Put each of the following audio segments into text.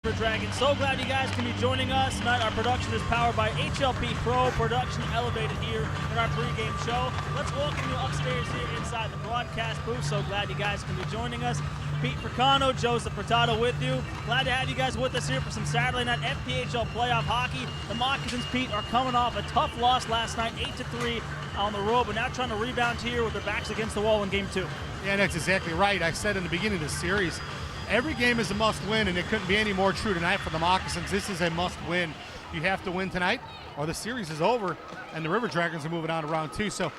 Dragons. So glad you guys can be joining us tonight. Our production is powered by HLP Pro Production, elevated here in our pregame show. Let's welcome you upstairs here inside the broadcast booth. So glad you guys can be joining us. Pete Fricano, Joseph Furtado with you. Glad to have you guys with us here for some Saturday night FPHL playoff hockey. The Moccasins, Pete, are coming off a tough loss last night, 8-3 on the road, but now trying to rebound here with their backs against the wall in game two. Yeah, that's exactly right. I said in the beginning of the series, every game is a must-win, and it couldn't be any more true tonight for the Moccasins. This is a must-win. You have to win tonight, or the series is over, and the River Dragons are moving on to round two. So,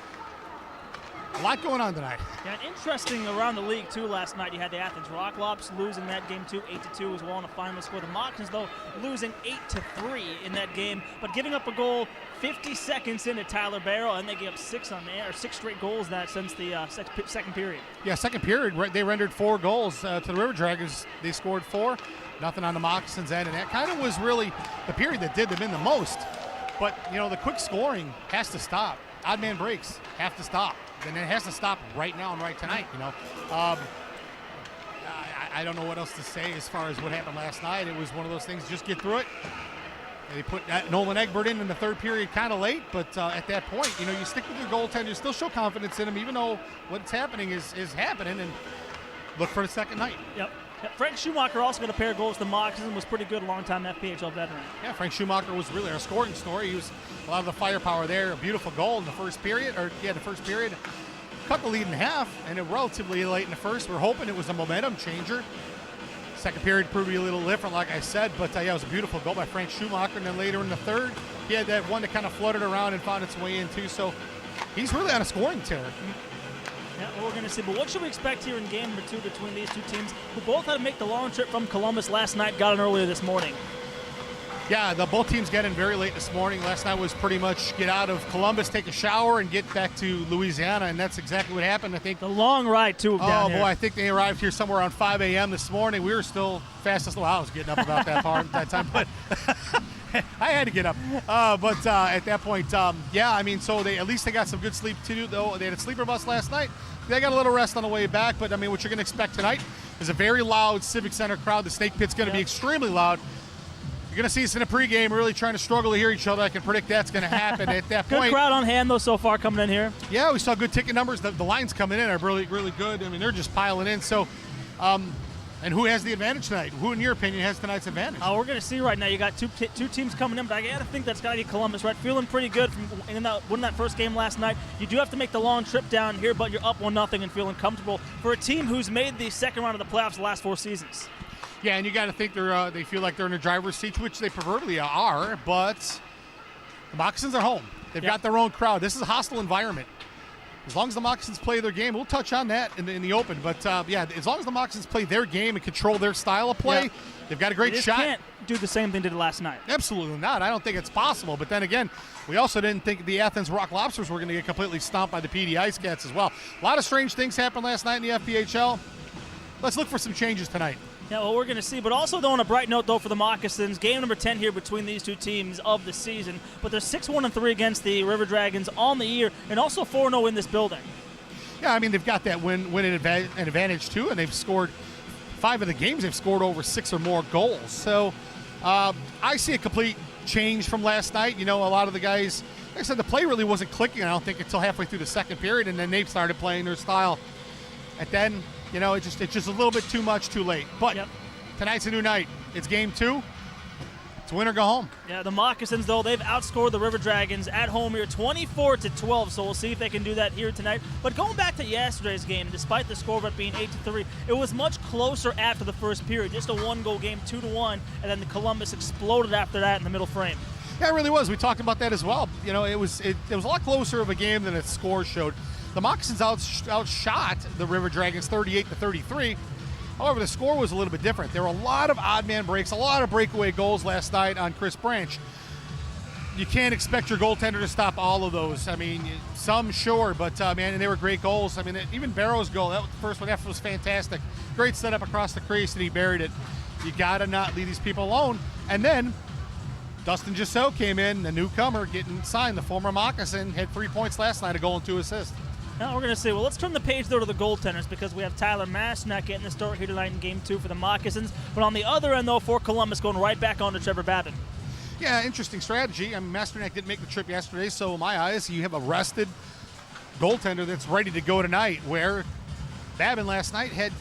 a lot going on tonight. Yeah, interesting around the league, too, last night. You had the Athens Rocklops losing that game, too, 8-2 as well in the final score. The Moccasins, though, losing 8-3 in that game, but giving up a goal 50 seconds into Tyler Barrow, and they gave up six straight goals since the second period. Yeah, second period, they rendered 4 goals to the River Dragons. They scored 4, nothing on the Moccasins' end, and that kind of was really the period that did them in the most. But, you know, the quick scoring has to stop. Odd man breaks have to stop. And it has to stop right now and right tonight, you know. I don't know what else to say as far as what happened last night. It was one of those things, just get through it. They put Nolan Egbert in the third period kind of late, but at that point, you know, you stick with your goaltender, still show confidence in him, even though what's happening is happening, and look for the second night. Yep. Frank Schumacher also got a pair of goals. The Moccasins was pretty good, long-time FPHL veteran. Yeah, Frank Schumacher was really our scoring story. He was a lot of the firepower there. A beautiful goal in the first period, cut the lead in half, and it relatively late in the first. We're hoping it was a momentum changer. Second period proved to be a little different, like I said, but yeah, it was a beautiful goal by Frank Schumacher. And then later in the third, he had that one that kind of flooded around and found its way in too. So he's really on a scoring tear. Yeah, well, we're going to see. But what should we expect here in game number 2 between these two teams, who both had to make the long trip from Columbus last night, got in earlier this morning? Yeah, both teams got in very late this morning. Last night was pretty much get out of Columbus, take a shower, and get back to Louisiana, and that's exactly what happened. I think the long ride too. Oh boy, I think they arrived here somewhere around 5 a.m. this morning. We were still fastest. Well, I was getting up about that part at that time, but I had to get up. But at that point, yeah, I mean, so at least they got some good sleep too. Though they had a sleeper bus last night. They got a little rest on the way back, but I mean, what you're going to expect tonight is a very loud Civic Center crowd. The Snake Pit's going to be extremely loud. You're going to see us in a pregame really trying to struggle to hear each other. I can predict that's going to happen at that point. Good crowd on hand, though, so far coming in here. Yeah, we saw good ticket numbers. The lines coming in are really, really good. I mean, they're just piling in. So, and who has the advantage tonight? Who, in your opinion, has tonight's advantage? We're going to see right now. You got two teams coming in, but I got to think that's got to be Columbus, right? Feeling pretty good from winning that first game last night. You do have to make the long trip down here, but you're up 1-0 and feeling comfortable for a team who's made the second round of the playoffs the last 4 seasons. Yeah, and you got to think they feel like they're in the driver's seat, which they proverbially are, but the Moccasins are home. They've got their own crowd. This is a hostile environment. As long as the Moccasins play their game, we'll touch on that in the open, but yeah, as long as the Moccasins play their game and control their style of play, they've got a great shot. They can't do the same thing they did last night. Absolutely not. I don't think it's possible, but then again, we also didn't think the Athens Rock Lobsters were going to get completely stomped by the PD Ice Cats as well. A lot of strange things happened last night in the FPHL. Let's look for some changes tonight. Yeah, well, we're going to see. But also, though, on a bright note, though, for the Moccasins, game number 10 here between these two teams of the season. But they're 6-1-3 against the River Dragons on the year, and also 4-0 in this building. Yeah, I mean, they've got that win advantage, too, and they've scored 5 of the games. They've scored over 6 or more goals. So I see a complete change from last night. You know, a lot of the guys, like I said, the play really wasn't clicking, I don't think, until halfway through the second period, and then they started playing their style. And then, you know, it's just a little bit too much too late. But tonight's a new night. It's game 2. It's win or go home. Yeah, the Moccasins, though, they've outscored the River Dragons at home here 24-12, so we'll see if they can do that here tonight. But going back to yesterday's game, despite the scoreboard being 8-3, it was much closer after the first period. Just a 1-goal game, 2-1, and then the Columbus exploded after that in the middle frame. Yeah, it really was. We talked about that as well. You know, it was a lot closer of a game than its score showed. The Moccasins outshot the River Dragons 38-33. However, the score was a little bit different. There were a lot of odd man breaks, a lot of breakaway goals last night on Chris Branch. You can't expect your goaltender to stop all of those. I mean, some sure, but man, and they were great goals. I mean, even Barrow's goal, that first one, that was fantastic. Great setup across the crease, and he buried it. You gotta not leave these people alone. And then Dustin Gisseau came in, the newcomer, getting signed. The former Moccasin had 3 points last night, a goal and 2 assists. Now we're going to see. Well, let's turn the page, though, to the goaltenders because we have Tyler Masnak getting the start here tonight in Game 2 for the Moccasins. But on the other end, though, for Columbus, going right back on to Trevor Babin. Yeah, interesting strategy. I mean, Masternak didn't make the trip yesterday, so in my eyes, you have a rested goaltender that's ready to go tonight, where Babin last night had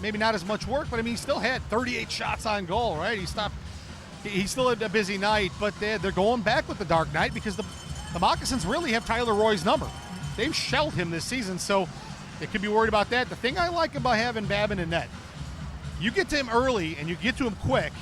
maybe not as much work, but I mean, he still had 38 shots on goal, right? He still had a busy night, but they're going back with the Dark Knight because the Moccasins really have Tyler Roy's number. They've shelled him this season, so they could be worried about that. The thing I like about having Babin in net, you get to him early and you get to him quick,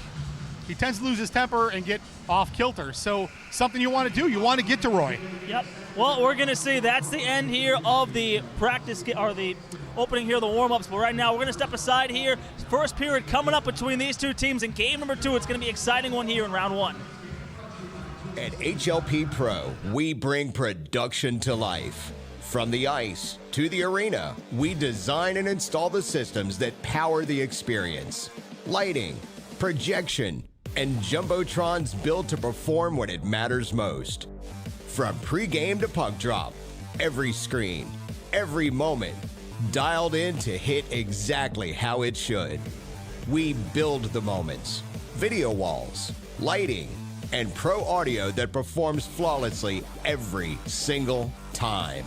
he tends to lose his temper and get off kilter. So something you want to do, you want to get to Roy. Yep. Well, we're going to see. That's the end here of the practice, or the opening here of the warm-ups. But right now, we're going to step aside here. First period coming up between these two teams in game number 2. It's going to be an exciting one here in round 1. At HLP Pro, we bring production to life. From the ice to the arena, we design and install the systems that power the experience. Lighting, projection, and jumbotrons built to perform when it matters most. From pregame to puck drop, every screen, every moment, dialed in to hit exactly how it should. We build the moments, video walls, lighting, and pro audio that performs flawlessly every single time.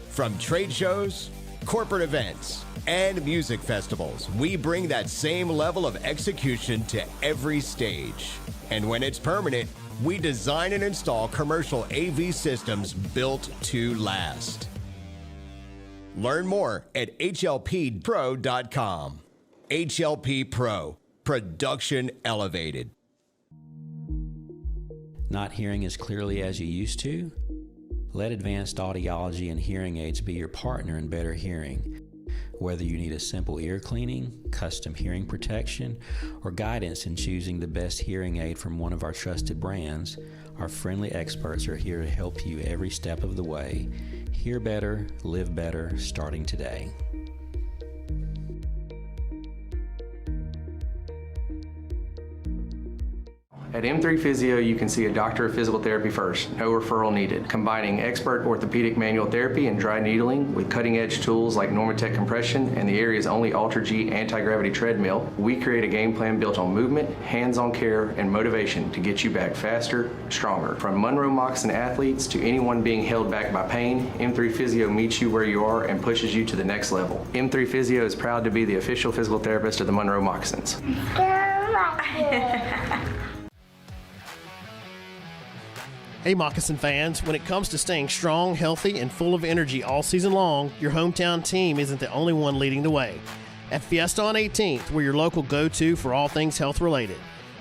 From trade shows, corporate events, and music festivals, we bring that same level of execution to every stage. And when it's permanent, we design and install commercial AV systems built to last. Learn more at hlppro.com. HLP Pro, production elevated. Not hearing as clearly as you used to? Let advanced audiology and hearing aids be your partner in better hearing. Whether you need a simple ear cleaning, custom hearing protection, or guidance in choosing the best hearing aid from one of our trusted brands, our friendly experts are here to help you every step of the way. Hear better, live better, starting today. At M3 Physio, you can see a doctor of physical therapy first, no referral needed. Combining expert orthopedic manual therapy and dry needling with cutting-edge tools like Normatec compression and the area's only Ultra-G anti-gravity treadmill, we create a game plan built on movement, hands-on care, and motivation to get you back faster, stronger. From Monroe Moccasin athletes to anyone being held back by pain, M3 Physio meets you where you are and pushes you to the next level. M3 Physio is proud to be the official physical therapist of the Monroe Moccasins. Hey Moccasin fans, when it comes to staying strong, healthy, and full of energy all season long, your hometown team isn't the only one leading the way. At Fiesta on 18th, we're your local go-to for all things health-related.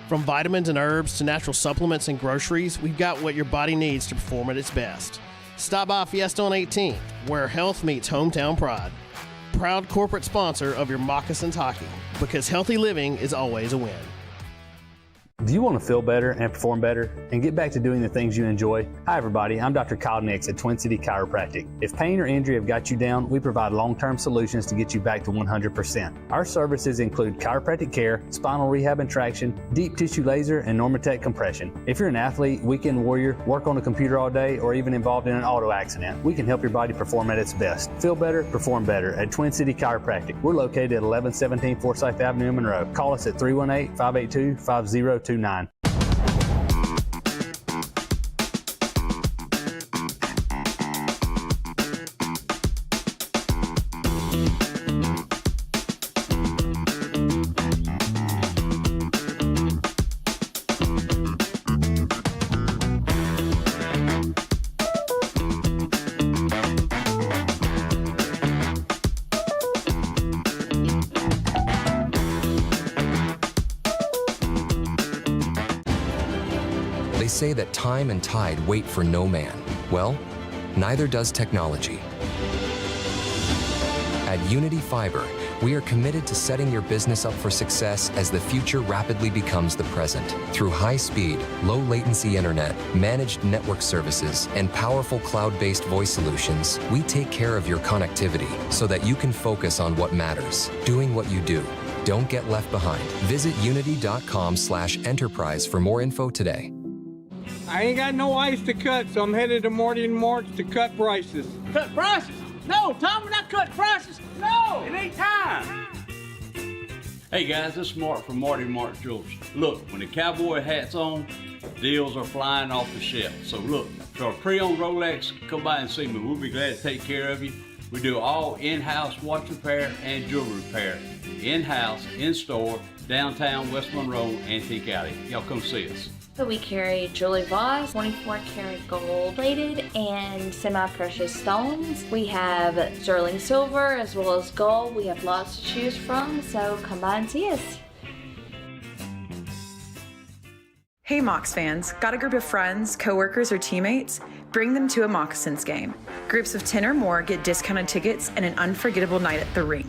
From vitamins and herbs to natural supplements and groceries, we've got what your body needs to perform at its best. Stop by Fiesta on 18th, where health meets hometown pride. Proud corporate sponsor of your Moccasins hockey, because healthy living is always a win. Do you want to feel better and perform better and get back to doing the things you enjoy? Hi everybody, I'm Dr. Kyle Nix at Twin City Chiropractic. If pain or injury have got you down, we provide long-term solutions to get you back to 100%. Our services include chiropractic care, spinal rehab and traction, deep tissue laser, and Normatec compression. If you're an athlete, weekend warrior, work on a computer all day, or even involved in an auto accident, we can help your body perform at its best. Feel better, perform better at Twin City Chiropractic. We're located at 1117 Forsyth Avenue in Monroe. Call us at 318-582-5029. They say that time and tide wait for no man. Well, neither does technology. At Unity Fiber, we are committed to setting your business up for success as the future rapidly becomes the present. Through high-speed, low-latency internet, managed network services, and powerful cloud-based voice solutions, we take care of your connectivity so that you can focus on what matters, doing what you do. Don't get left behind. Visit unity.com/enterprise for more info today. I ain't got no ice to cut, so I'm headed to Marty and Mark's to cut prices. Cut prices? No, Tom, we're not cutting prices. No, it ain't time. Hey guys, this is Mark from Marty and Mark's Jewelers. Look, when the cowboy hat's on, deals are flying off the shelf. So look, for a pre-owned Rolex, come by and see me. We'll be glad to take care of you. We do all in-house watch repair and jewelry repair. In-house, in-store, downtown West Monroe, Antique Alley. Y'all come see us. So we carry Julie Voss, 24 karat gold plated and semi-precious stones. We have sterling silver as well as gold. We have lots to choose from, so come by and see us. Hey Mocs fans, got a group of friends, coworkers, or teammates? Bring them to a Moccasins game. Groups of 10 or more get discounted tickets and an unforgettable night at the rink.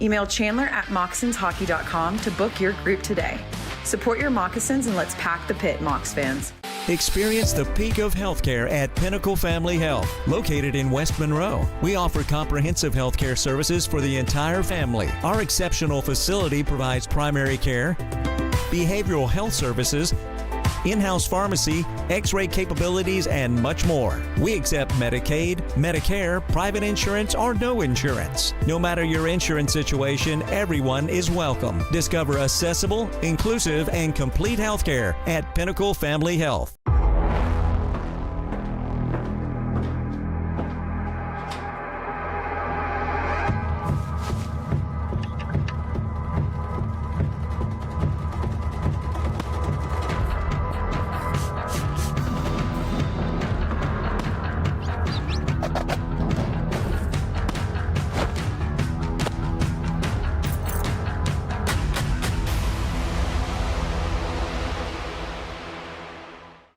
Email Chandler at moccasinhockey.com to book your group today. Support your Moccasins and let's pack the pit, Mocs fans. Experience the peak of healthcare at Pinnacle Family Health, located in West Monroe. We offer comprehensive healthcare services for the entire family. Our exceptional facility provides primary care, behavioral health services, in-house pharmacy, x-ray capabilities, and much more. We accept Medicaid, Medicare, private insurance, or no insurance. No matter your insurance situation, everyone is welcome. Discover accessible, inclusive, and complete healthcare at Pinnacle Family Health.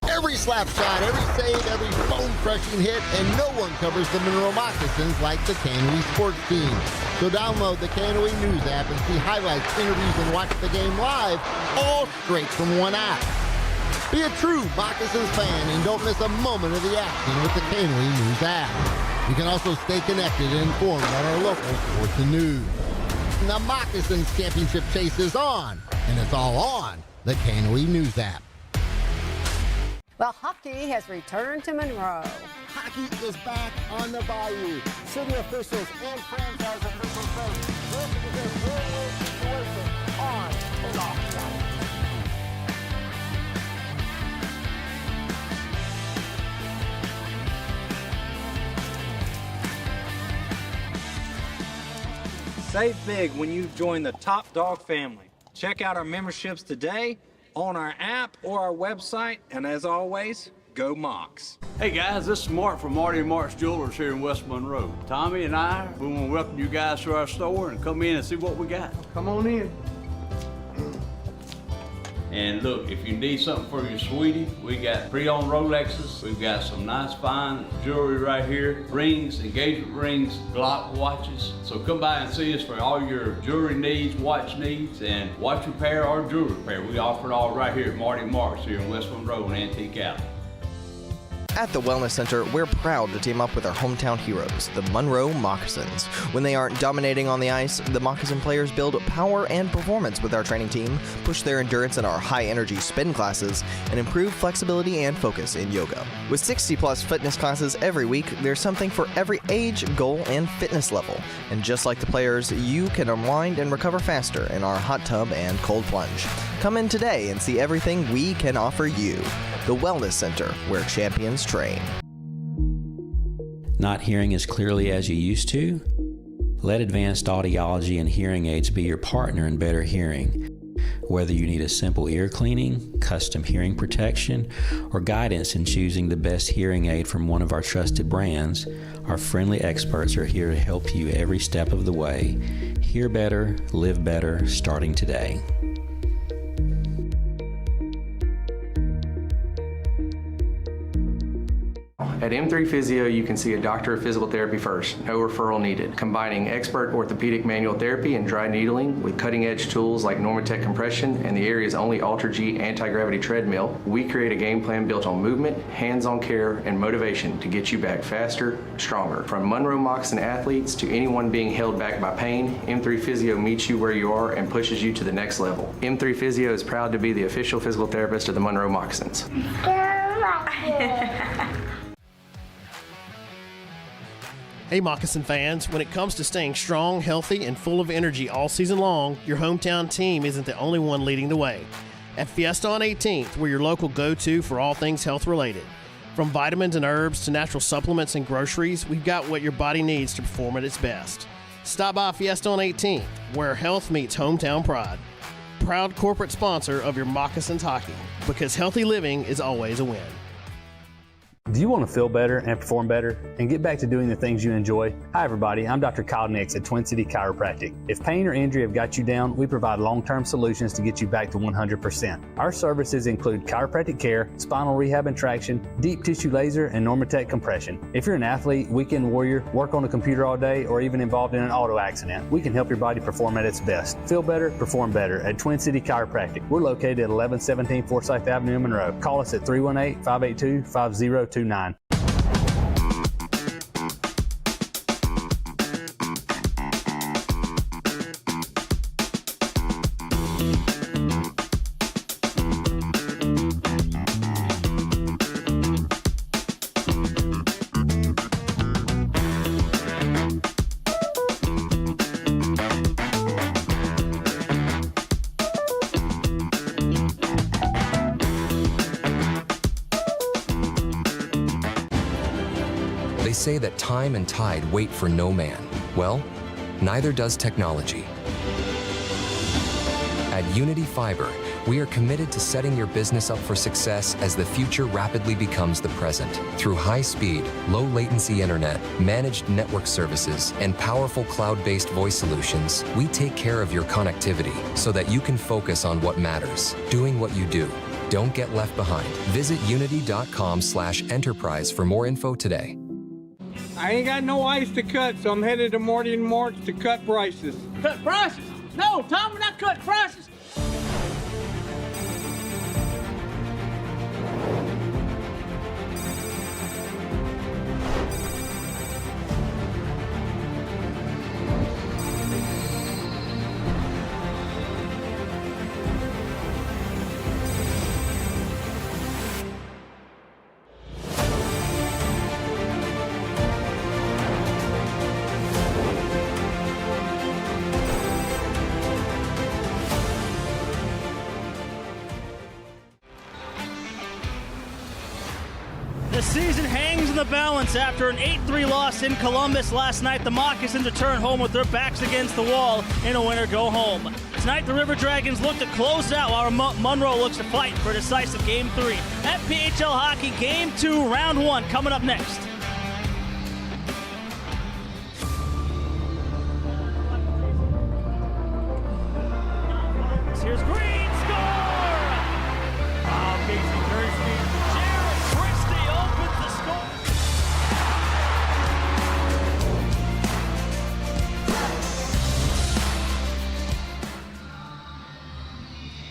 Every slap shot, every save, every bone-crushing hit, and no one covers the Monroe Moccasins like the Canoe Sports Team. So download the Canoe News app and see highlights, interviews, and watch the game live, all straight from one app. Be a true Moccasins fan and don't miss a moment of the action with the Canoe News app. You can also stay connected and informed on our local sports and news. And the Moccasins Championship chase is on, and it's all on the Canoe News app. Well, hockey has returned to Monroe. Hockey is back on the Bayou. City officials and franchise officials say this is a win-win situation on and off the ice. Save big when you join the Top Dog family. Check out our memberships today on our app or our website, and as always, go Mocs. Hey guys, this is Mark from Marty and Mark's Jewelers here in West Monroe. Tommy and I, we want to welcome you guys to our store and come in and see what we got. Come on in. And look, if you need something for your sweetie, we got pre-owned Rolexes. We've got some nice fine jewelry right here. Rings, engagement rings, Glock watches. So come by and see us for all your jewelry needs, watch needs, and watch repair or jewelry repair. We offer it all right here at Marty Marks here in West Monroe and Antique Alley. At the Wellness Center, we're proud to team up with our hometown heroes, the Monroe Moccasins. When they aren't dominating on the ice, the Moccasin players build power and performance with our training team, push their endurance in our high-energy spin classes, and improve flexibility and focus in yoga. With 60-plus fitness classes every week, there's something for every age, goal, and fitness level. And just like the players, you can unwind and recover faster in our hot tub and cold plunge. Come in today and see everything we can offer you. The Wellness Center, where champions train. Not hearing as clearly as you used to? Let advanced audiology and hearing aids be your partner in better hearing. Whether you need a simple ear cleaning, custom hearing protection, or guidance in choosing the best hearing aid from one of our trusted brands, our friendly experts are here to help you every step of the way. Hear better, live better, starting today. At M3 Physio, you can see a doctor of physical therapy first, no referral needed. Combining expert orthopedic manual therapy and dry needling with cutting-edge tools like Normatec compression and the area's only Ultra-G anti-gravity treadmill, we create a game plan built on movement, hands-on care, and motivation to get you back faster, stronger. From Monroe Moccasin athletes to anyone being held back by pain, M3 Physio meets you where you are and pushes you to the next level. M3 Physio is proud to be the official physical therapist of the Monroe Moccasins. Hey Moccasin fans, when it comes to staying strong, healthy, and full of energy all season long, your hometown team isn't the only one leading the way. At Fiesta on 18th, we're your local go-to for all things health-related. From vitamins and herbs to natural supplements and groceries, we've got what your body needs to perform at its best. Stop by Fiesta on 18th, where health meets hometown pride. Proud corporate sponsor of your Moccasins hockey, because healthy living is always a win. Do you want to feel better and perform better and get back to doing the things you enjoy? Hi everybody, I'm Dr. Kyle Nix at Twin City Chiropractic. If pain or injury have got you down, we provide long-term solutions to get you back to 100%. Our services include chiropractic care, spinal rehab and traction, deep tissue laser, and Normatec compression. If you're an athlete, weekend warrior, work on a computer all day, or even involved in an auto accident, we can help your body perform at its best. Feel better, perform better at Twin City Chiropractic. We're located at 1117 Forsyth Avenue in Monroe. Call us at 318-582-5029. They say that time and tide wait for no man. Well, neither does technology. At Unity Fiber, we are committed to setting your business up for success as the future rapidly becomes the present. Through high-speed, low-latency internet, managed network services, and powerful cloud-based voice solutions, we take care of your connectivity so that you can focus on what matters, doing what you do. Don't get left behind. Visit unity.com/enterprise for more info today. I ain't got no ice to cut, so I'm headed to Morty and Mort's to cut prices. Cut prices? No, Tom, we're not cutting prices. The season hangs in the balance after an 8-3 loss in Columbus last night. The Moccasins return home with their backs against the wall in a winner-go-home. Tonight, the River Dragons look to close it out while Monroe looks to fight for a decisive Game 3. FPHL Hockey Game 2, Round 1, coming up next. Here's Green, score! Oh, Casey Thursby. Jared Christie opens the score.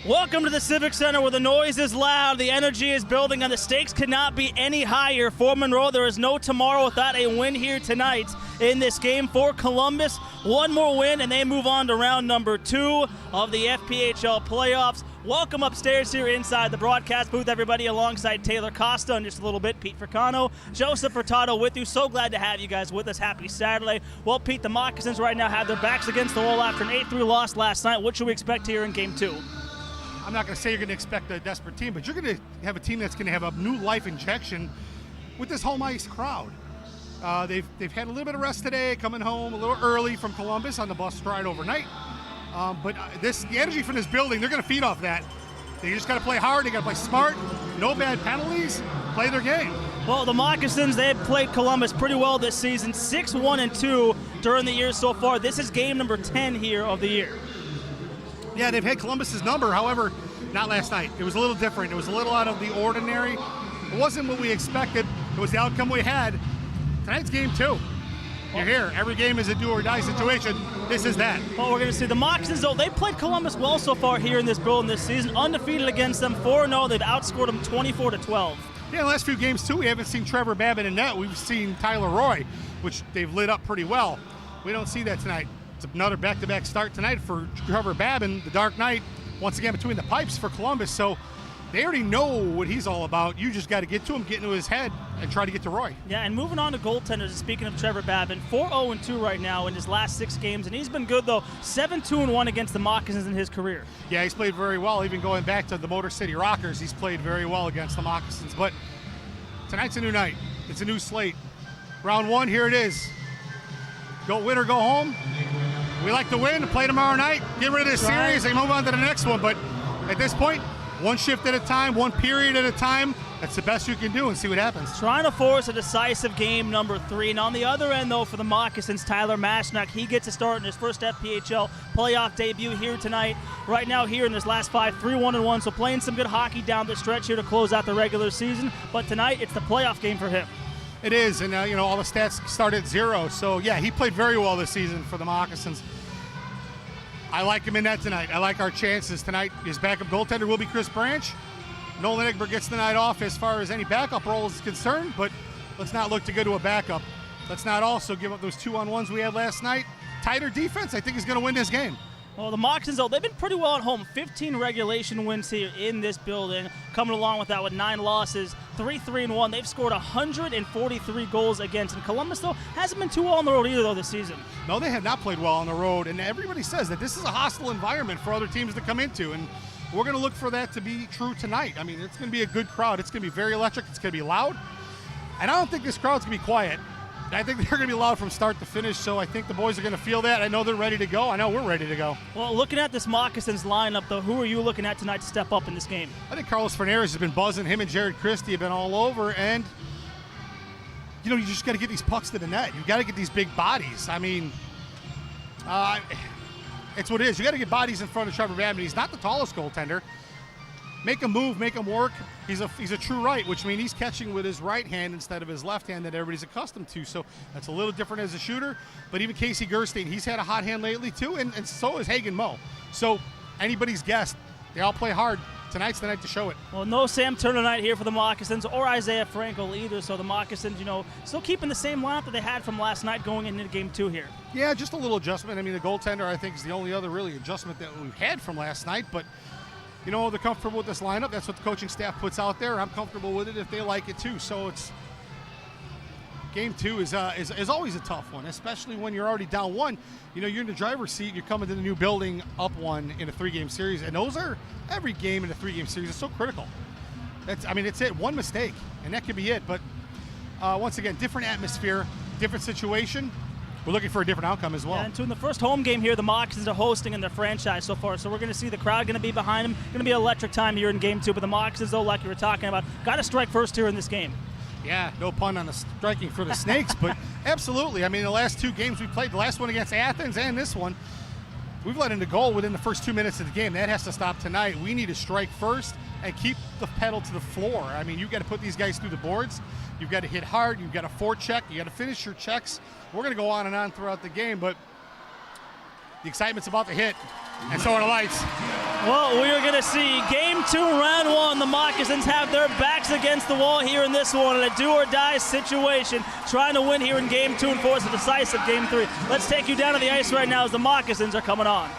Welcome to the Civic Center where the noise is loud, the energy is building, and the stakes cannot be any higher for Monroe. There is no tomorrow without a win here tonight in this game for Columbus. One more win, and they move on to round number 2 of the FPHL playoffs. Welcome upstairs here inside the broadcast booth, everybody, alongside Taylor Costa in just a little bit, Pete Fricano, Joseph Furtado with you. So glad to have you guys with us. Happy Saturday. Well, Pete, the Moccasins right now have their backs against the wall after an 8-3 loss last night. What should we expect here in Game 2? I'm not going to say you're going to expect a desperate team, but you're going to have a team that's going to have a new life injection with this home ice crowd. They've had a little bit of rest today, coming home a little early from Columbus on the bus ride overnight. But the energy from this building, they're going to feed off that. They just got to play hard. They got to play smart. No bad penalties. Play their game. Well, the Moccasins, they have played Columbus pretty well this season, 6-1-2 during the year so far. This is game number 10 here of the year. Yeah, they've had Columbus's number. However, not last night. It was a little different. It was a little out of the ordinary. It wasn't what we expected. It was the outcome we had. Tonight's game 2. You're here. Every game is a do-or-die situation. This is that. Well, we're going to see the Moccasins, though, they played Columbus well so far here in this building this season. Undefeated against them, 4-0. They've outscored them 24-12. Yeah, the last few games, too, we haven't seen Trevor Babin in net. We've seen Tyler Roy, which they've lit up pretty well. We don't see that tonight. It's another back-to-back start tonight for Trevor Babin, the Dark Knight, once again between the pipes for Columbus. So they already know what he's all about. You just got to get to him, get into his head, and try to get to Roy. Yeah, and moving on to goaltenders, speaking of Trevor Babin, 4-0-2 right now in his last 6 games, and he's been good, though. 7-2-1 against the Moccasins in his career. Yeah, he's played very well. Even going back to the Motor City Rockers, he's played very well against the Moccasins. But tonight's a new night. It's a new slate. Round 1, here it is. Go win or go home. We like to win, play tomorrow night, get rid of this series, and move on to the next one. But at this point, one shift at a time, one period at a time. That's the best you can do and see what happens. Trying to force a decisive game number 3. And on the other end, though, for the Moccasins, Tyler Mashnak, he gets a start in his first FPHL playoff debut here tonight. Right now here in his last 5, 3-1-1. So playing some good hockey down the stretch here to close out the regular season. But tonight, it's the playoff game for him. It is, and all the stats start at 0. So, yeah, he played very well this season for the Moccasins. I like him in that tonight. I like our chances tonight. His backup goaltender will be Chris Branch. Nolan Egbert gets the night off as far as any backup role is concerned, but let's not look to go to a backup. Let's not also give up those 2-on-1s we had last night. Tighter defense, I think, is going to win this game. Well, the Moccasins, though, they've been pretty well at home. 15 regulation wins here in this building. Coming along with that with 9 losses, 3-3-1. They've scored 143 goals against. And Columbus, though, hasn't been too well on the road either, though, this season. No, they have not played well on the road. And everybody says that this is a hostile environment for other teams to come into. And we're going to look for that to be true tonight. I mean, it's going to be a good crowd. It's going to be very electric. It's going to be loud. And I don't think this crowd's going to be quiet. I think they're going to be loud from start to finish, so I think the boys are going to feel that. I know they're ready to go. I know we're ready to go. Well, looking at this Moccasins lineup, though, who are you looking at tonight to step up in this game? I think Carlos Fernandez has been buzzing. Him and Jared Christie have been all over, and, you just got to get these pucks to the net. You got to get these big bodies. I mean, it's what it is. You got to get bodies in front of Trevor Babin. He's not the tallest goaltender. Make him move, make him work. He's a true right, which means he's catching with his right hand instead of his left hand that everybody's accustomed to. So that's a little different as a shooter. But even Casey Gerstein, he's had a hot hand lately too, and so is Hagen Moe. So anybody's guess, they all play hard. Tonight's the night to show it. Well, no Sam Turner night here for the Moccasins or Isaiah Frankel either. So the Moccasins, still keeping the same lineup that they had from last night going into game 2 here. Yeah, just a little adjustment. I mean, the goaltender, I think, is the only other really adjustment that we've had from last night. But they're comfortable with this lineup. That's what the coaching staff puts out there. I'm comfortable with it if they like it too. So it's game 2 is always a tough one, especially when you're already down 1. You're in the driver's seat. You're coming to the new building up 1 in a 3-game series, and those are every game in a 3-game series is so critical. It's it. One mistake, and that could be it. But once again, different atmosphere, different situation. We're looking for a different outcome as well. Yeah, and in the first home game here, the Moccasins are hosting in their franchise so far, so we're going to see the crowd going to be behind them. Going to be an electric time here in game 2, but the Moccasins, though, like you were talking about, got to strike first here in this game. Yeah, no pun on the striking for the Snakes, but absolutely. I mean, the last 2 games we played, the last one against Athens and this one, we've let in the goal within the first 2 minutes of the game. That has to stop tonight. We need to strike first and keep the pedal to the floor. I mean, you've got to put these guys through the boards. You've got to hit hard. You've got to forecheck. You got to finish your checks. We're going to go on and on throughout the game, but the excitement's about to hit, and so are the lights. Well, we are going to see game 2, round 1. The Moccasins have their backs against the wall here in this one in a do-or-die situation, trying to win here in game 2 and force a decisive game 3. Let's take you down to the ice right now as the Moccasins are coming on.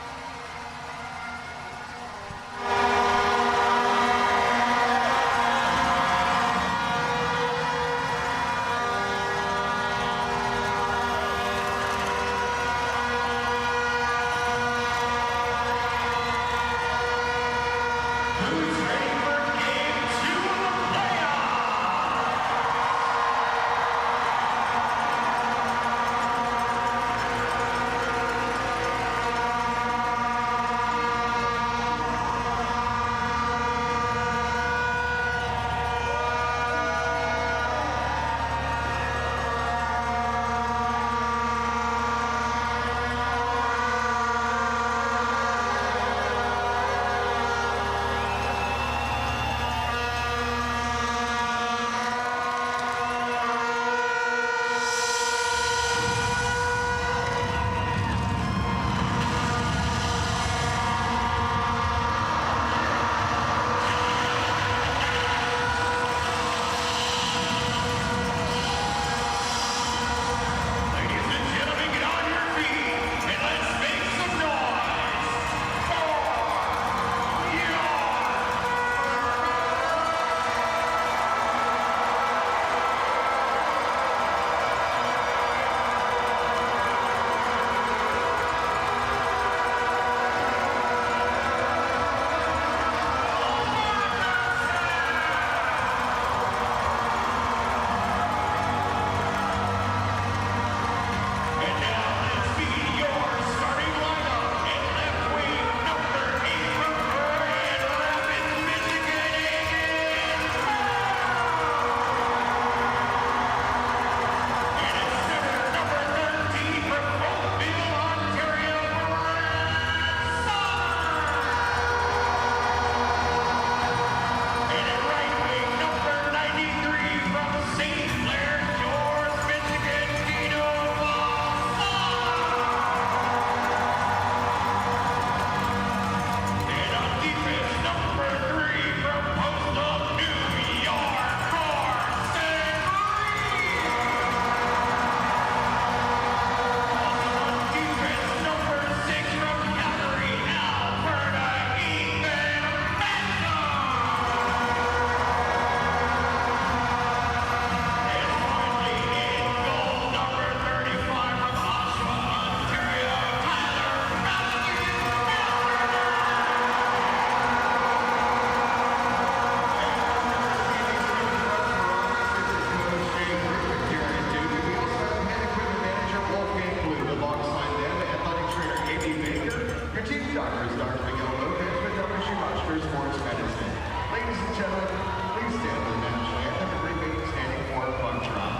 Dr. Miguel Lopez with Intermission Oxford Sports Medicine. Ladies and gentlemen, please stand for the national anthem and remain standing for a puck drop.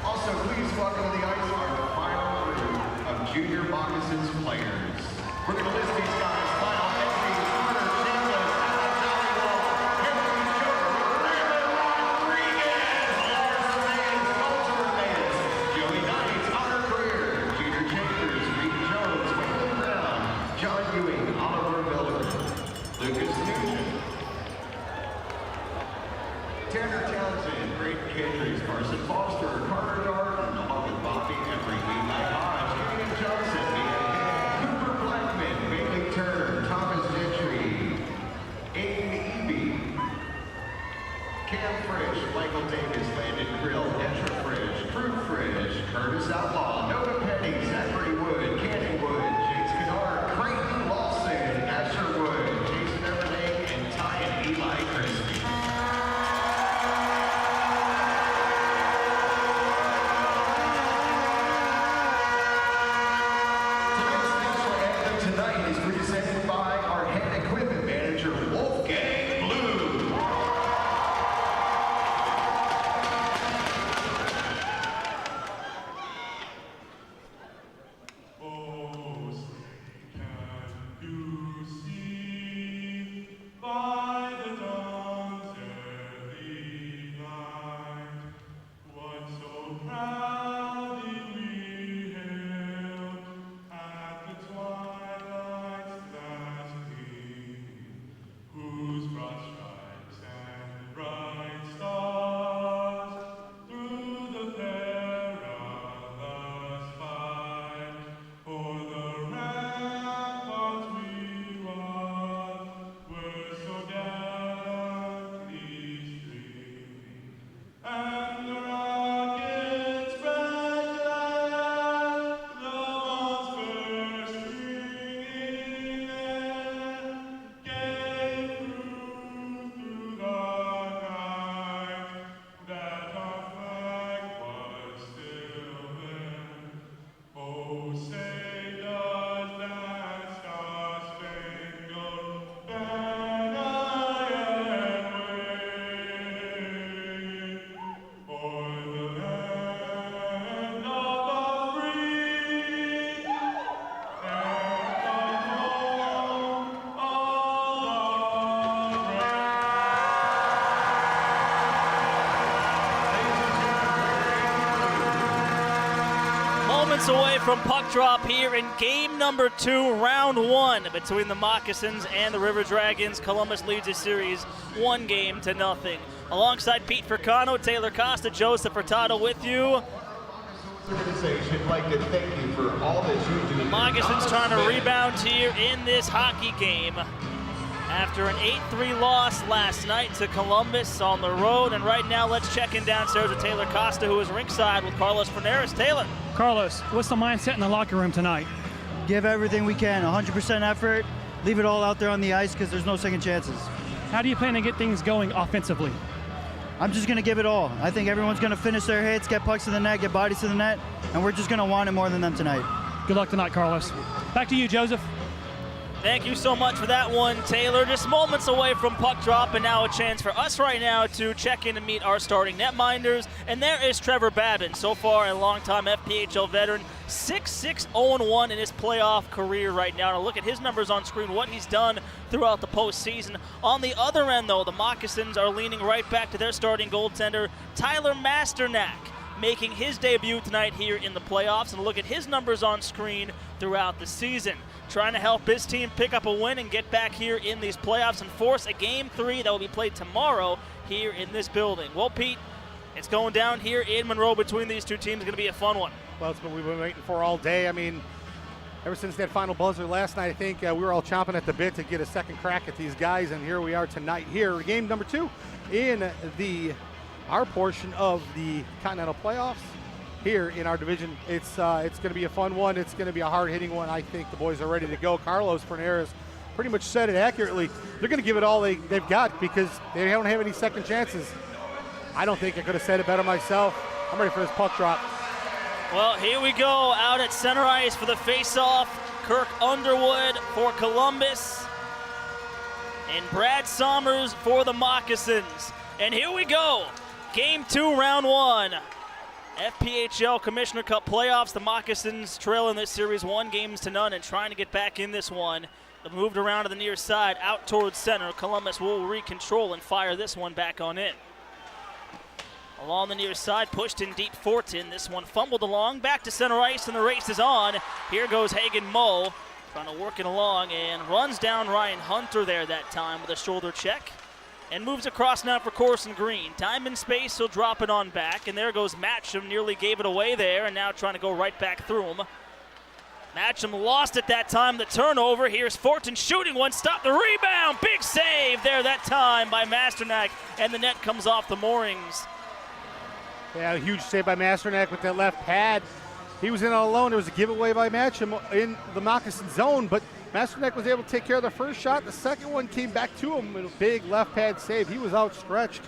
Also, please welcome to the ice our final crew of junior Moccasins players. We're going to list these guys. Final entries, Carter Chambers, Alex Hollywood, Henry Joker, Raymond Rodriguez, Lars Reyes, Walter Reyes, Joey Knight, Honor Greer, Junior Chambers, Reed Jones, Waylon Brown, John Ewing, Oliver Miller, Lucas Nugent, Tanner Townsend, Brayden Kendricks, Carson Foster, Carter Darden, along with Bobby Embry, Eli Hodge, Gideon Johnson, Mia Hill, Cooper Blackman, Bailey Turner, Thomas Gentry, Aiden Eby, Cam Frisch, Michael Davis, Landon Krill, Ezra Frisch, Drew Frisch, Curtis Outlaw, Noah Petty, Zachary Wood, Cannon Wood, James Kennard, Creighton Lawson, Asher Wood, Jason Everding, and Ty and Eli Christie. Tonight is presented by our head equipment manager, Wolfgang Blue. Oh, can you see by the dawn's early light what so proudly we hailed at the twilight's last gleam, whose broad stripes and bright stars through the perilous fight o'er the ramparts we won were so gallantly streaming, and the rockets spread glad Lamon's first ringing air gave proof through the night that our flag was still there. Oh, say does that star-spangled banner yet wave o'er the land of the free and the home of the brave? Moments away from puck drop here in game number 2, round 1 between the Moccasins and the River Dragons. Columbus leads the series 1-0. Alongside Pete Furcano, Taylor Costa, Joseph Furtado with you. Organization like to thank you for all that you do. Moccasins trying to rebound here in this hockey game after an 8-3 loss last night to Columbus on the road. And right now, let's check in downstairs with Taylor Costa, who is ringside with Carlos Fernandez. Taylor. Carlos, what's the mindset in the locker room tonight? Give everything we can, 100% effort, leave it all out there on the ice because there's no second chances. How do you plan to get things going offensively? I'm just going to give it all. I think everyone's going to finish their hits, get pucks to the net, get bodies to the net, and we're just going to want it more than them tonight. Good luck tonight, Carlos. Back to you, Joseph. Thank you so much for that one, Taylor. Just moments away from puck drop, and now a chance for us right now to check in and meet our starting netminders. And there is Trevor Babin, so far a longtime FPHL veteran, 6-6-0-1 in his playoff career right now. Now look at his numbers on screen, what he's done throughout the postseason. On the other end, though, the Moccasins are leaning right back to their starting goaltender, Tyler Masternak, making his debut tonight here in the playoffs. And look at his numbers on screen throughout the season, trying to help his team pick up a win and get back here in these playoffs and force a Game 3 that will be played tomorrow here in this building. Well, Pete, it's going down here in Monroe between these two teams. It's going to be a fun one. Well, it's what we've been waiting for all day. I mean, ever since that final buzzer last night, I think we were all chomping at the bit to get a second crack at these guys, and here we are tonight here, game number 2 in our portion of the Continental Playoffs here in our division. It's going to be a fun one. It's going to be a hard-hitting one. I think the boys are ready to go. Carlos Fernandez pretty much said it accurately. They're going to give it all they've got because they don't have any second chances. I don't think I could have said it better myself. I'm ready for this puck drop. Well, here we go out at center ice for the face-off. Kirk Underwood for Columbus and Brad Sommers for the Moccasins. And here we go. Game 2, round 1. FPHL Commissioner Cup playoffs. The Moccasins trail in this series 1-0 and trying to get back in this one. They've moved around to the near side, out towards center. Columbus will recontrol and fire this one back on in. Along the near side, pushed in deep Fortin. This one fumbled along, back to center ice, and the race is on. Here goes Hagen Moe, trying to work it along, and runs down Ryan Hunter there that time with a shoulder check. And moves across now for Corson Green. Time and space, he'll drop it on back, and there goes Matcham, nearly gave it away there, and now trying to go right back through him. Matcham lost it that time, the turnover. Here's Fortin shooting one, stop the rebound. Big save there that time by Masternak, and the net comes off the moorings. Yeah, a huge save by Masternak with that left pad. He was in all alone. There was a giveaway by Matcham in the Moccasin zone, but Masternak was able to take care of the first shot. The second one came back to him with a big left pad save. He was outstretched,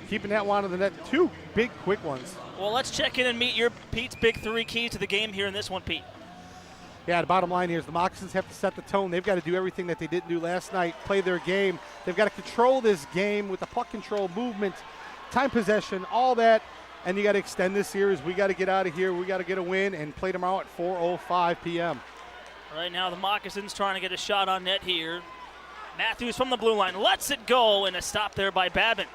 keeping that one on the net. 2 big, quick ones. Well, let's check in and meet your Pete's big 3 keys to the game here in this one, Pete. Yeah, the bottom line here is the Moccasins have to set the tone. They've got to do everything that they didn't do last night, play their game. They've got to control this game with the puck control, movement, time possession, all that. And you got to extend this series. We got to get out of here. We got to get a win and play tomorrow at 4:05 p.m. Right now, the Moccasins trying to get a shot on net here. Matthews from the blue line lets it go, and a stop there by Babin.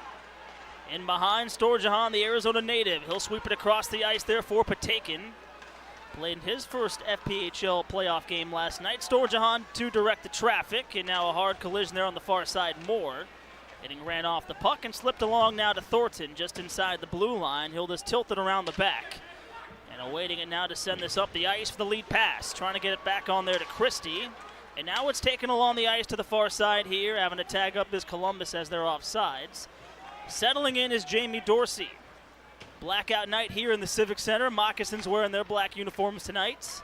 In behind, Storjahan, the Arizona native. He'll sweep it across the ice there for Patakin. Played his first FPHL playoff game last night. Storjahan to direct the traffic, and now a hard collision there on the far side. Moore getting ran off the puck and slipped along now to Thornton just inside the blue line. He'll just tilt it around the back. And awaiting it now to send this up the ice for the lead pass. Trying to get it back on there to Christie. And now it's taken along the ice to the far side here. Having to tag up is Columbus as they're offsides. Settling in is Jamie Dorsey. Blackout night here in the Civic Center. Moccasins wearing their black uniforms tonight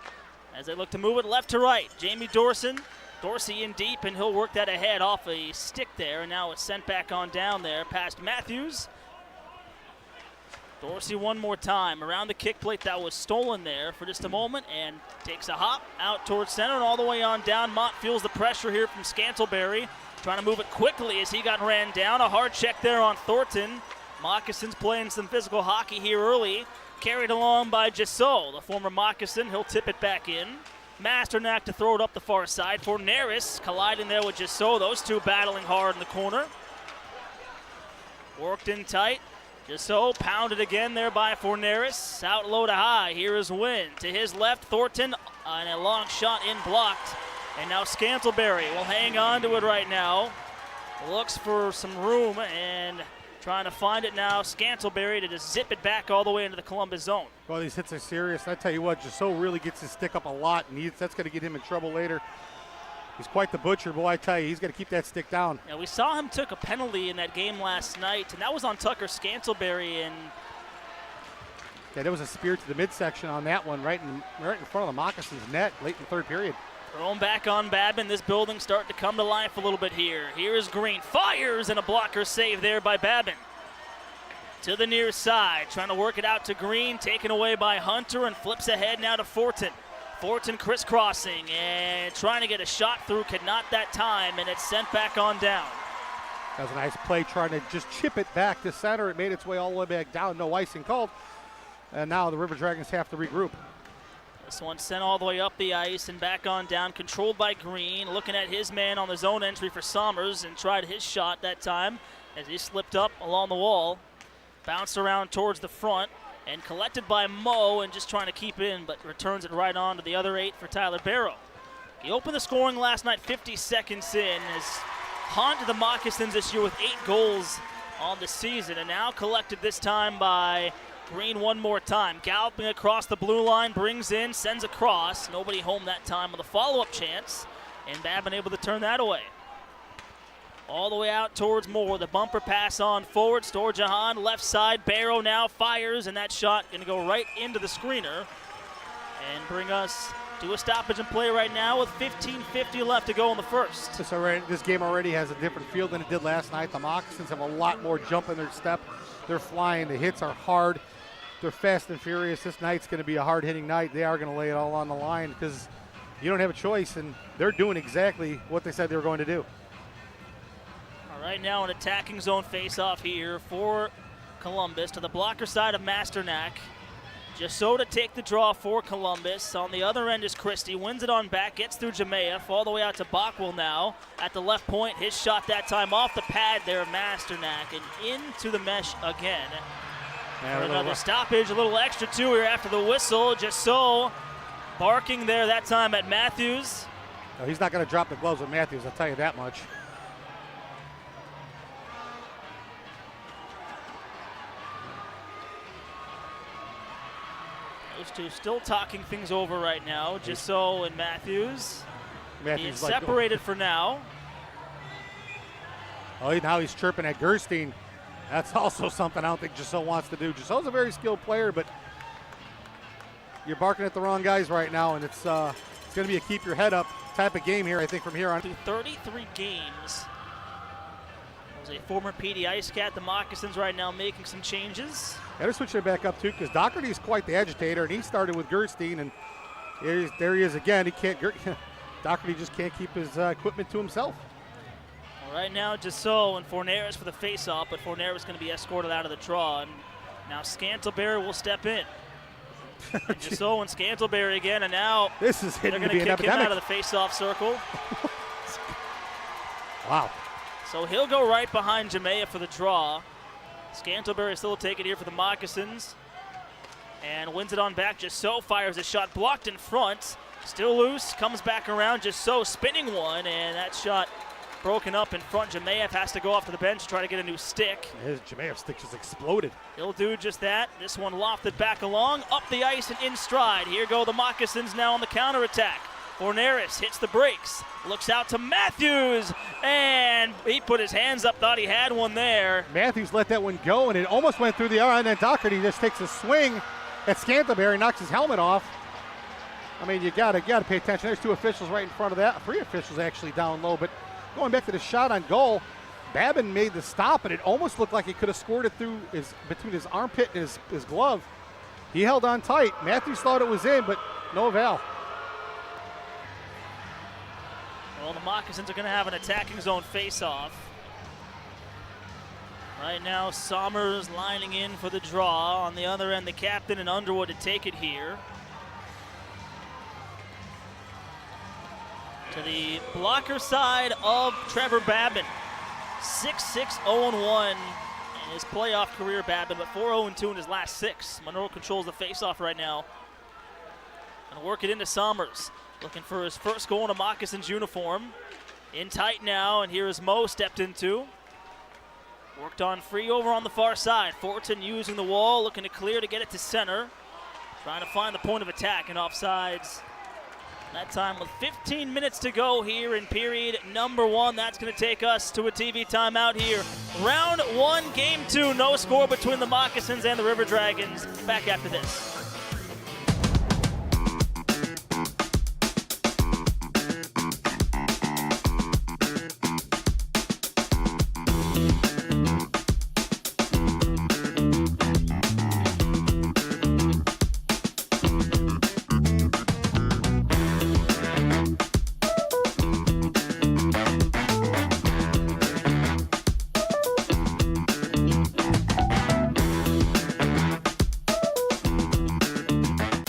as they look to move it left to right. Jamie Dorsey in deep, and he'll work that ahead off a stick there, and now it's sent back on down there past Matthews. Dorsey one more time around the kick plate that was stolen there for just a moment, and takes a hop out towards center and all the way on down. Mott feels the pressure here from Scantlebury, trying to move it quickly as he got ran down. A hard check there on Thornton. Moccasins playing some physical hockey here early. Carried along by Jassot, the former Moccasin. He'll tip it back in. Masternak to throw it up the far side for Neris, colliding there with Jassot. Those two battling hard in the corner. Worked in tight. Jassot pounded again there by Forneris. Out low to high. Here is Wynn. To his left, Thornton, and a long shot in blocked. And now Scantlebury will hang on to it right now. Looks for some room and trying to find it now. Scantlebury to just zip it back all the way into the Columbus zone. Well, these hits are serious. I tell you what, Jassot really gets his stick up a lot, and that's going to get him in trouble later. He's quite the butcher, boy. I tell you, he's got to keep that stick down. Yeah, we saw him took a penalty in that game last night, and that was on Tucker Scantlebury. And yeah, there was a spear to the midsection on that one, right in front of the Moccasins' net, late in the third period. Thrown back on Babin. This building's starting to come to life a little bit here. Here is Green. Fires, and a blocker save there by Babin. To the near side, trying to work it out to Green, taken away by Hunter, and flips ahead now to Fortin. Fortin crisscrossing and trying to get a shot through, could not that time, and it's sent back on down. That was a nice play, trying to just chip it back to center. It made its way all the way back down, no icing called. And now the River Dragons have to regroup. This one sent all the way up the ice and back on down, controlled by Green, looking at his man on the zone entry for Sommers, and tried his shot that time as he slipped up along the wall. Bounced around towards the front and collected by Moe, and just trying to keep in, but returns it right on to the other 8 for Tyler Barrow. He opened the scoring last night 50 seconds in, has haunted the Moccasins this year with 8 goals on the season, and now collected this time by Green one more time. Galloping across the blue line, brings in, sends across. Nobody home that time with a follow-up chance, and Babin able to turn that away. All the way out towards Moore. The bumper pass on forward. Storjahan left side. Barrow now fires, and that shot going to go right into the screener and bring us to a stoppage and play right now with 15:50 left to go in the first. This game already has a different feel than it did last night. The Moccasins have a lot more jump in their step. They're flying. The hits are hard. they're fast and furious. This night's going to be a hard-hitting night. They are going to lay it all on the line because you don't have a choice, and they're doing exactly what they said they were going to do. All right, now an attacking zone face-off here for Columbus to the blocker side of Masternak. Just so to take the draw for Columbus. On the other end is Christie. Wins it on back. Gets through Jemayeff. All the way out to Bockwell now. At the left point. His shot that time off the pad there of Masternak. And into the mesh again. For another stoppage. A little extra too here after the whistle. Just so barking there that time at Matthews. No, he's not going to drop the gloves with Matthews. I'll tell you that much. Those two still talking things over right now. Gisso and Matthews. Being like, separated for now. Oh, now he's chirping at Gerstein. That's also something I don't think Gisso wants to do. Gisso's a very skilled player, but you're barking at the wrong guys right now, and it's going to be a keep your head up type of game here, I think, from here on. 33 games. Was a former PD Ice Cat. The Moccasins right now making some changes. Got to switch it back up too, because Doherty is quite the agitator, and he started with Gerstein, and there he is again. He can't. Doherty just can't keep his equipment to himself. Well, right now, Gisso and Forneris for the face-off, but Forneris going to be escorted out of the draw, and now Scantleberry will step in. Gisso and Scantleberry again, and now this is they're going to kick him out of the face-off circle. Wow. So he'll go right behind Jemayeff for the draw. Scantleberry still will take it here for the Moccasins. And wins it on back. Gisso fires a shot blocked in front. Still loose, comes back around. Gisso spinning one, and that shot broken up in front. Jemayeff has to go off to the bench to try to get a new stick. His Jemayeff stick just exploded. He'll do just that. This one lofted back along, up the ice and in stride. Here go the Moccasins now on the counterattack. Forneris hits the brakes, looks out to Matthews, and he put his hands up, thought he had one there. Matthews let that one go, and it almost went through the arm, and then Doherty just takes a swing at Scantleberry, knocks his helmet off. I mean, you gotta pay attention. There's two officials right in front of that. Three officials actually down low, but going back to the shot on goal, Babin made the stop, and it almost looked like he could have scored it through between his armpit and his glove. He held on tight. Matthews thought it was in, but no avail. Well, the Moccasins are going to have an attacking zone face-off. Right now, Sommers lining in for the draw. On the other end, the captain and Underwood to take it here. To the blocker side of Trevor Babin. 6-6, 0-1 in his playoff career, Babin, but 4-0-2 in his last 6. Monroe controls the face-off right now. Gonna work it into Sommers. Looking for his first goal in a Moccasins uniform. In tight now, and here is Mo stepped into. Worked on free over on the far side. Fortin using the wall, looking to clear to get it to center. Trying to find the point of attack and offsides. That time with 15 minutes to go here in period number 1. That's going to take us to a TV timeout here. Round 1, game 2. No score between the Moccasins and the River Dragons. Back after this.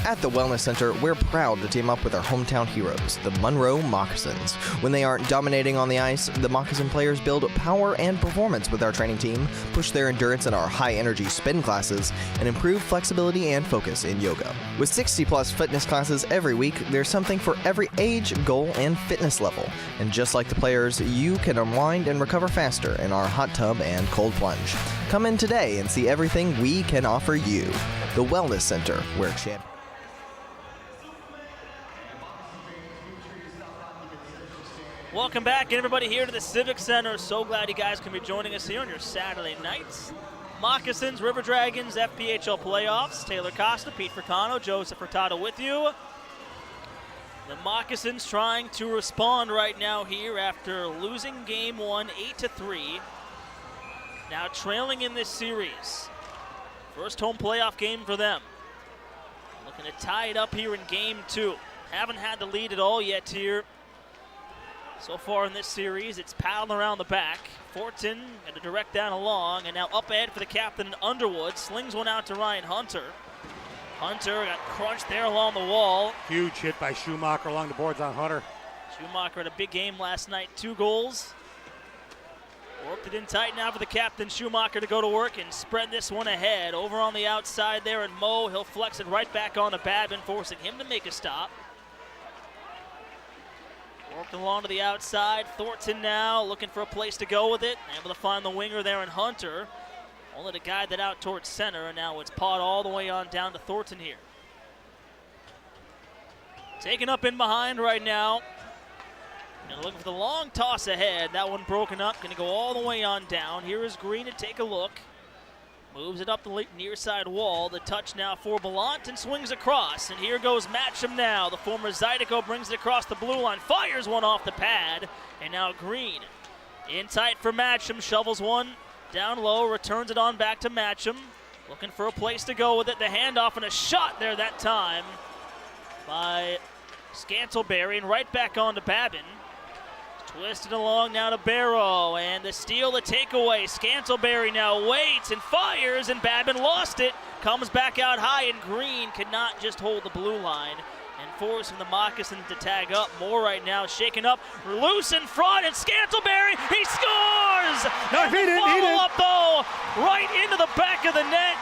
At the Wellness Center, we're proud to team up with our hometown heroes, the Monroe Moccasins. When they aren't dominating on the ice, the Moccasin players build power and performance with our training team, push their endurance in our high-energy spin classes, and improve flexibility and focus in yoga. With 60-plus fitness classes every week, there's something for every age, goal, and fitness level. And just like the players, you can unwind and recover faster in our hot tub and cold plunge. Come in today and see everything we can offer you. The Wellness Center, where champions. Welcome back, everybody, here to the Civic Center. So glad you guys can be joining us here on your Saturday nights. Moccasins, River Dragons, FPHL playoffs. Taylor Costa, Pete Furcano, Joseph Furtado with you. The Moccasins trying to respond right now here after losing game 1, 8-3. Now trailing in this series. First home playoff game for them. Looking to tie it up here in game 2. Haven't had the lead at all yet here. So far in this series, it's paddling around the back. Thornton going to direct down along, and now up ahead for the captain, Underwood. Slings one out to Ryan Hunter. Hunter got crunched there along the wall. Huge hit by Schumacher along the boards on Hunter. Schumacher had a big game last night, 2 goals. Worked it in tight now for the captain, Schumacher, to go to work and spread this one ahead. Over on the outside there, and Mo, he'll flex it right back on to Babin, forcing him to make a stop. Worked along to the outside. Thornton now looking for a place to go with it. Able to find the winger there in Hunter. Only to guide that out towards center, and now it's pawed all the way on down to Thornton here. Taken up in behind right now. And looking for the long toss ahead. That one broken up. Going to go all the way on down. Here is Green to take a look. Moves it up the near side wall. The touch now for Ballant and swings across. And here goes Matcham now. The former Zydeco brings it across the blue line. Fires one off the pad. And now Green in tight for Matcham. Shovels one down low. Returns it on back to Matcham. Looking for a place to go with it. The handoff and a shot there that time by Scantleberry. And right back on to Babin. Twisted along now to Barrow, and the steal, the takeaway. Scantleberry now waits and fires, and Babin lost it. Comes back out high, and Green could not just hold the blue line, and forcing the Moccasins to tag up. More right now, shaken up, loose in front, and Scantleberry, he scores! No, he didn't. Follow-up, though, right into the back of the net.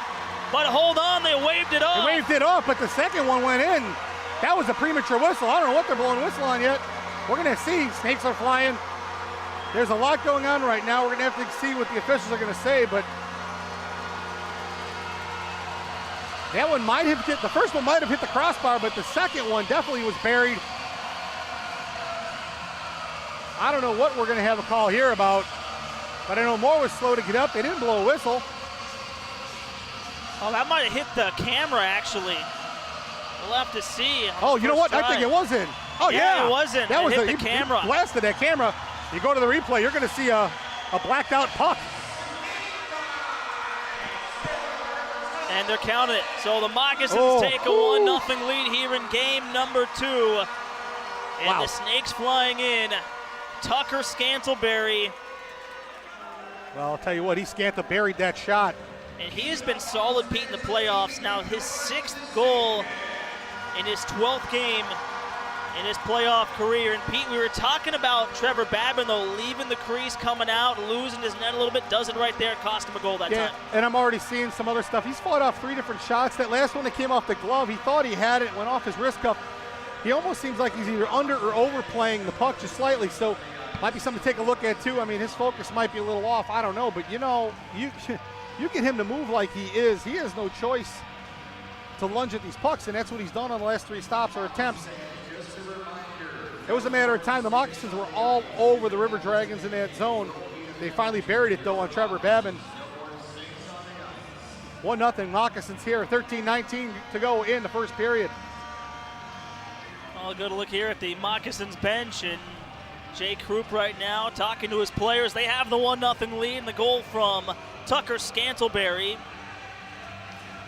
But hold on, they waved it off. They waved it off, but the second one went in. That was a premature whistle. I don't know what they're blowing whistle on yet. We're going to see. Snakes are flying. There's a lot going on right now. We're going to have to see what the officials are going to say, but that one might have hit, the first one might have hit the crossbar, but the second one definitely was buried. I don't know what we're going to have a call here about, but I know Moore was slow to get up. They didn't blow a whistle. Oh, that might have hit the camera, actually. We'll have to see. Oh, you know what? I think it was in. Oh, yeah. It wasn't. That was hit the camera. He blasted that camera. You go to the replay, you're going to see a blacked out puck. And they're counting it. So the Moccasins take a 1-0 lead here in game number 2. And the Snakes flying in. Tucker Scantleberry. Well, I'll tell you what, he Scantleberried that shot. And he has been solid, Pete, in the playoffs. Now his 6th goal in his 12th game in his playoff career. And Pete, we were talking about Trevor Babin, though, leaving the crease, coming out, losing his net a little bit. Does it right there, cost him a goal that time. And I'm already seeing some other stuff. He's fought off 3 different shots. That last one that came off the glove, he thought he had it, went off his wrist cuff. He almost seems like he's either under or overplaying the puck just slightly. So might be something to take a look at, too. I mean, his focus might be a little off. I don't know. But, you know, you get him to move like he is. He has no choice to lunge at these pucks, and that's what he's done on the last 3 stops or attempts. It was a matter of time. The Moccasins were all over the River Dragons in that zone. They finally buried it, though, on Trevor Babin. 1-0 Moccasins here, 13-19 to go in the first period. Well, a good look here at the Moccasins bench, and Jay Krupp right now talking to his players. They have the 1-0 lead, and the goal from Tucker Scantleberry.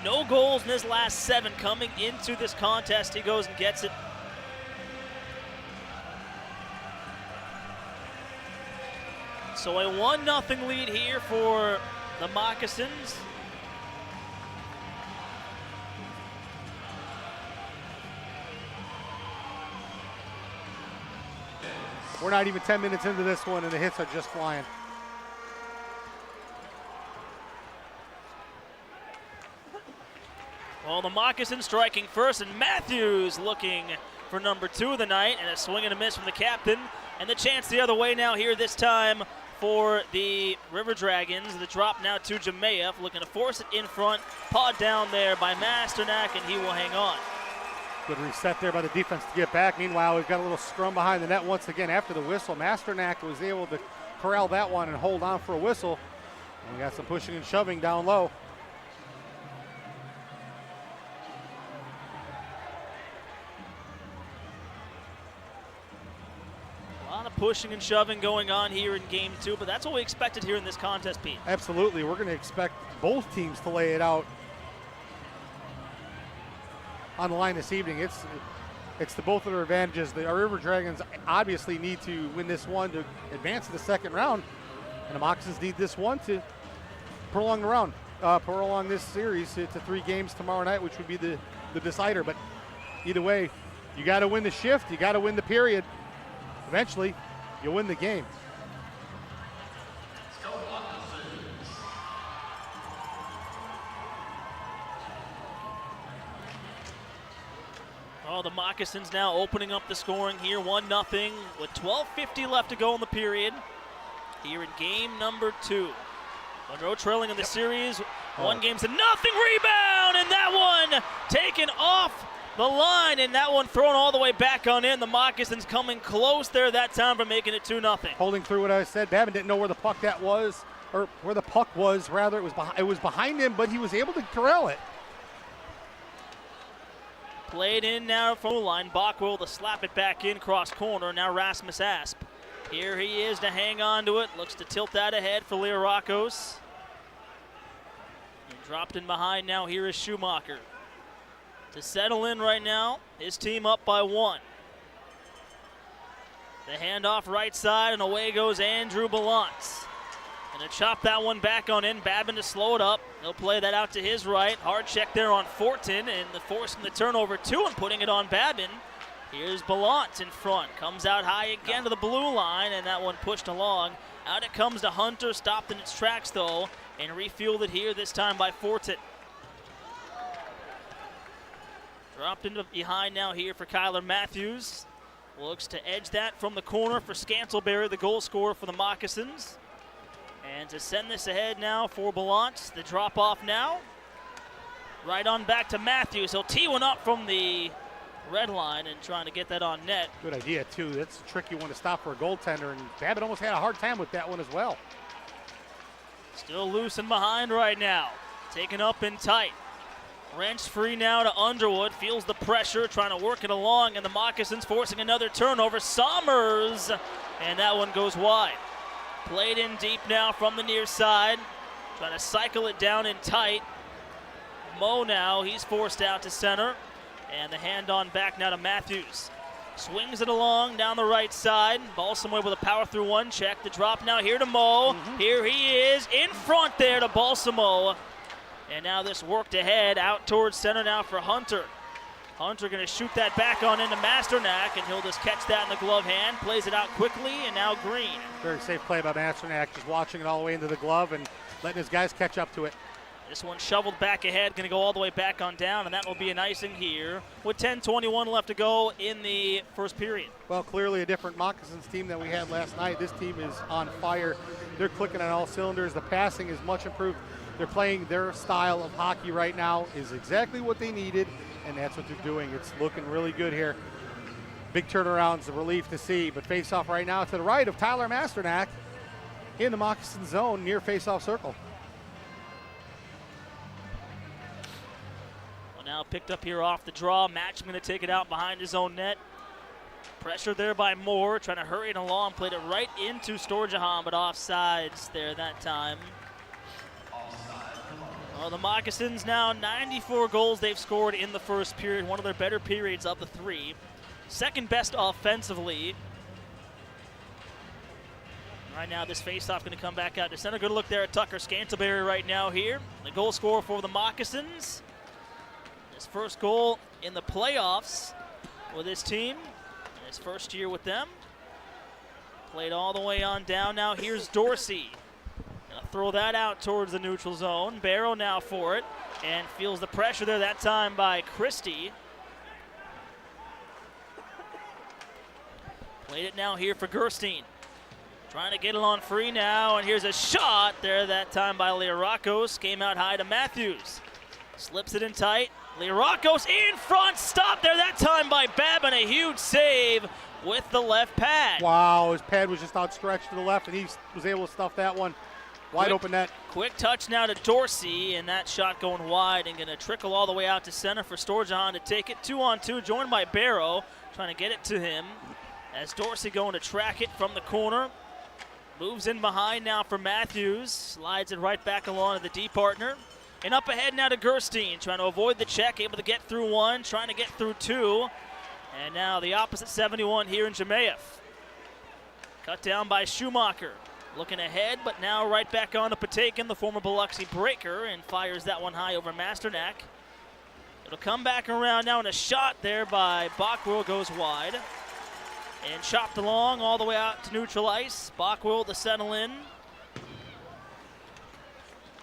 No goals in his last 7 coming into this contest. He goes and gets it. So a 1-0 lead here for the Moccasins. We're not even 10 minutes into this one, and the hits are just flying. Well, the Moccasins striking first, and Matthews looking for number 2 of the night, and a swing and a miss from the captain. And the chance the other way now here this time for the River Dragons. The drop now to Jamayev, looking to force it in front. Pawed down there by Masternak, and he will hang on. Good reset there by the defense to get back. Meanwhile, we've got a little scrum behind the net once again after the whistle. Masternak was able to corral that one and hold on for a whistle. And we got some pushing and shoving down low. A lot of pushing and shoving going on here in game 2, but that's what we expected here in this contest, Pete. Absolutely. We're going to expect both teams to lay it out on the line this evening. It's the both of their advantages. Our River Dragons obviously need to win this one to advance to the second round, and the Moccasins need this one to prolong the round, prolong this series to 3 games tomorrow night, which would be the decider. But either way, you got to win the shift, you got to win the period. Eventually, you'll win the game. Oh, the Moccasins now opening up the scoring here, 1-0 with 12:50 left to go in the period. Here in game number 2. Monroe trailing in the series, 1 game to nothing, rebound, and that one taken off the line, and that one thrown all the way back on in. The Moccasins coming close there that time for making it 2-0. Holding through what I said, Babin didn't know where the puck that was, or where the puck was, rather. It was behind him, but he was able to corral it. Played in now from the line. Bockwell to slap it back in, cross corner. Now Rasmus Asp. Here he is to hang on to it. Looks to tilt that ahead for Learakos. And dropped in behind now. Here is Schumacher. To settle in right now. His team up by 1. The handoff right side, and away goes Andrew Ballance. Gonna chop that one back on in. Babin to slow it up. He'll play that out to his right. Hard check there on Fortin, and forcing the turnover 2 and putting it on Babin. Here's Ballance in front. Comes out high again to the blue line, and that one pushed along. Out it comes to Hunter, stopped in its tracks though, and refielded here this time by Fortin. Dropped into behind now here for Kyler Matthews. Looks to edge that from the corner for Scantleberry, the goal scorer for the Moccasins. And to send this ahead now for Ballance. The drop off now. Right on back to Matthews. He'll tee one up from the red line and trying to get that on net. Good idea, too. That's a tricky one to stop for a goaltender, and Babbitt almost had a hard time with that one as well. Still loose and behind right now. Taken up and tight. Wrenched free now to Underwood. Feels the pressure, trying to work it along, and the Moccasins forcing another turnover. Sommers, and that one goes wide. Played in deep now from the near side. Trying to cycle it down in tight. Mo now, he's forced out to center. And the hand on back now to Matthews. Swings it along down the right side. Balsamore with a power through 1 check. The drop now here to Mo. Here he is in front there to Balsamore. And now this worked ahead out towards center now for Hunter. Hunter going to shoot that back on into Masternak, and he'll just catch that in the glove hand. Plays it out quickly, and now Green. Very safe play by Masternak, just watching it all the way into the glove and letting his guys catch up to it. This one shoveled back ahead, going to go all the way back on down, and that will be an icing here with 10:21 left to go in the first period. Well, clearly a different Moccasins team than we had last night. This team is on fire. They're clicking on all cylinders. The passing is much improved. They're playing their style of hockey right now, is exactly what they needed, and that's what they're doing. It's looking really good here. Big turnarounds, a relief to see, but face-off right now to the right of Tyler Masternak in the Moccasin zone near face-off circle. Well, now picked up here off the draw. Match going to take it out behind his own net. Pressure there by Moore, trying to hurry it along, played it right into Storjahan, but offsides there that time. Well, the Moccasins now 94 goals they've scored in the first period, one of their better periods of the 3. Second best offensively. Right now this faceoff going to come back out to center. Good look there at Tucker Scantleberry right now here. The goal scorer for the Moccasins. His first goal in the playoffs with his team. His first year with them. Played all the way on down now. Here's Dorsey. Throw that out towards the neutral zone. Barrow now for it and feels the pressure there that time by Christie. Played it now here for Gerstein. Trying to get it on free now, and here's a shot there that time by Learakos. Came out high to Matthews. Slips it in tight. Learakos in front. Stop there that time by Babin. A huge save with the left pad. Wow, his pad was just outstretched to the left, and he was able to stuff that one. Wide open net. Quick touch now to Dorsey, and that shot going wide and going to trickle all the way out to center for Storjahan to take it. 2-on-2, joined by Barrow, trying to get it to him. As Dorsey going to track it from the corner. Moves in behind now for Matthews. Slides it right back along to the D partner. And up ahead now to Gerstein, trying to avoid the check, able to get through one, trying to get through two. And now the opposite 71 here in Jemayev. Cut down by Schumacher. Looking ahead, but now right back on to Patakin, the former Biloxi breaker, and fires that one high over Masternak. It'll come back around now, and a shot there by Bockwell goes wide. And chopped along all the way out to neutral ice. Bockwell to settle in.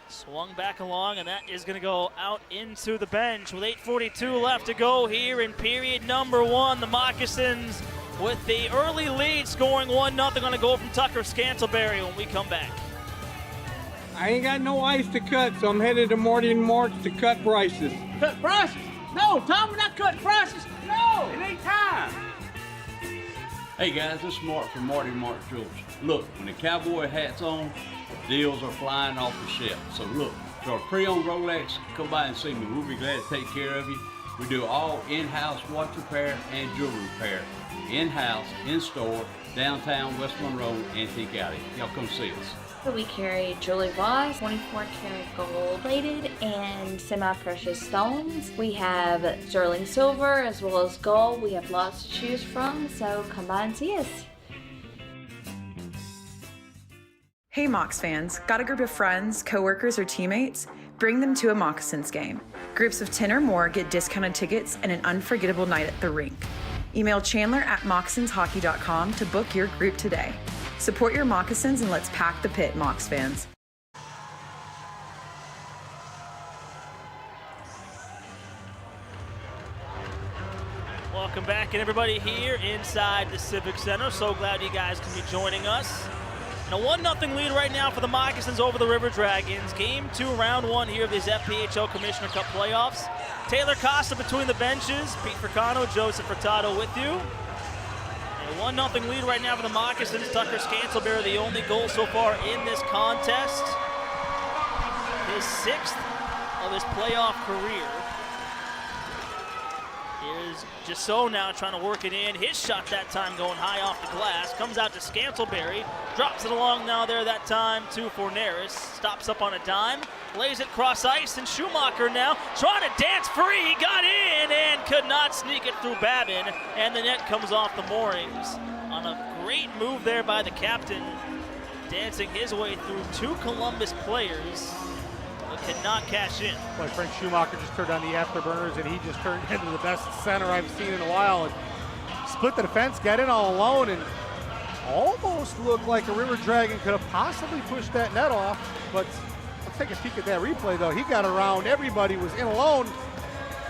Swung back along, and that is going to go out into the bench with 8:42 left to go here in period number one. The Moccasins with the early lead, scoring 1-0 on a goal from Tucker Scantleberry when we come back. I ain't got no ice to cut, so I'm headed to Morty and Mark's to cut prices. Cut prices? No, Tom, we're not cutting prices. No, it ain't time. Hey guys, this is Mark from Marty Mark Jewelers. Look, when the cowboy hat's on, deals are flying off the shelf. So look, for a pre-owned Rolex, come by and see me. We'll be glad to take care of you. We do all in-house watch repair and jewelry repair. In-house, in-store, downtown West Monroe, Antique Alley. Y'all come see us. We carry jewelry boss, 24 karat gold plated, and semi-precious stones. We have sterling silver as well as gold. We have lots to choose from, so come by and see us. Hey Mocs fans, got a group of friends, coworkers, or teammates? Bring them to a Moccasins game. Groups of 10 or more get discounted tickets and an unforgettable night at the rink. Email Chandler at moccasinhockey.com to book your group today. Support your Moccasins and let's pack the pit, Mocs fans. Welcome back, and everybody here inside the Civic Center. So glad you guys can be joining us. And a 1-0 lead right now for the Moccasins over the River Dragons. Game 2, round 1 here of these FPHL Commissioner Cup playoffs. Taylor Costa between the benches. Pete Fricano, Joseph Furtado with you. A 1-0 lead right now for the Moccasins. Tucker Scantleberry, the only goal so far in this contest. His 6th of his playoff career. Here's Jasso now trying to work it in. His shot that time going high off the glass. Comes out to Scantleberry. Drops it along now there that time to Forneris. Stops up on a dime. Lays it cross ice, and Schumacher now trying to dance free. He got in and could not sneak it through Babin. And the net comes off the moorings. On a great move there by the captain. Dancing his way through 2 Columbus players. Could not cash in. Boy, Frank Schumacher just turned on the afterburners, and he just turned into the best center I've seen in a while. And split the defense, got in all alone, and almost looked like a River Dragon could have possibly pushed that net off. But let's take a peek at that replay, though. He got around. Everybody was in alone.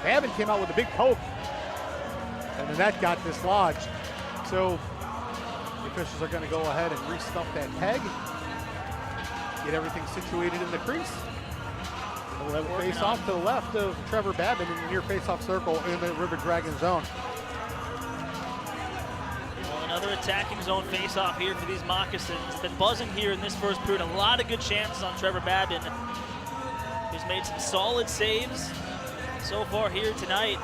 Babin came out with a big poke, and the net got dislodged. So the officials are going to go ahead and re-stump that peg, get everything situated in the crease. We'll have a face-off to the left of Trevor Babin in the near face-off circle in the River Dragon zone. Well, another attacking zone face-off here for these Moccasins. Been buzzing here in this first period. A lot of good chances on Trevor Babin, who's made some solid saves so far here tonight.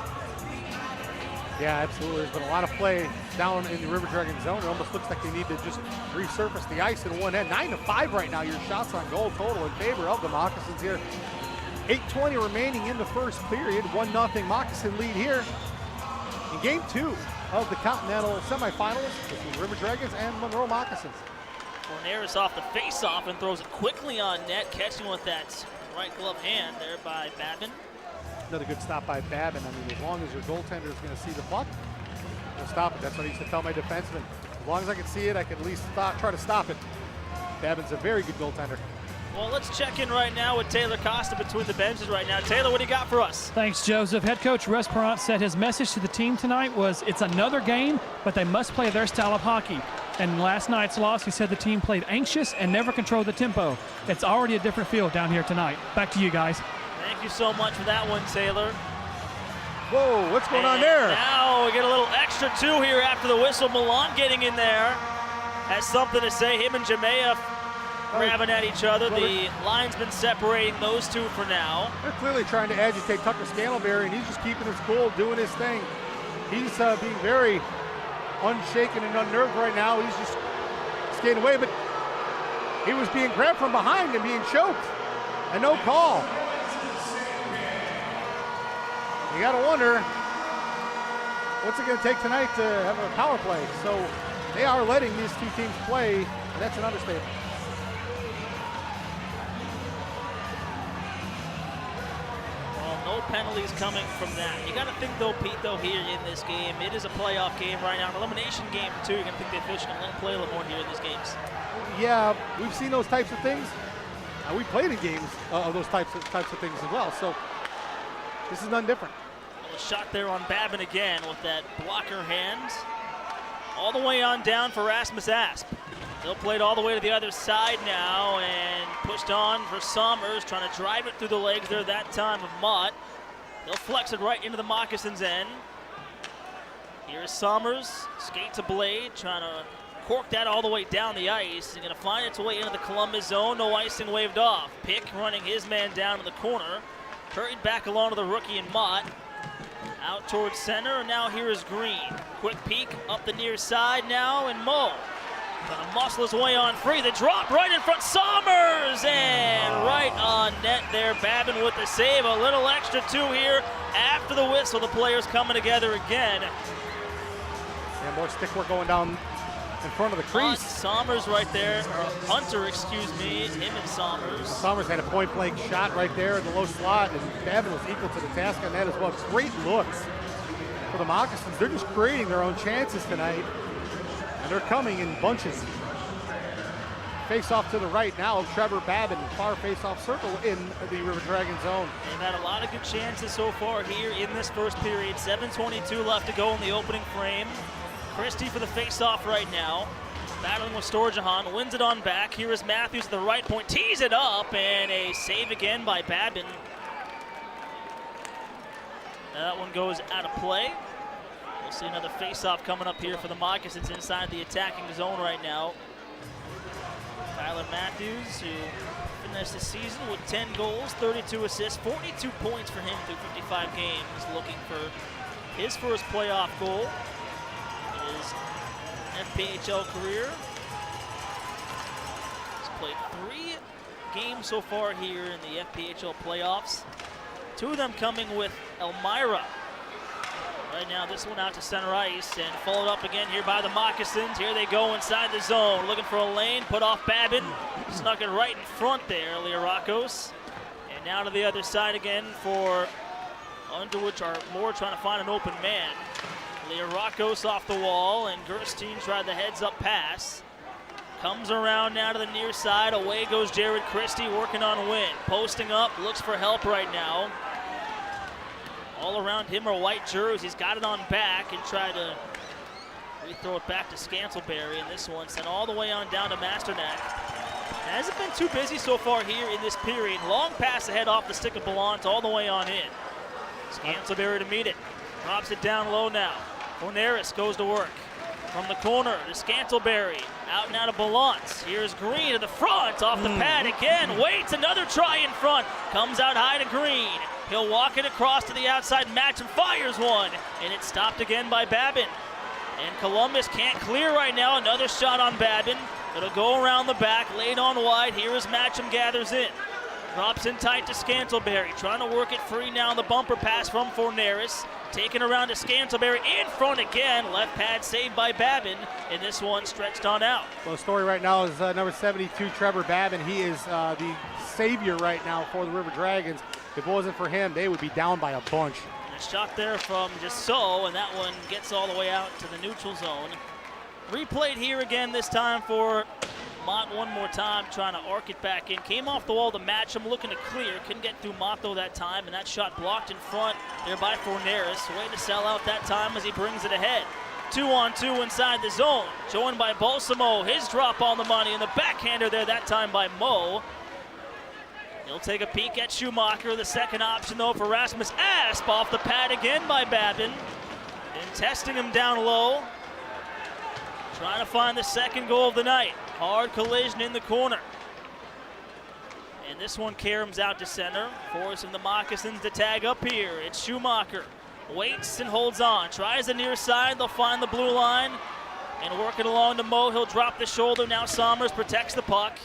Yeah, absolutely. There's been a lot of play down in the River Dragon zone. It almost looks like they need to just resurface the ice in one end. 9-5 right now. Your shots on goal total in favor of the Moccasins here. 8:20 remaining in the first period. 1-0 Moccasin lead here in game 2 of the Continental semifinals between River Dragons and Monroe Moccasins. Forneris off the face-off and throws it quickly on net, catching with that right glove hand there by Babin. Another good stop by Babin. I mean, as long as your goaltender is going to see the puck, he'll stop it. That's what I used to tell my defensemen. As long as I can see it, I can at least try to stop it. Babin's a very good goaltender. Well, let's check in right now with Taylor Costa between the benches right now. Taylor, what do you got for us? Thanks, Joseph. Head coach Russ Perrant said his message to the team tonight was it's another game, but they must play their style of hockey. And last night's loss, he said the team played anxious and never controlled the tempo. It's already a different feel down here tonight. Back to you guys. Thank you so much for that one, Taylor. Whoa, what's going on there? Now we get a little extra 2 here after the whistle. Milan getting in there. Has something to say. Him and Jemayev grabbing at each other. The line's been separating those 2 for now. They're clearly trying to agitate Tucker Scantleberry, and he's just keeping his cool, doing his thing. He's being very unshaken and unnerved right now. He's just skating away, but he was being grabbed from behind and being choked. And no call. You got to wonder, what's it going to take tonight to have a power play? So they are letting these two teams play, and that's an understatement. No penalties coming from that. You got to think, though, Pete, here in this game, it is a playoff game right now, an elimination game, too. You're going to think the officials are going to play a little more here in these games. Yeah, we've seen those types of things. We played in games of those types of things as well, so this is none different. A shot there on Babin again with that blocker hand. All the way on down for Rasmus Asp. They'll play it all the way to the other side now and pushed on for Sommers, trying to drive it through the legs there that time of Mott. They'll flex it right into the Moccasins' end. Here's Sommers, skate to Blade, trying to cork that all the way down the ice. He's going to find its way into the Columbus zone, no icing waved off. Pick running his man down in the corner. Hurried back along to the rookie and Mott. Out towards center, and now here is Green. Quick peek up the near side now, and Mo. Trying to muscle his way on free. The drop right in front, Sommers! And right on net there, Babin with the save. A little extra two here after the whistle. The players coming together again. And more stick work going down in front of the crease. Sommers right there, or Hunter, excuse me, him and Sommers. Sommers had a point-blank shot right there in the low slot, and Babin was equal to the task on that as well. Great looks for the Moccasins. They're just creating their own chances tonight, and they're coming in bunches. Face off to the right now, Trevor Babin, far face-off circle in the River Dragon zone. They've had a lot of good chances so far here in this first period. 7:22 left to go in the opening frame. Christie for the face-off right now. Battling with Storjahan, wins it on back. Here is Matthews at the right point, tees it up, and a save again by Babin. That one goes out of play. We'll see another face-off coming up here for the Moccasins inside the attacking zone right now. Tyler Matthews, who finished the season with 10 goals, 32 assists, 42 points for him through 55 games, looking for his first playoff goal. His FPHL career. He's played 3 games so far here in the FPHL playoffs. 2 of them coming with Elmira. Right now, this one out to center ice and followed up again here by the Moccasins. Here they go inside the zone, looking for a lane, put off Babin. Snuck it right in front there, Liarakos. And now to the other side again for Underwood, or Moore trying to find an open man. Liarakos off the wall, and Gerstein tried the heads-up pass. Comes around now to the near side. Away goes Jared Christie, working on Wynn. Posting up, looks for help right now. All around him are white jerseys. He's got it on back and tried to rethrow it back to Scantleberry, and this one sent all the way on down to Masternak. Hasn't been too busy so far here in this period. Long pass ahead off the stick of Ballant all the way on in. Scantleberry to meet it. Drops it down low now. Forneris goes to work. From the corner to Scantleberry. Out now to Ballant. Here's Green to the front, off the pad again. Waits, another try in front. Comes out high to Green. He'll walk it across to the outside match and fires one. And it's stopped again by Babin. And Columbus can't clear right now. Another shot on Babin. It'll go around the back, laid on wide. Here is Matcham, gathers in. Drops in tight to Scantleberry. Trying to work it free now. The bumper pass from Forneris. Taken around to Scantleberry, in front again. Left pad saved by Babin, and this one stretched on out. Well, the story right now is number 72, Trevor Babin. He is the savior right now for the River Dragons. If it wasn't for him, they would be down by a bunch. And a shot there from Jasso, and that one gets all the way out to the neutral zone. Replayed here again, this time for Mott one more time, trying to arc it back in. Came off the wall to match him, looking to clear. Couldn't get through Mott though that time, and that shot blocked in front there by Forneris. Way to sell out that time as he brings it ahead. 2-on-2 inside the zone. Joined by Balsamo. His drop on the money, and the backhander there that time by Mo. He'll take a peek at Schumacher. The second option though for Rasmus Asp, off the pad again by Babin. And testing him down low. Trying to find the second goal of the night. Hard collision in the corner. And this one caroms out to center, forcing the Moccasins to tag up here. It's Schumacher. Waits and holds on. Tries the near side. They'll find the blue line. And work it along to Mo. He'll drop the shoulder. Now Sommers protects the puck.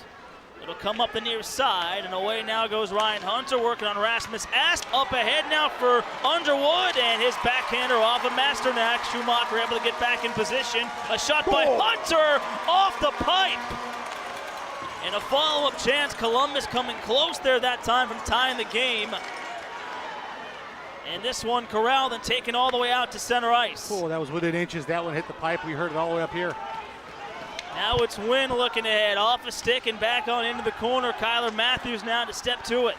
It'll come up the near side, and away now goes Ryan Hunter, working on Rasmus Asp. Up ahead now for Underwood, and his backhander off of Masternak. Schumacher able to get back in position. A shot by Hunter off the pipe. And a follow-up chance. Columbus coming close there that time from tying the game. And this one corralled and taken all the way out to center ice. Oh, that was within inches. That one hit the pipe. We heard it all the way up here. Now it's Wynn looking ahead, off a stick and back on into the corner. Kyler Matthews now to step to it.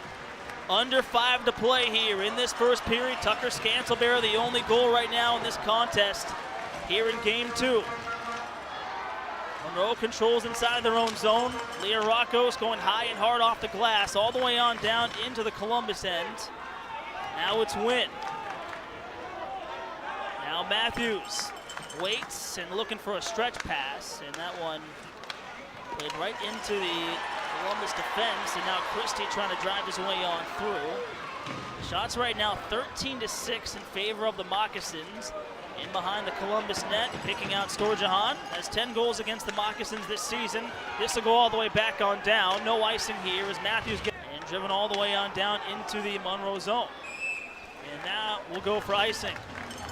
Under 5 to play here in this first period. Tucker Scantleberry, the only goal right now in this contest here in game 2. Monroe controls inside their own zone. Leah Rockos going high and hard off the glass, all the way on down into the Columbus end. Now it's Wynn. Now Matthews waits and looking for a stretch pass, and that one played right into the Columbus defense, and now Christie trying to drive his way on through. Shots right now 13-6 in favor of the Moccasins. In behind the Columbus net, picking out Storjahan, has 10 goals against the Moccasins this season. This will go all the way back on down. No icing here as Matthews gets and driven all the way on down into the Monroe zone. And now we'll go for icing.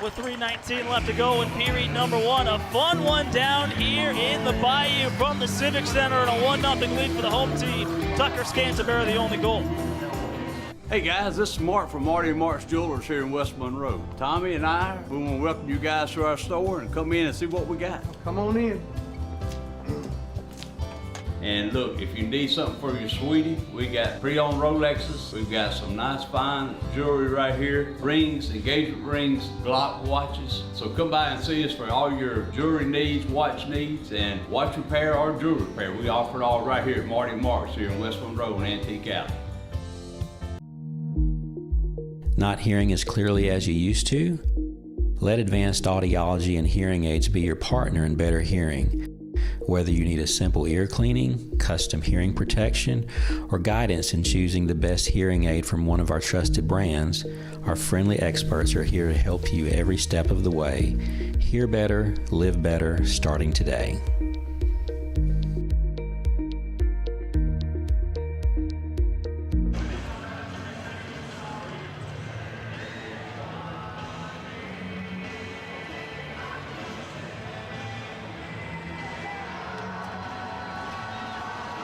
With 3:19 left to go in period number 1. A fun one down here in the Bayou from the Civic Center, and a 1-0 lead for the home team. Tucker Scantleberry, the only goal. Hey guys, this is Mark from Marty and Mark's Jewelers here in West Monroe. Tommy and I, we want to welcome you guys to our store and come in and see what we got. Come on in. And look, if you need something for your sweetie, we got pre-owned Rolexes. We've got some nice fine jewelry right here. Rings, engagement rings, Glock watches. So come by and see us for all your jewelry needs, watch needs, and watch repair or jewelry repair. We offer it all right here at Marty and Mark's here in West Monroe and Antique Alley. Not hearing as clearly as you used to? Let Advanced Audiology and Hearing Aids be your partner in better hearing. Whether you need a simple ear cleaning, custom hearing protection, or guidance in choosing the best hearing aid from one of our trusted brands, our friendly experts are here to help you every step of the way. Hear better, live better, starting today.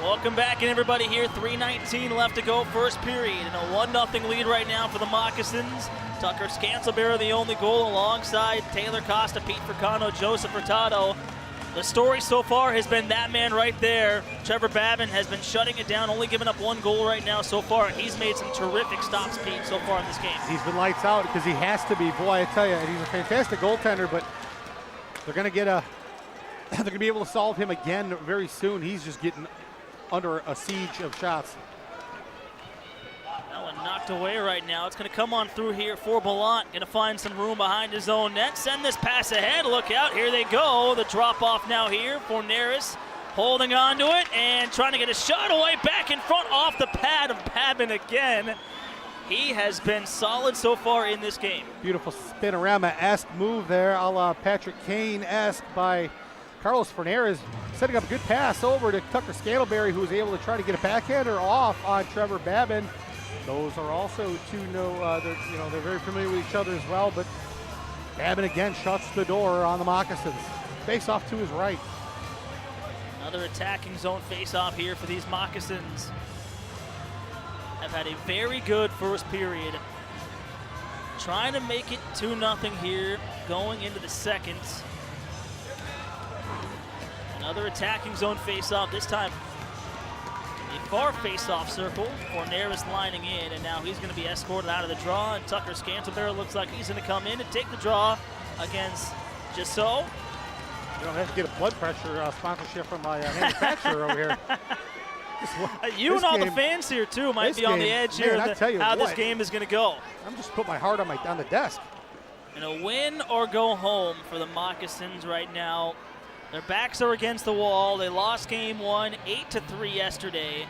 Welcome back, and everybody here. 3:19 left to go, first period, and a 1-0 lead right now for the Moccasins. Tucker Scantleberry, the only goal, alongside Taylor Costa, Pete Fricano, Joseph Hurtado. The story so far has been that man right there. Trevor Babin has been shutting it down, only giving up 1 goal right now so far. He's made some terrific stops, Pete, so far in this game. He's been lights out because he has to be. Boy, I tell you, he's a fantastic goaltender, but they're going to get they're going to be able to solve him again very soon. He's just getting under a siege of shots. That one knocked away right now. It's going to come on through here for Ballant. Going to find some room behind his own net. Send this pass ahead. Look out. Here they go. The drop off now here for Neris. Holding on to it and trying to get a shot away back in front off the pad of Babin again. He has been solid so far in this game. Beautiful spinorama-esque move there, a la Patrick Kane-esque by Carlos Fernandez, setting up a good pass over to Tucker Scantleberry, who was able to try to get a backhander off on Trevor Babin. Those are also they're very familiar with each other as well, but Babin again shuts the door on the Moccasins. Face off to his right. Another attacking zone face-off here for these Moccasins. Have had a very good first period. Trying to make it 2-0 here, going into the second. Another attacking zone face-off, this time a far face-off circle. Forneris lining in, and now he's going to be escorted out of the draw, and Tucker Scantleberry looks like he's going to come in and take the draw against Jasso. You don't have to get a blood pressure sponsorship from my manufacturer over here. You and all the fans here, too, might be on the edge here how this game is going to go. I'm just putting my heart on the desk. And a win or go home for the Moccasins right now. Their backs are against the wall. They lost game 1, 8-3 yesterday.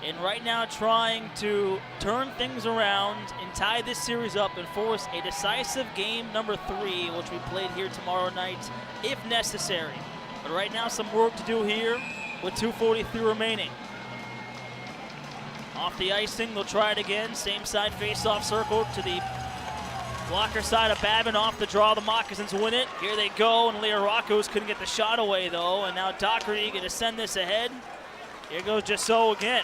And right now trying to turn things around and tie this series up and force a decisive game number 3, which we played here tomorrow night, if necessary. But right now some work to do here with 2:43 remaining. Off the icing, they'll try it again. Same side face-off circle to the blocker side of Babin. Off the draw, the Moccasins win it. Here they go, and Leo Rocco's couldn't get the shot away, though. And now Doherty going to send this ahead. Here goes Jasso again.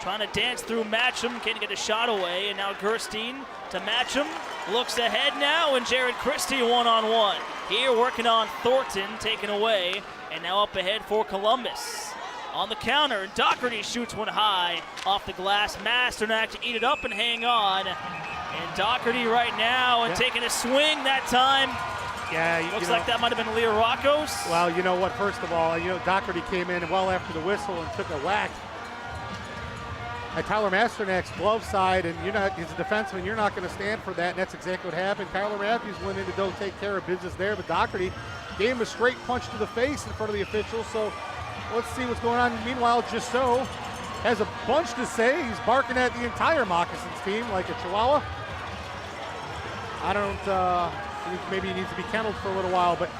Trying to dance through Matcham, can't get a shot away. And now Gerstein to Matcham. Looks ahead now, and Jared Christie one-on-one. Here working on Thornton, taken away. And now up ahead for Columbus. On the counter, Doherty shoots one high off the glass. Masternak to eat it up and hang on. And Doherty right now and taking a swing that time. Yeah, looks like that might have been Leo Rocco's. Well, you know what? First of all, Doherty came in well after the whistle and took a whack at Tyler Masternak's glove side, and he's a defenseman. You're not going to stand for that, and that's exactly what happened. Tyler Matthews went in to go take care of business there, but Doherty gave him a straight punch to the face in front of the officials. So let's see what's going on. Meanwhile, Jasso has a bunch to say. He's barking at the entire Moccasins team like a chihuahua. I don't, maybe he needs to be kenneled for a little while, but.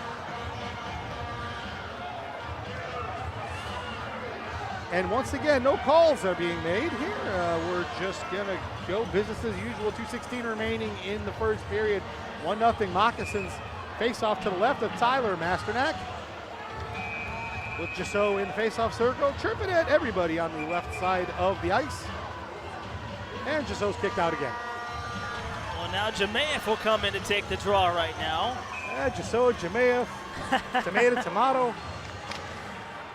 And once again, no calls are being made here. We're just gonna go business as usual. 2:16 remaining in the first period. 1-0 Moccasins. Face off to the left of Tyler Masternak. With Jasso in the face-off circle, chirping at everybody on the left side of the ice. And Jasso's kicked out again. Well, now Jemayev will come in to take the draw right now. Yeah, Jasso, Jemayev, tomato.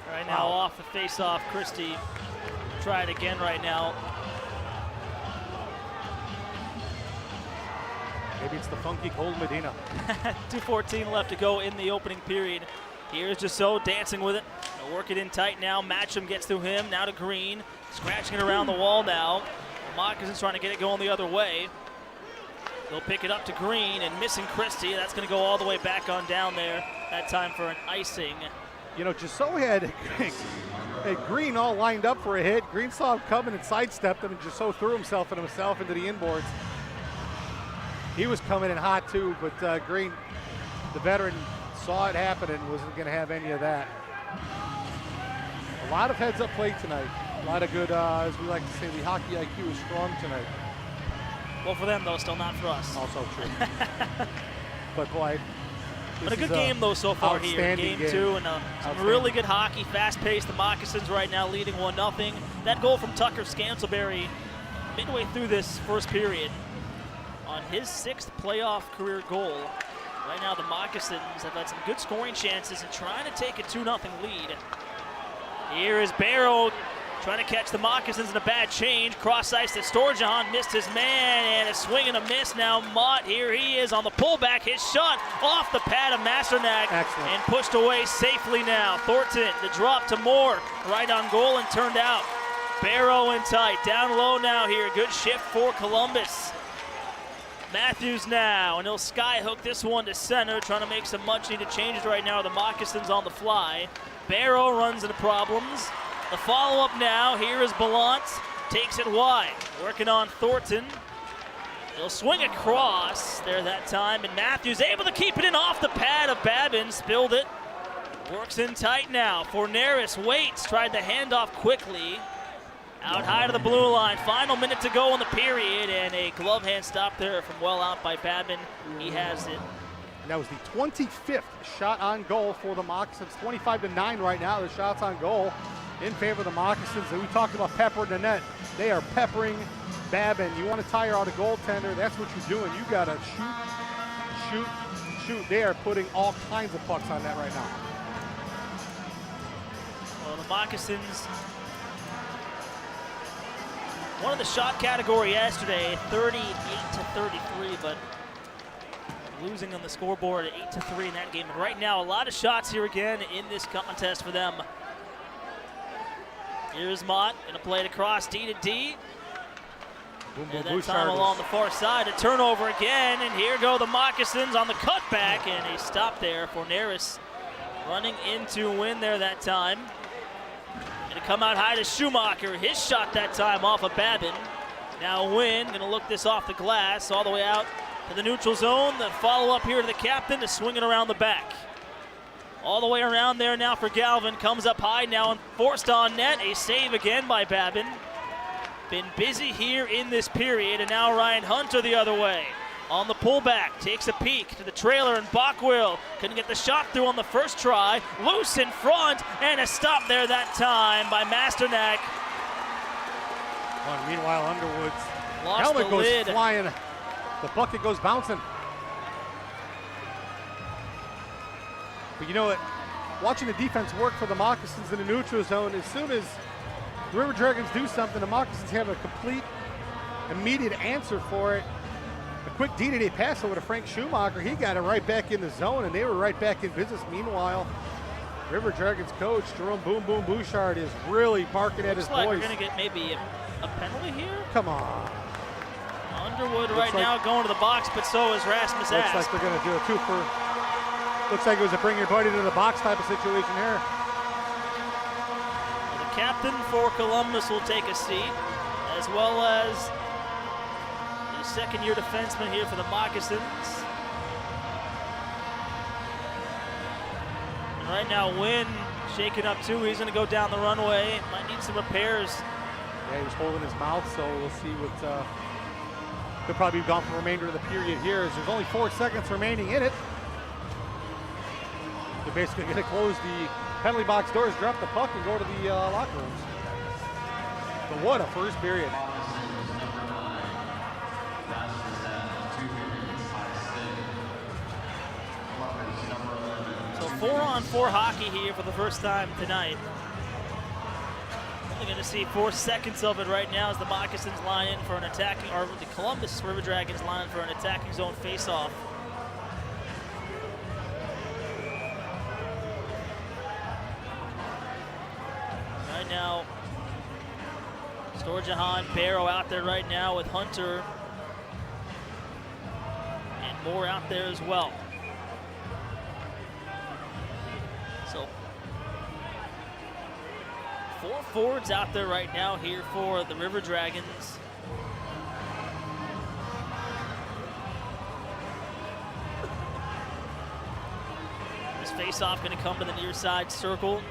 Right now off the face-off, Christie. Try it again right now. Maybe it's the funky cold Medina. 2:14 left to go in the opening period. Here's Jasso dancing with it. They'll work it in tight now. Matcham gets through him. Now to Green. Scratching it around the wall now. Moccasins trying to get it going the other way. They'll pick it up to Green and missing Christie. That's going to go all the way back on down there. That time for an icing. Jasso had Green all lined up for a hit. Green saw him coming and sidestepped him, and Jasso threw himself into the inboards. He was coming in hot too, but Green, the veteran, saw it happen and wasn't going to have any of that. A lot of heads-up play tonight. A lot of good, as we like to say, the hockey IQ is strong tonight. Well, for them, though, still not for us. Also true. But, boy, but a good game, though, so far here. Game 2, and some really good hockey, fast-paced. The Moccasins right now leading 1-0. That goal from Tucker Scantlebury midway through this first period on his 6th playoff career goal. Right now, the Moccasins have had some good scoring chances and trying to take a 2-0 lead. Here is Barrow trying to catch the Moccasins in a bad change. Cross ice to Storjahan, missed his man, and a swing and a miss. Now Mott, here he is on the pullback. His shot off the pad of Masternak. Excellent. And pushed away safely now. Thornton, the drop to Moore, right on goal and turned out. Barrow in tight, down low now here. Good shift for Columbus. Matthews now, and he'll skyhook this one to center, trying to make some much-needed changes right now. The Moccasins on the fly. Barrow runs into problems. The follow-up now, here is Ballant, takes it wide. Working on Thornton. He'll swing across there that time, and Matthews able to keep it in off the pad of Babin, spilled it. Works in tight now. Forneris waits, tried the handoff quickly. Out high to the blue line. Final minute to go in the period, and a glove hand stop there from well out by Babin. He has it. And that was the 25th shot on goal for the Moccasins. 25-9 right now, the shots on goal in favor of the Moccasins. And we talked about peppering the net. They are peppering Babin. You want to tire out a goaltender, that's what you're doing. You got to shoot. They are putting all kinds of pucks on that right now. Well, the Moccasins won the shot category yesterday, 38-33, but losing on the scoreboard at 8-3 in that game. And right now, a lot of shots here again in this contest for them. Here's Mott, gonna play it across D to D. And that time along the far side, a turnover again, and here go the Moccasins on the cutback, and a stop there for Forneris running in to win there that time. Gonna come out high to Schumacher. His shot that time off of Babin. Now Wynn gonna look this off the glass all the way out to the neutral zone. The follow up here to the captain to swing it around the back. All the way around there now for Galvin. Comes up high now and forced on net. A save again by Babin. been busy here in this period, and now Ryan Hunter the other way. On the pullback, takes a peek to the trailer, and Bockwell couldn't get the shot through on the first try. Loose in front, and a stop there that time by Masternak. Well, meanwhile, Underwood's Lost helmet the goes lid. flying. The bucket goes bouncing. But you know what? Watching the defense work for the Moccasins in the neutral zone, as soon as the River Dragons do something, the Moccasins have a complete, immediate answer for it. A quick D-to-D pass over to Frank Schumacher. He got it right back in the zone, and they were right back in business. Meanwhile, River Dragons coach Jerome Boom Boom Bouchard is really barking at his Looks like boys. we're going to get maybe a penalty here. Come on. Underwood right now going to the box, but so is Rasmus Looks Ask. like they're going to do a two for. Looks like it was a bring your buddy to the box type of situation here. The captain for Columbus will take a seat, as well as the second-year defenseman here for the Moccasins. And right now, Wynn shaking up too. He's going to go down the runway. Might need some repairs. Yeah, he was holding his mouth, so we'll see what. He'll probably be gone for the remainder of the period here, as there's only 4 seconds remaining in it. They're basically going to close the penalty box doors, drop the puck, and go to the locker rooms. But what a first period. So 4-on-4 hockey here for the first time tonight. Only going to see 4 seconds of it right now as the Moccasins line in for an attacking, or the Columbus River Dragons line in for an attacking zone face-off. Right now, Storjahan, Barrow out there right now with Hunter, and Moore out there as well. So 4 forwards out there right now here for the River Dragons. This face-off going to come to the near side circle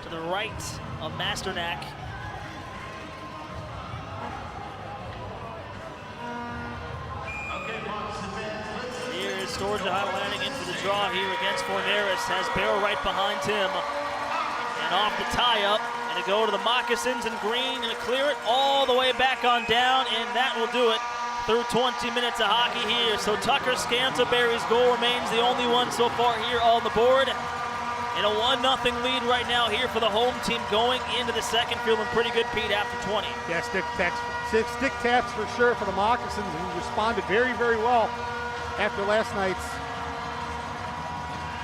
to the right of Masternak. Here is Storjahan landing in for the draw here against Forneris. Has Barrow right behind him. And off the tie-up. And to go to the Moccasins in green and to clear it all the way back on down. And that will do it through 20 minutes of hockey here. So Tucker Scantlebury's goal remains the only one so far here on the board. And a 1-0 lead right now here for the home team going into the second, feeling pretty good, Pete, after 20. Yeah, stick taps for sure for the Moccasins, who responded very, very well after last night's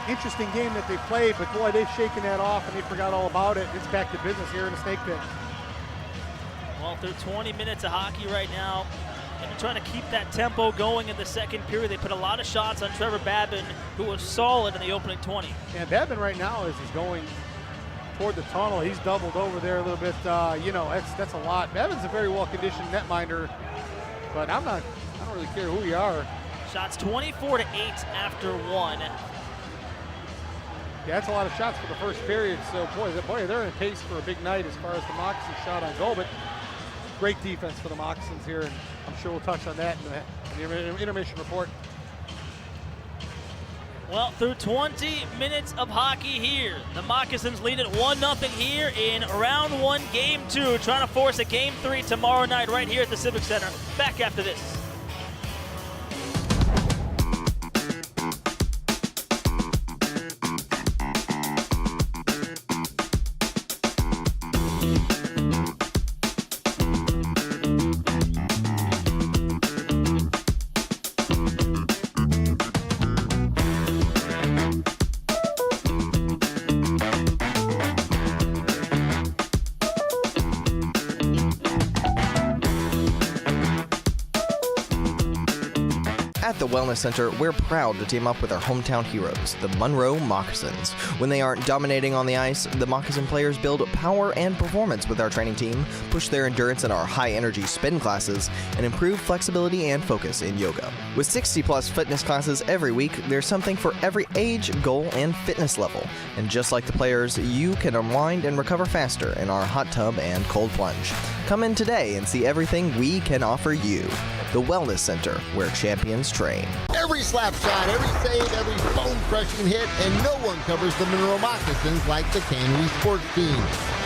interesting game that they played. But boy, they've shaken that off and they forgot all about it. It's back to business here in the Snake Pit. Well, through 20 minutes of hockey right now, and they're trying to keep that tempo going in the second period. They put a lot of shots on Trevor Babin, who was solid in the opening 20. And Babin right now, as he's going toward the tunnel, he's doubled over there a little bit. You know, that's a lot. Babin's a very well-conditioned netminder, but I don't really care who you are. Shots 24-8 after 1. Yeah, that's a lot of shots for the first period. So boy, they're in pace for a big night as far as the Moccasins shot on goal. But great defense for the Moccasins here, and I'm sure we'll touch on that in the intermission report. Well, through 20 minutes of hockey here, the Moccasins lead at 1-0 here in round 1, game 2, trying to force a game 3 tomorrow night right here at the Civic Center. Back after this. the Wellness Center, we're proud to team up with our hometown heroes, the Monroe Moccasins. When they aren't dominating on the ice, the Moccasin players build power and performance with our training team, push their endurance in our high-energy spin classes, and improve flexibility and focus in yoga. With 60-plus fitness classes every week, there's something for every age, goal, and fitness level. And just like the players, you can unwind and recover faster in our hot tub and cold plunge. Come in today and see everything we can offer you. The Wellness Center, where champions train. Every slap shot, every save, every bone-crushing hit, and no one covers the Monroe Moccasins like the Canoe Sports Team.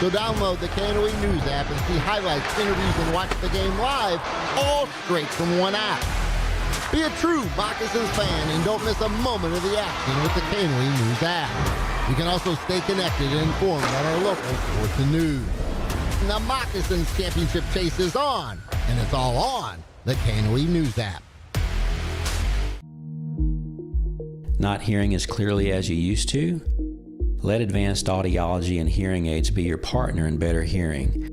So download the Canoe News app and see highlights, interviews, and watch the game live, all straight from one app. Be a true Moccasins fan and don't miss a moment of the action with the Canoe News app. You can also stay connected and informed on our local sports and news. The Moccasins Championship chase is on, and it's all on the Canoe News app. Not hearing as clearly as you used to? Let advanced audiology and hearing aids be your partner in better hearing.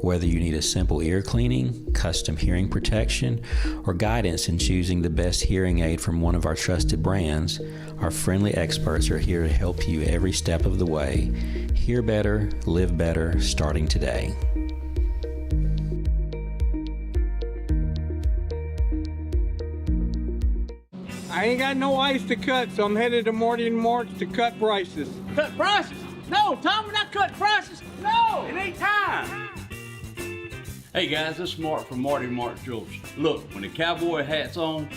Whether you need a simple ear cleaning, custom hearing protection, or guidance in choosing the best hearing aid from one of our trusted brands, our friendly experts are here to help you every step of the way. Hear better, live better, starting today. I ain't got no ice to cut, so I'm headed to Morty and Mark's to cut prices. Cut prices? No, Tom, we're not cutting prices. No, it ain't time. Hey guys, this is Mark from Marty and Mark Jewelers. Look, when the cowboy hat's on,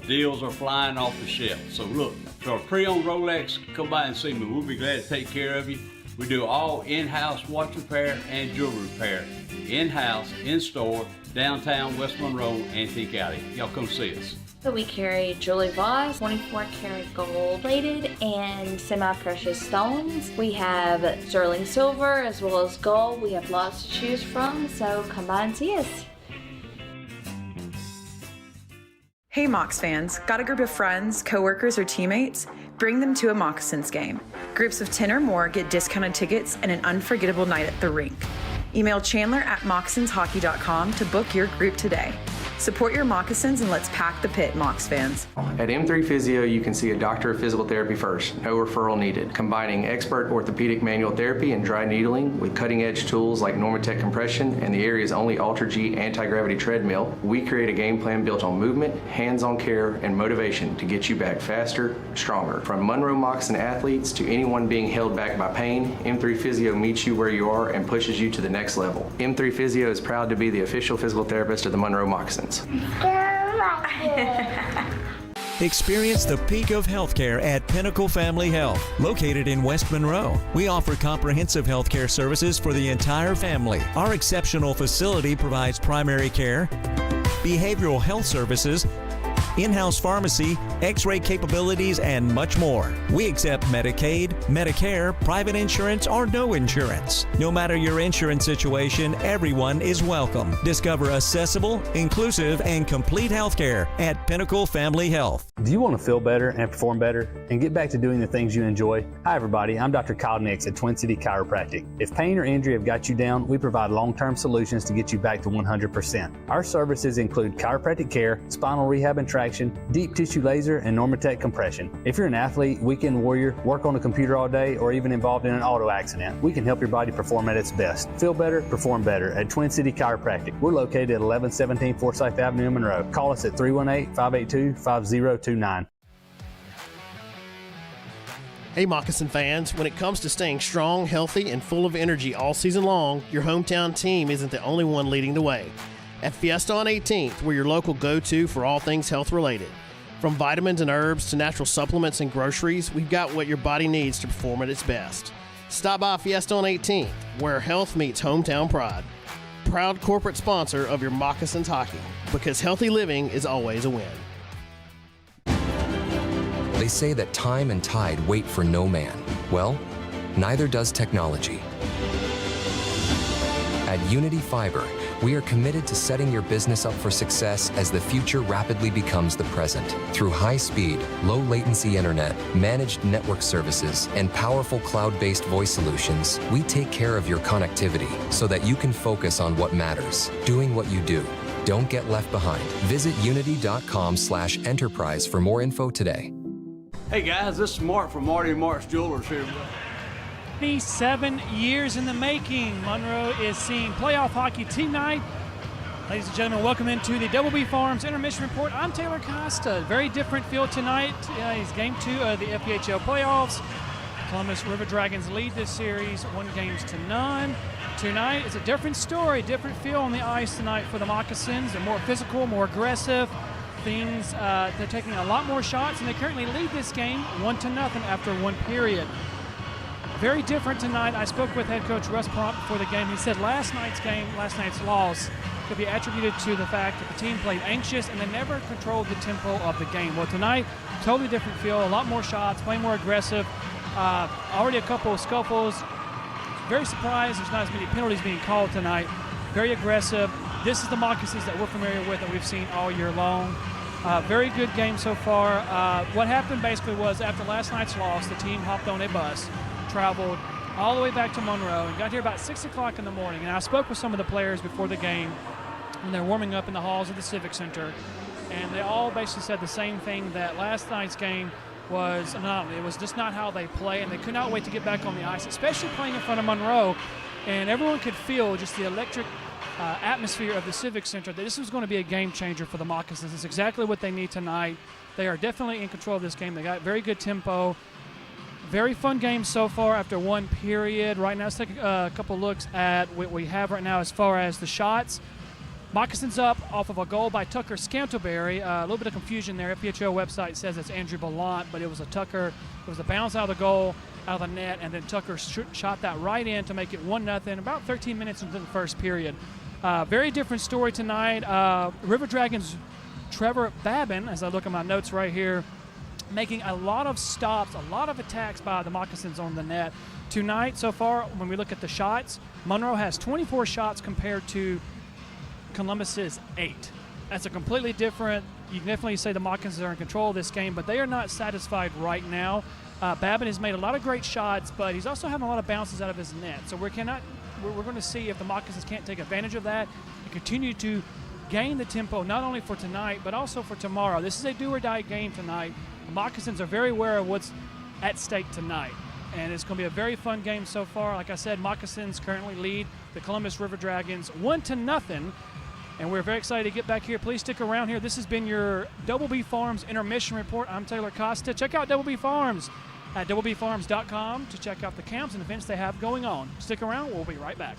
deals are flying off the shelf. So look, for a pre-owned Rolex, come by and see me. We'll be glad to take care of you. We do all in-house watch repair and jewelry repair. In-house, in-store, downtown West Monroe, Antique Alley. Y'all come see us. So we carry Julie Voss, 24 karat gold plated and semi-precious stones. We have sterling silver as well as gold. We have lots to choose from, so come by and see us. Hey Mocs fans, got a group of friends, coworkers, or teammates? Bring them to a Moccasins game. Groups of 10 or more get discounted tickets and an unforgettable night at the rink. Email Chandler at moccasinhockey.com to book your group today. Support your Moccasins and let's pack the pit, Mocs fans. At M3 Physio, you can see a doctor of physical therapy first, no referral needed. Combining expert orthopedic manual therapy and dry needling with cutting-edge tools like Normatec compression and the area's only Ultra-G anti-gravity treadmill, we create a game plan built on movement, hands-on care, and motivation to get you back faster, stronger. From Monroe Moccasin athletes to anyone being held back by pain, M3 Physio meets you where you are and pushes you to the next level. M3 Physio is proud to be the official physical therapist of the Monroe Moccasins. Experience the peak of healthcare at Pinnacle Family Health. Located in West Monroe, we offer comprehensive healthcare services for the entire family. Our exceptional facility provides primary care, behavioral health services, in-house pharmacy, x-ray capabilities, and much more. We accept Medicaid, Medicare, private insurance, or no insurance. No matter your insurance situation, everyone is welcome. Discover accessible, inclusive, and complete healthcare at Pinnacle Family Health. Do you want to feel better and perform better and get back to doing the things you enjoy? Hi everybody, I'm Dr. Kyle Nix at Twin City Chiropractic. If pain or injury have got you down, we provide long-term solutions to get you back to 100%. Our services include chiropractic care, spinal rehab and traction, deep tissue laser, and Normatec compression. If you're an athlete, weekend warrior, work on a computer all day, or even involved in an auto accident, we can help your body perform at its best. Feel better, perform better at Twin City Chiropractic. We're located at 1117 Forsyth Avenue in Monroe. Call us at 318-582-5029. Hey Moccasin fans, when it comes to staying strong, healthy, and full of energy all season long, your hometown team isn't the only one leading the way. At Fiesta on 18th, we're your local go-to for all things health-related. From vitamins and herbs to natural supplements and groceries, we've got what your body needs to perform at its best. Stop by Fiesta on 18th, where health meets hometown pride. Proud corporate sponsor of your Moccasins hockey, because healthy living is always a win. They say that time and tide wait for no man. Well, neither does technology. At Unity Fiber, we are committed to setting your business up for success as the future rapidly becomes the present. Through high-speed, low-latency internet, managed network services, and powerful cloud-based voice solutions, we take care of your connectivity so that you can focus on what matters, doing what you do. Don't get left behind. Visit unity.com/enterprise for more info today. Hey guys, this is Mark from Marty and Mark's Jewelers here. 27 years in the making. Monroe is seeing playoff hockey tonight. Ladies and gentlemen, welcome into the Double B Farms Intermission Report. I'm Taylor Costa. Very different field tonight. It's game 2 of the FPHL playoffs. Columbus River Dragons lead this series 1-0. Tonight is a different story, different feel on the ice tonight for the Moccasins. They're more physical, more aggressive. They're taking a lot more shots, and they currently lead this game 1-0 after one period. Very different tonight. I spoke with head coach Russ Perrant before the game. He said last night's loss could be attributed to the fact that the team played anxious and they never controlled the tempo of the game. Well, tonight, totally different feel, a lot more shots, playing more aggressive. Already a couple of scuffles. Very surprised there's not as many penalties being called tonight. Very aggressive. This is the Moccasins that we're familiar with, that we've seen all year long. Very good game so far. What happened basically was after last night's loss, the team hopped on a bus, traveled all the way back to Monroe, and got here about 6 o'clock in the morning. And I spoke with some of the players before the game when they're warming up in the halls of the Civic Center, and they all basically said the same thing, that last night's game was an anomaly. It was just not how they play, and they could not wait to get back on the ice, especially playing in front of Monroe. And everyone could feel just the electric atmosphere of the Civic Center, that this was going to be a game changer for the Moccasins. It's exactly what they need tonight. They are definitely in control of this game. They got very good tempo. Very fun game so far after one period. Right now, let's take a couple looks at what we have right now as far as the shots. Moccasins up off of a goal by Tucker Scantleberry. A little bit of confusion there. FPHL website says it's Andrew Ballant, but it was a Tucker. It was a bounce out of the goal, out of the net, and then Tucker shot that right in to make it 1-0 about 13 minutes into the first period. Very different story tonight. River Dragons' Trevor Babin, as I look at my notes right here, making a lot of stops, a lot of attacks by the Moccasins on the net. Tonight, so far, when we look at the shots, Monroe has 24 shots compared to Columbus's 8. That's a completely different. You can definitely say the Moccasins are in control of this game, but they are not satisfied right now. Babin has made a lot of great shots, but he's also having a lot of bounces out of his net. So we're going to see if the Moccasins can't take advantage of that and continue to gain the tempo, not only for tonight, but also for tomorrow. This is a do-or-die game tonight. The Moccasins are very aware of what's at stake tonight, and it's going to be a very fun game so far. Like I said, Moccasins currently lead the Columbus River Dragons 1-0, and we're very excited to get back here. Please stick around here. This has been your Double B Farms Intermission Report. I'm Taylor Costa. Check out Double B Farms at doublebfarms.com to check out the camps and events they have going on. Stick around. We'll be right back.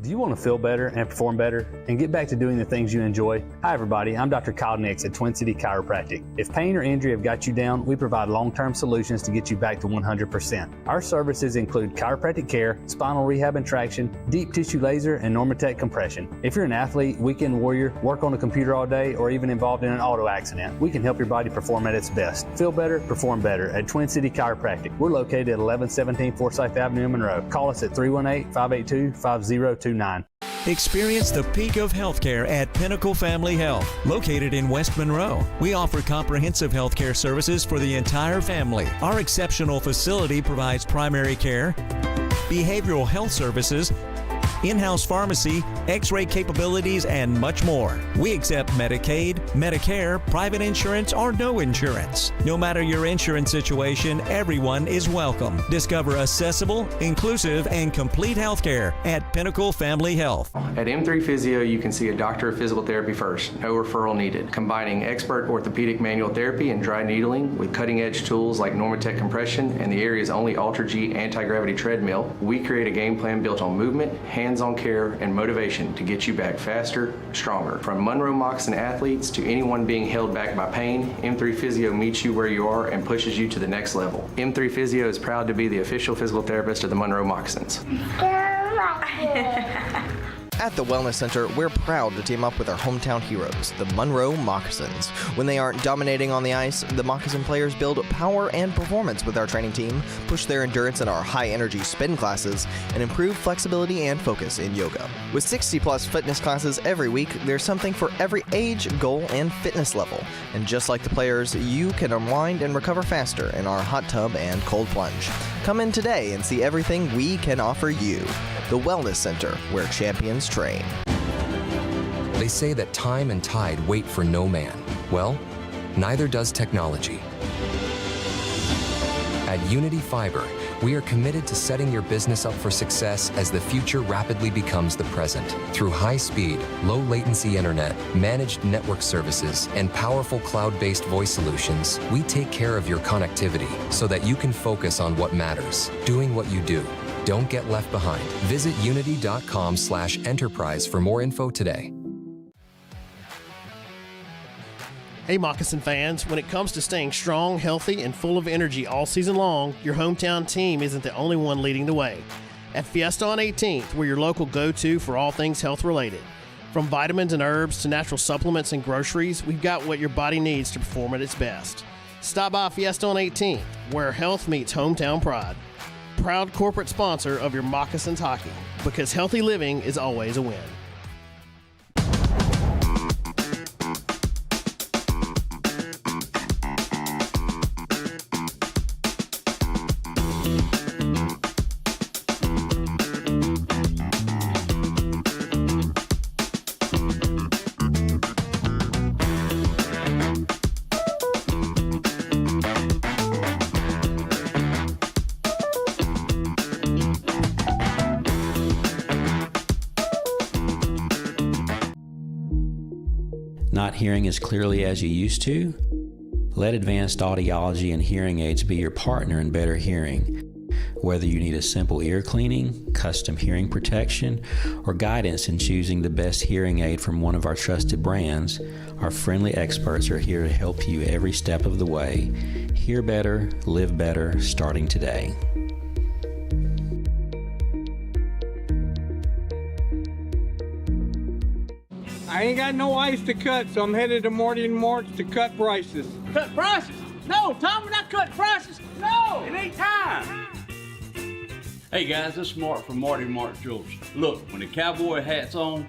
Do you want to feel better and perform better and get back to doing the things you enjoy? Hi everybody, I'm Dr. Kyle Nix at Twin City Chiropractic. If pain or injury have got you down, we provide long-term solutions to get you back to 100%. Our services include chiropractic care, spinal rehab and traction, deep tissue laser, and Normatec compression. If you're an athlete, weekend warrior, work on a computer all day, or even involved in an auto accident, we can help your body perform at its best. Feel better, perform better at Twin City Chiropractic. We're located at 1117 Forsyth Avenue in Monroe. Call us at 318-582-5029. Experience the peak of healthcare at Pinnacle Family Health. Located in West Monroe, we offer comprehensive healthcare services for the entire family. Our exceptional facility provides primary care, behavioral health services, in-house pharmacy, x-ray capabilities, and much more. We accept Medicaid, Medicare, private insurance, or no insurance. No matter your insurance situation, everyone is welcome. Discover accessible, inclusive, and complete healthcare at Pinnacle Family Health. At M3 Physio, you can see a doctor of physical therapy first, no referral needed. Combining expert orthopedic manual therapy and dry needling with cutting-edge tools like Normatec compression and the area's only Ultra-G anti-gravity treadmill, we create a game plan built on movement, hands-on care, and motivation to get you back faster, stronger. From Monroe Moccasin athletes to anyone being held back by pain, M3 Physio meets you where you are and pushes you to the next level. M3 Physio is proud to be the official physical therapist of the Monroe Moccasins. At the Wellness Center, we're proud to team up with our hometown heroes, the Monroe Moccasins. When they aren't dominating on the ice, the Moccasin players build power and performance with our training team, push their endurance in our high-energy spin classes, and improve flexibility and focus in yoga. With 60-plus fitness classes every week, there's something for every age, goal, and fitness level. And just like the players, you can unwind and recover faster in our hot tub and cold plunge. Come in today and see everything we can offer you. The Wellness Center, where champions train. They say that time and tide wait for no man. Well, neither does technology. At Unity Fiber, we are committed to setting your business up for success as the future rapidly becomes the present. Through high-speed, low-latency internet, managed network services, and powerful cloud-based voice solutions, we take care of your connectivity so that you can focus on what matters, doing what you do. Don't get left behind. Visit unity.com/enterprise for more info today. Hey Moccasin fans, when it comes to staying strong, healthy, and full of energy all season long, your hometown team isn't the only one leading the way. At Fiesta on 18th, we're your local go-to for all things health-related. From vitamins and herbs to natural supplements and groceries, we've got what your body needs to perform at its best. Stop by Fiesta on 18th, where health meets hometown pride. Proud corporate sponsor of your Moccasins hockey, because healthy living is always a win. Not hearing as clearly as you used to? Let advanced audiology and hearing aids be your partner in better hearing. Whether you need a simple ear cleaning, custom hearing protection, or guidance in choosing the best hearing aid from one of our trusted brands, our friendly experts are here to help you every step of the way. Hear better, live better, starting today. I ain't got no ice to cut, so I'm headed to Morty and Mort's to cut prices. Cut prices? No, Tom, we're not cutting prices. No, it ain't time. Hey guys, this is Mark from Marty Mark Jewelers. Look, when the cowboy hat's on,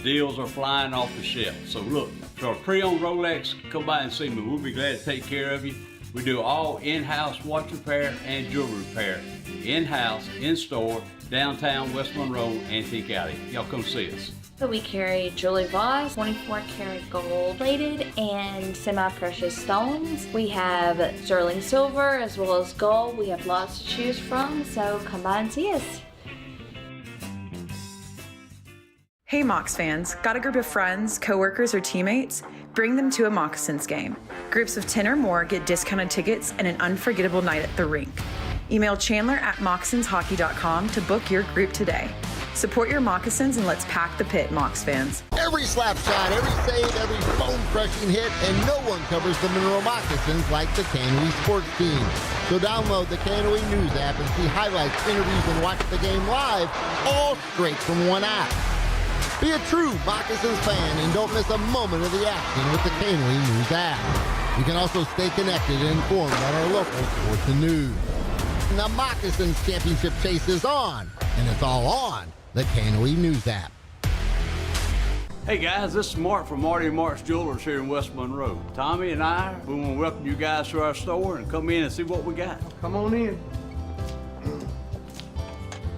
deals are flying off the shelf. So look, for a pre-owned Rolex, come by and see me. We'll be glad to take care of you. We do all in-house watch repair and jewelry repair. In-house, in-store, downtown West Monroe, Antique Alley. Y'all come see us. So we carry jewelry vase, 24 karat gold plated, and semi-precious stones. We have sterling silver as well as gold. We have lots to choose from, so come by and see us. Hey Mocs fans, got a group of friends, coworkers, or teammates? Bring them to a Moccasins game. Groups of 10 or more get discounted tickets and an unforgettable night at the rink. Email Chandler@moccasinhockey.com to book your group today. Support your Moccasins and let's pack the pit, Mocs fans. Every slap shot, every save, every bone-crushing hit, and no one covers the Monroe Moccasins like the Canoe Sports Team. So download the Canoe News app and see highlights, interviews, and watch the game live, all straight from one app. Be a true Moccasins fan and don't miss a moment of the action with the Canoe News app. You can also stay connected and informed about our local sports and news. And the Moccasins Championship chase is on, and it's all on the Canoe News app. Hey guys, this is Mark from Marty and Mark's Jewelers here in West Monroe. Tommy and I, we want to welcome you guys to our store and come in and see what we got. Come on in.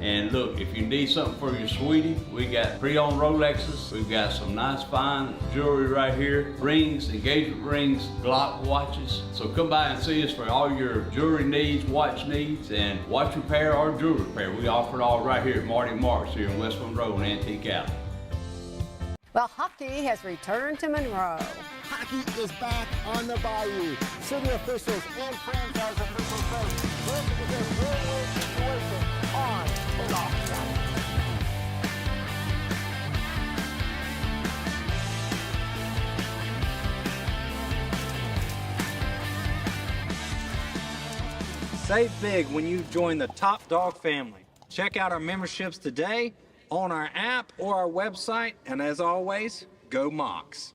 And look, if you need something for your sweetie, we got pre-owned Rolexes. We've got some nice fine jewelry right here. Rings, engagement rings, Glock watches. So come by and see us for all your jewelry needs, watch needs, and watch repair or jewelry repair. We offer it all right here at Marty Marks here in West Monroe and Antique Alley. Well, hockey has returned to Monroe. Hockey is back on the Bayou. City officials and franchise officials say this is a win-win situation on and off the ice. Save big when you join the Top Dog family. Check out our memberships today on our app or our website, and as always, go Mocs.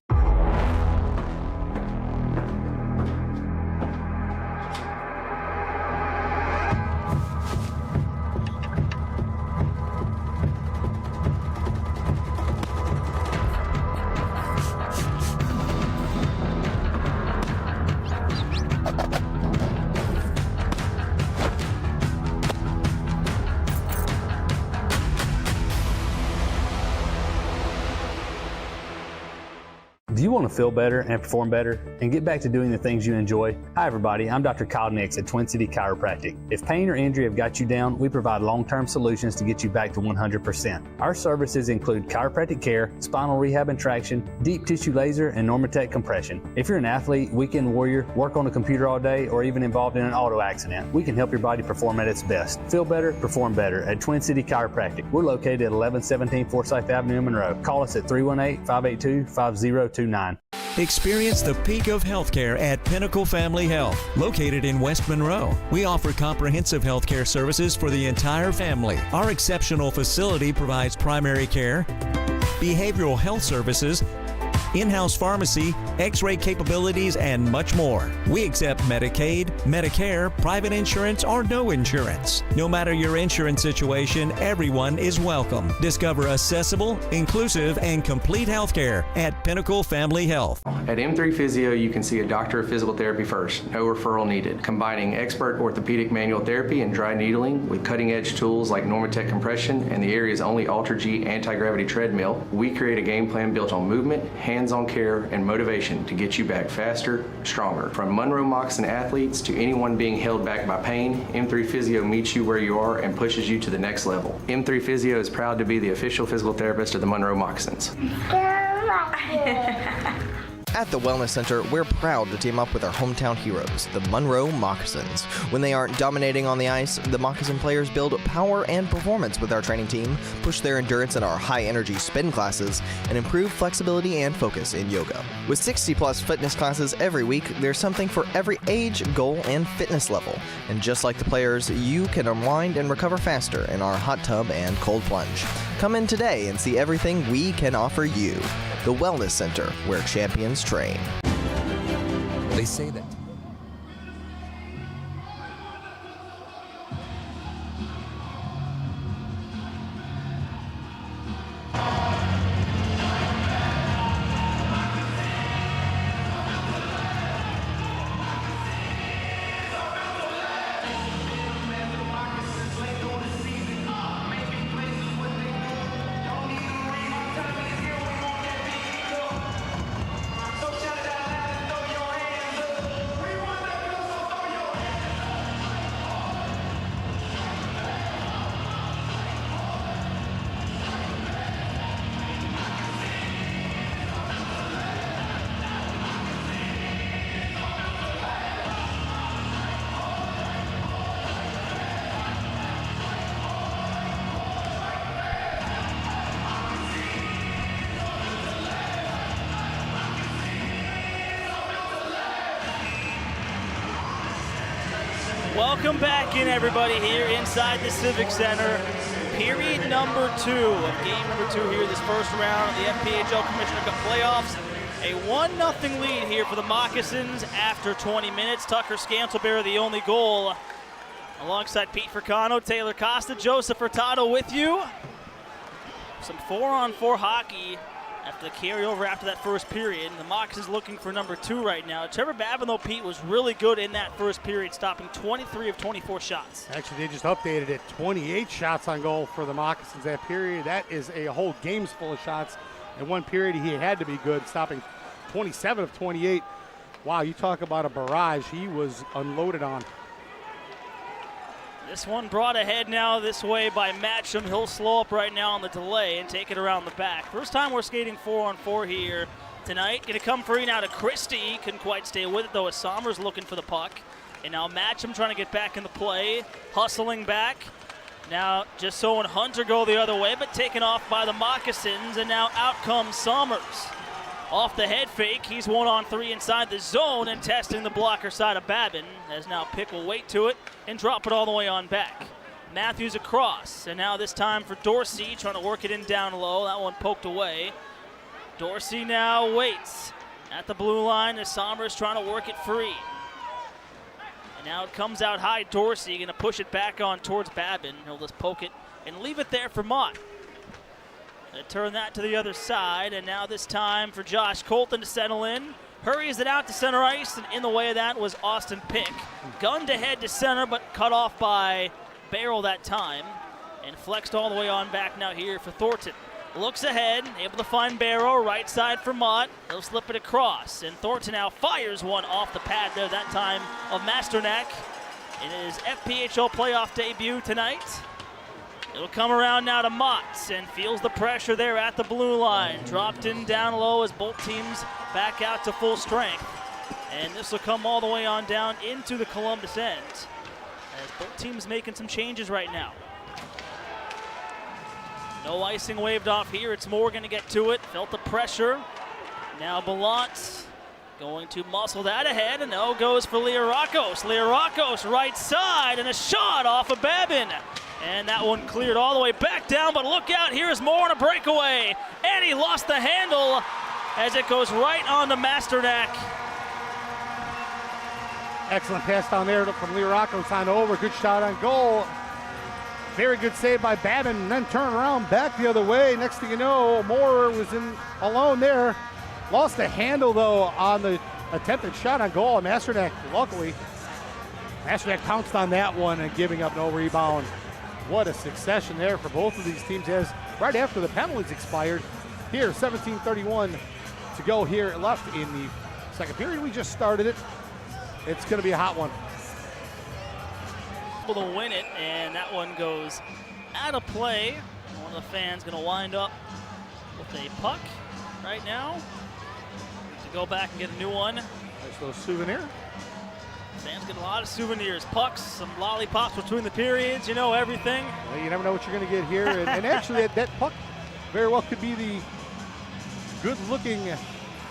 want to feel better and perform better and get back to doing the things you enjoy? Hi everybody, I'm Dr. Kyle Nix at Twin City Chiropractic. If pain or injury have got you down, we provide long-term solutions to get you back to 100%. Our services include chiropractic care, spinal rehab and traction, deep tissue laser, and Normatec compression. If you're an athlete, weekend warrior, work on a computer all day, or even involved in an auto accident, we can help your body perform at its best. Feel better, perform better at Twin City Chiropractic. We're located at 1117 Forsyth Avenue in Monroe. Call us at 318-582-5029. Experience the peak of healthcare at Pinnacle Family Health, located in West Monroe. We offer comprehensive healthcare services for the entire family. Our exceptional facility provides primary care, behavioral health services, in-house pharmacy, x-ray capabilities, and much more. We accept Medicaid, Medicare, private insurance, or no insurance. No matter your insurance situation, everyone is welcome. Discover accessible, inclusive, and complete healthcare at Pinnacle Family Health. At M3 Physio, you can see a doctor of physical therapy first, no referral needed. Combining expert orthopedic manual therapy and dry needling with cutting-edge tools like Normatec compression and the area's only Ultra-G anti-gravity treadmill, we create a game plan built on movement, hands-on care, and motivation to get you back faster, stronger. From Monroe Moccasin athletes to anyone being held back by pain, M3 Physio meets you where you are and pushes you to the next level. M3 Physio is proud to be the official physical therapist of the Monroe Moccasins. At the Wellness Center, we're proud to team up with our hometown heroes, the Monroe Moccasins. When they aren't dominating on the ice, the Moccasin players build power and performance with our training team, push their endurance in our high-energy spin classes, and improve flexibility and focus in yoga. With 60-plus fitness classes every week, there's something for every age, goal, and fitness level. And just like the players, you can unwind and recover faster in our hot tub and cold plunge. Come in today and see everything we can offer you. The Wellness Center, where champions train. They say that Welcome back in, everybody, here inside the Civic Center. Period number 2 of game number 2 here, this first round of the FPHL Commissioner Cup playoffs. A 1-0 lead here for the Moccasins after 20 minutes. Tucker Scantleberry, the only goal, alongside Pete Fricano, Taylor Costa, Joseph Furtado with you. Some 4-on-4 hockey after the carryover after that first period. The Moccasins looking for number 2 right now. Trevor Babin, though, Pete, was really good in that first period, stopping 23 of 24 shots. Actually, they just updated it. 28 shots on goal for the Moccasins that period. That is a whole game's full of shots. In one period, he had to be good, stopping 27 of 28. Wow, you talk about a barrage. He was unloaded on. This one brought ahead now this way by Matcham. He'll slow up right now on the delay and take it around the back. First time we're skating 4-on-4 here tonight. Going to come free now to Christie. Couldn't quite stay with it, though, as Somers looking for the puck. And now Matcham trying to get back in the play, hustling back. Now just so and Hunter go the other way, but taken off by the Moccasins, and now out comes Somers. Off the head fake, he's 1-on-3 inside the zone and testing the blocker side of Babin, as now Pick will wait to it and drop it all the way on back. Matthews across, and now this time for Dorsey, trying to work it in down low. That one poked away. Dorsey now waits at the blue line as Somers trying to work it free. And now it comes out high. Dorsey going to push it back on towards Babin. He'll just poke it and leave it there for Mott. Going to turn that to the other side, and now this time for Josh Colton to settle in. Hurries it out to center ice, and in the way of that was Austin Pick. Gunned ahead to center, but cut off by Barrel that time, and flexed all the way on back now here for Thornton. looks ahead, able to find Barrow, right side for Mott. He'll slip it across, and Thornton now fires one off the pad there, that time of Masternak in his FPHL playoff debut tonight. It'll come around now to Mott and feels the pressure there at the blue line. Dropped in down low as both teams back out to full strength. And this will come all the way on down into the Columbus end as both teams making some changes right now. No icing waved off here. It's Morgan to get to it. Felt the pressure. Now Ballant going to muscle that ahead, and no goes for Liarakos. Liarakos right side, and a shot off of Babin. And that one cleared all the way back down, but look out, here's Moore on a breakaway. And he lost the handle as it goes right on to Masternak. Excellent pass down there from Liarakos on over. Good shot on goal. Very good save by Babin, and then turn around back the other way. Next thing you know, Moore was in alone there. Lost the handle, though, on the attempted shot on goal. And Masternak, luckily, Masternak pounced on that one and giving up no rebound. What a succession there for both of these teams as right after the penalties expired. Here, 17:31 to go here left in the second period. We just started it. It's going to be a hot one. Able to win it, and that one goes out of play. One of the fans going to wind up with a puck right now to go back and get a new one. Nice little souvenir. Fans get a lot of souvenirs, pucks, some lollipops between the periods, you know, everything. Well, you never know what you're going to get here. And actually, that puck very well could be the good-looking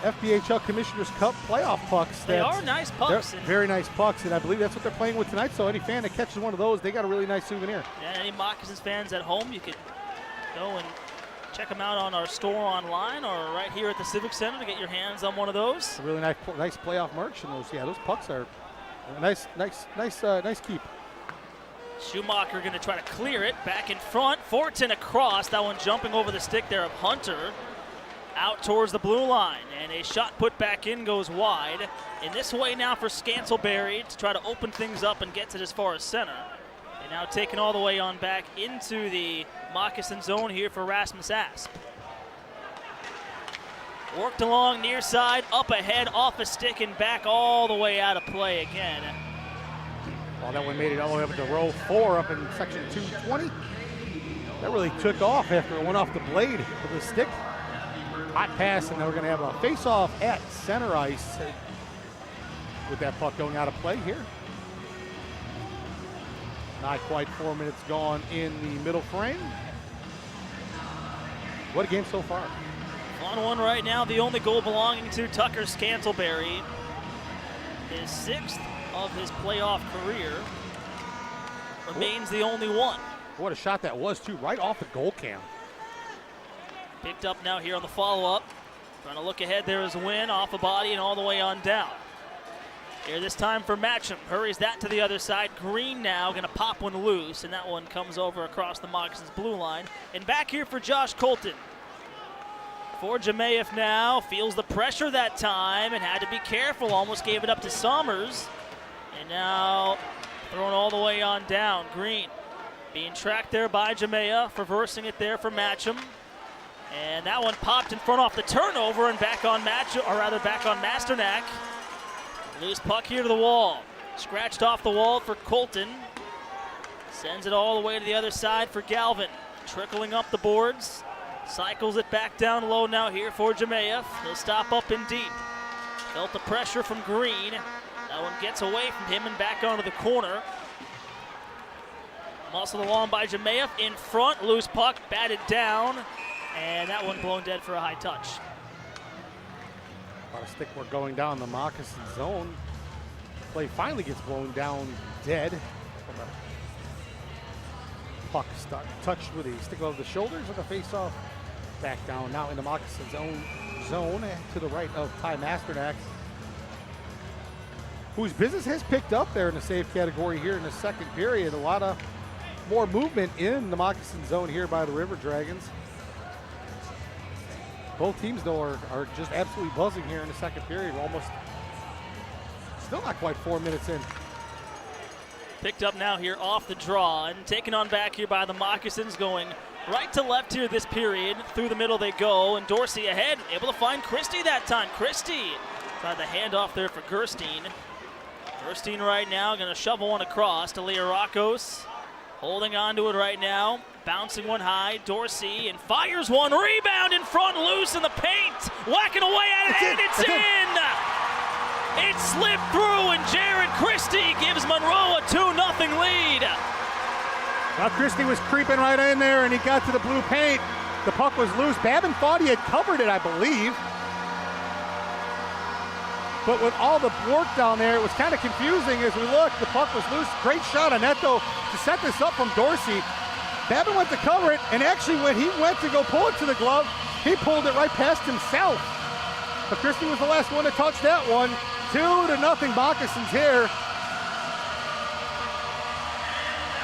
FPHL Commissioner's Cup playoff pucks. They are nice pucks. Very nice pucks, and I believe that's what they're playing with tonight. So any fan that catches one of those, they got a really nice souvenir. Yeah, any Moccasins fans at home, you could go and check them out on our store online or right here at the Civic Center to get your hands on one of those. It's a really nice playoff merch, and those pucks are nice keep. Schumacher going to try to clear it back in front. Fortin across. That one jumping over the stick there of Hunter. Out towards the blue line, and a shot put back in goes wide. In this way now for Scantleberry to try to open things up and get it as far as center. And now taken all the way on back into the Moccasin zone here for Rasmus Asp. Worked along near side, up ahead, off a stick, and back all the way out of play again. Well, that one made it all the way up to row 4 up in section 220. That really took off after it went off the blade of the stick. Hot pass, and then we're going to have a face-off at center ice with that puck going out of play here. Not quite 4 minutes gone in the middle frame. What a game so far. Fun one right now, the only goal belonging to Tucker Scantleberry. His 6th of his playoff career. Remains the only one. What a shot that was, too, right off the goal cam. Picked up now here on the follow-up. Trying to look ahead, there is a win off a body and all the way on down. Here this time for Matcham. Hurries that to the other side. Green now going to pop one loose, and that one comes over across the Moccasins blue line. And back here for Josh Colton. For Jemayev now. Feels the pressure that time and had to be careful. Almost gave it up to Sommers. And now thrown all the way on down. Green being tracked there by Jemayev. Reversing it there for Matcham. And that one popped in front off the turnover and back on Masternak. Loose puck here to the wall. Scratched off the wall for Colton. Sends it all the way to the other side for Galvin. Trickling up the boards. Cycles it back down low now here for Jemayev. He'll stop up in deep. Felt the pressure from Green. That one gets away from him and back onto the corner. Muscled along by Jemayev in front. Loose puck batted down. And that one blown dead for a high touch. A lot of stick work going down the Moccasin zone. Play finally gets blown down dead. From a puck touched with a stick above the shoulders with a face-off. Back down now in the Moccasin's own zone to the right of Ty Masternak, whose business has picked up there in the save category here in the second period. A lot of more movement in the Moccasin zone here by the River Dragons. Both teams, though, are just absolutely buzzing here in the second period. We're almost, still not quite 4 minutes in. Picked up now here off the draw and taken on back here by the Moccasins, going right to left here this period. Through the middle they go, and Dorsey ahead, able to find Christie that time. Christie tried the handoff there for Gerstein. Gerstein right now going to shovel one across to Liarakos. Holding on to it right now. Bouncing one high. Dorsey and fires one. Rebound in front, loose in the paint. Whacking away at it, and it's in! It slipped through, and Jared Christie gives Monroe a 2-0 lead. Well, Christie was creeping right in there, and he got to the blue paint. The puck was loose. Babin thought he had covered it, I believe. But with all the work down there, it was kind of confusing as we looked. The puck was loose. Great shot on net, though, to set this up from Dorsey. Babin went to cover it, and actually when he went to go pull it to the glove, he pulled it right past himself. But Christie was the last one to touch that one. 2-0 Moccasins here.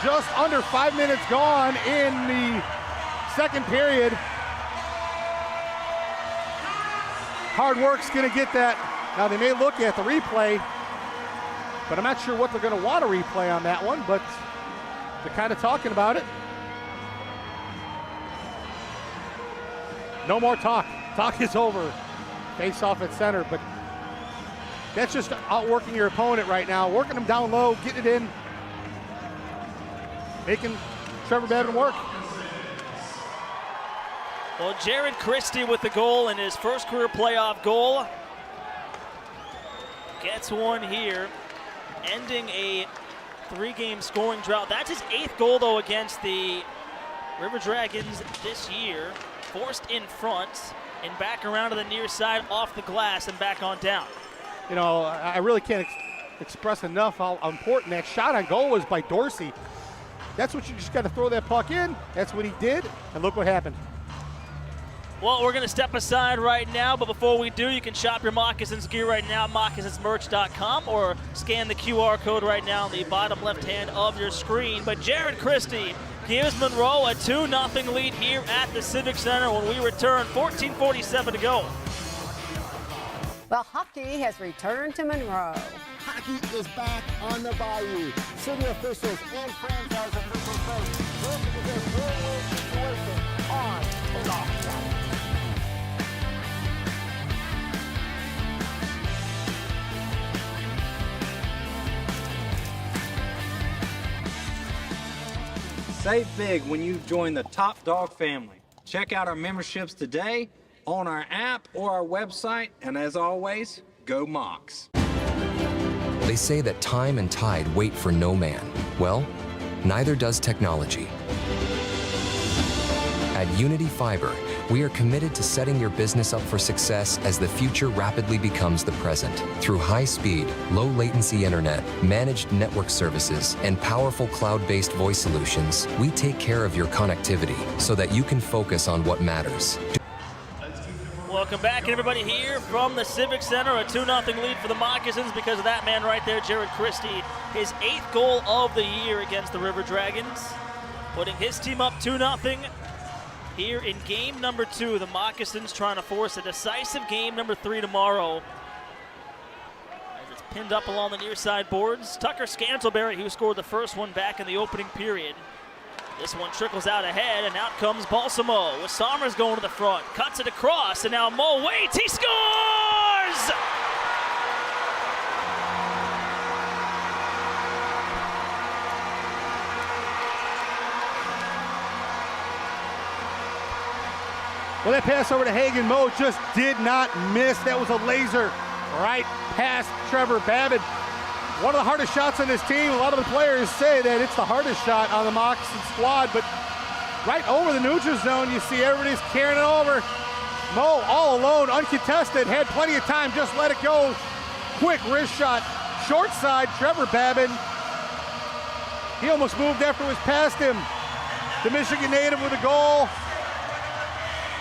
Just under 5 minutes gone in the second period. Hard work's gonna get that. Now they may look at the replay, but I'm not sure what they're gonna want to replay on that one, but they're kind of talking about it. No more talk. Talk is over. Face off at center, but that's just outworking your opponent right now, working them down low, getting it in, making Trevor Babin work. Well, Jared Christie with the goal in his first career playoff goal. Gets one here, ending a 3-game scoring drought. That's his 8th goal, though, against the River Dragons this year. Forced in front and back around to the near side, off the glass and back on down. You know, I really can't express enough how important that shot on goal was by Dorsey. That's what you just got to throw that puck in. That's what he did, and look what happened. Well, we're going to step aside right now, but before we do, you can shop your Moccasins gear right now at moccasinsmerch.com or scan the QR code right now on the bottom left hand of your screen. But Jared Christie gives Monroe a 2-0 lead here at the Civic Center when we return. 14:47 to go. Well, hockey has returned to Monroe. Hockey is back on the Bayou. City officials and franchise officials say this is a win-win situation on and off. Save big when you join the Top Dog family. Check out our memberships today on our app or our website, and as always, go Mocs. They say that time and tide wait for no man. Well, neither does technology. At Unity Fiber, we are committed to setting your business up for success as the future rapidly becomes the present. Through high-speed, low-latency internet, managed network services, and powerful cloud-based voice solutions, we take care of your connectivity so that you can focus on what matters. Welcome back, everybody, here from the Civic Center. A 2-0 lead for the Moccasins because of that man right there, Jared Christie. His 8th goal of the year against the River Dragons, putting his team up 2-0. Here in game number 2, the Moccasins trying to force a decisive game number 3 tomorrow. As it's pinned up along the near side boards. Tucker Scantleberry, who scored the first one back in the opening period. This one trickles out ahead, and out comes Balsamo with Somers going to the front. Cuts it across, and now Mo waits. He scores! Well, that pass over to Hagen Mo just did not miss. That was a laser right past Trevor Babin. One of the hardest shots on this team. A lot of the players say that it's the hardest shot on the Moccasin squad, but right over the neutral zone, you see everybody's carrying it over. Mo all alone, uncontested, had plenty of time, just let it go. Quick wrist shot, short side, Trevor Babin. He almost moved after it was past him. The Michigan native with a goal.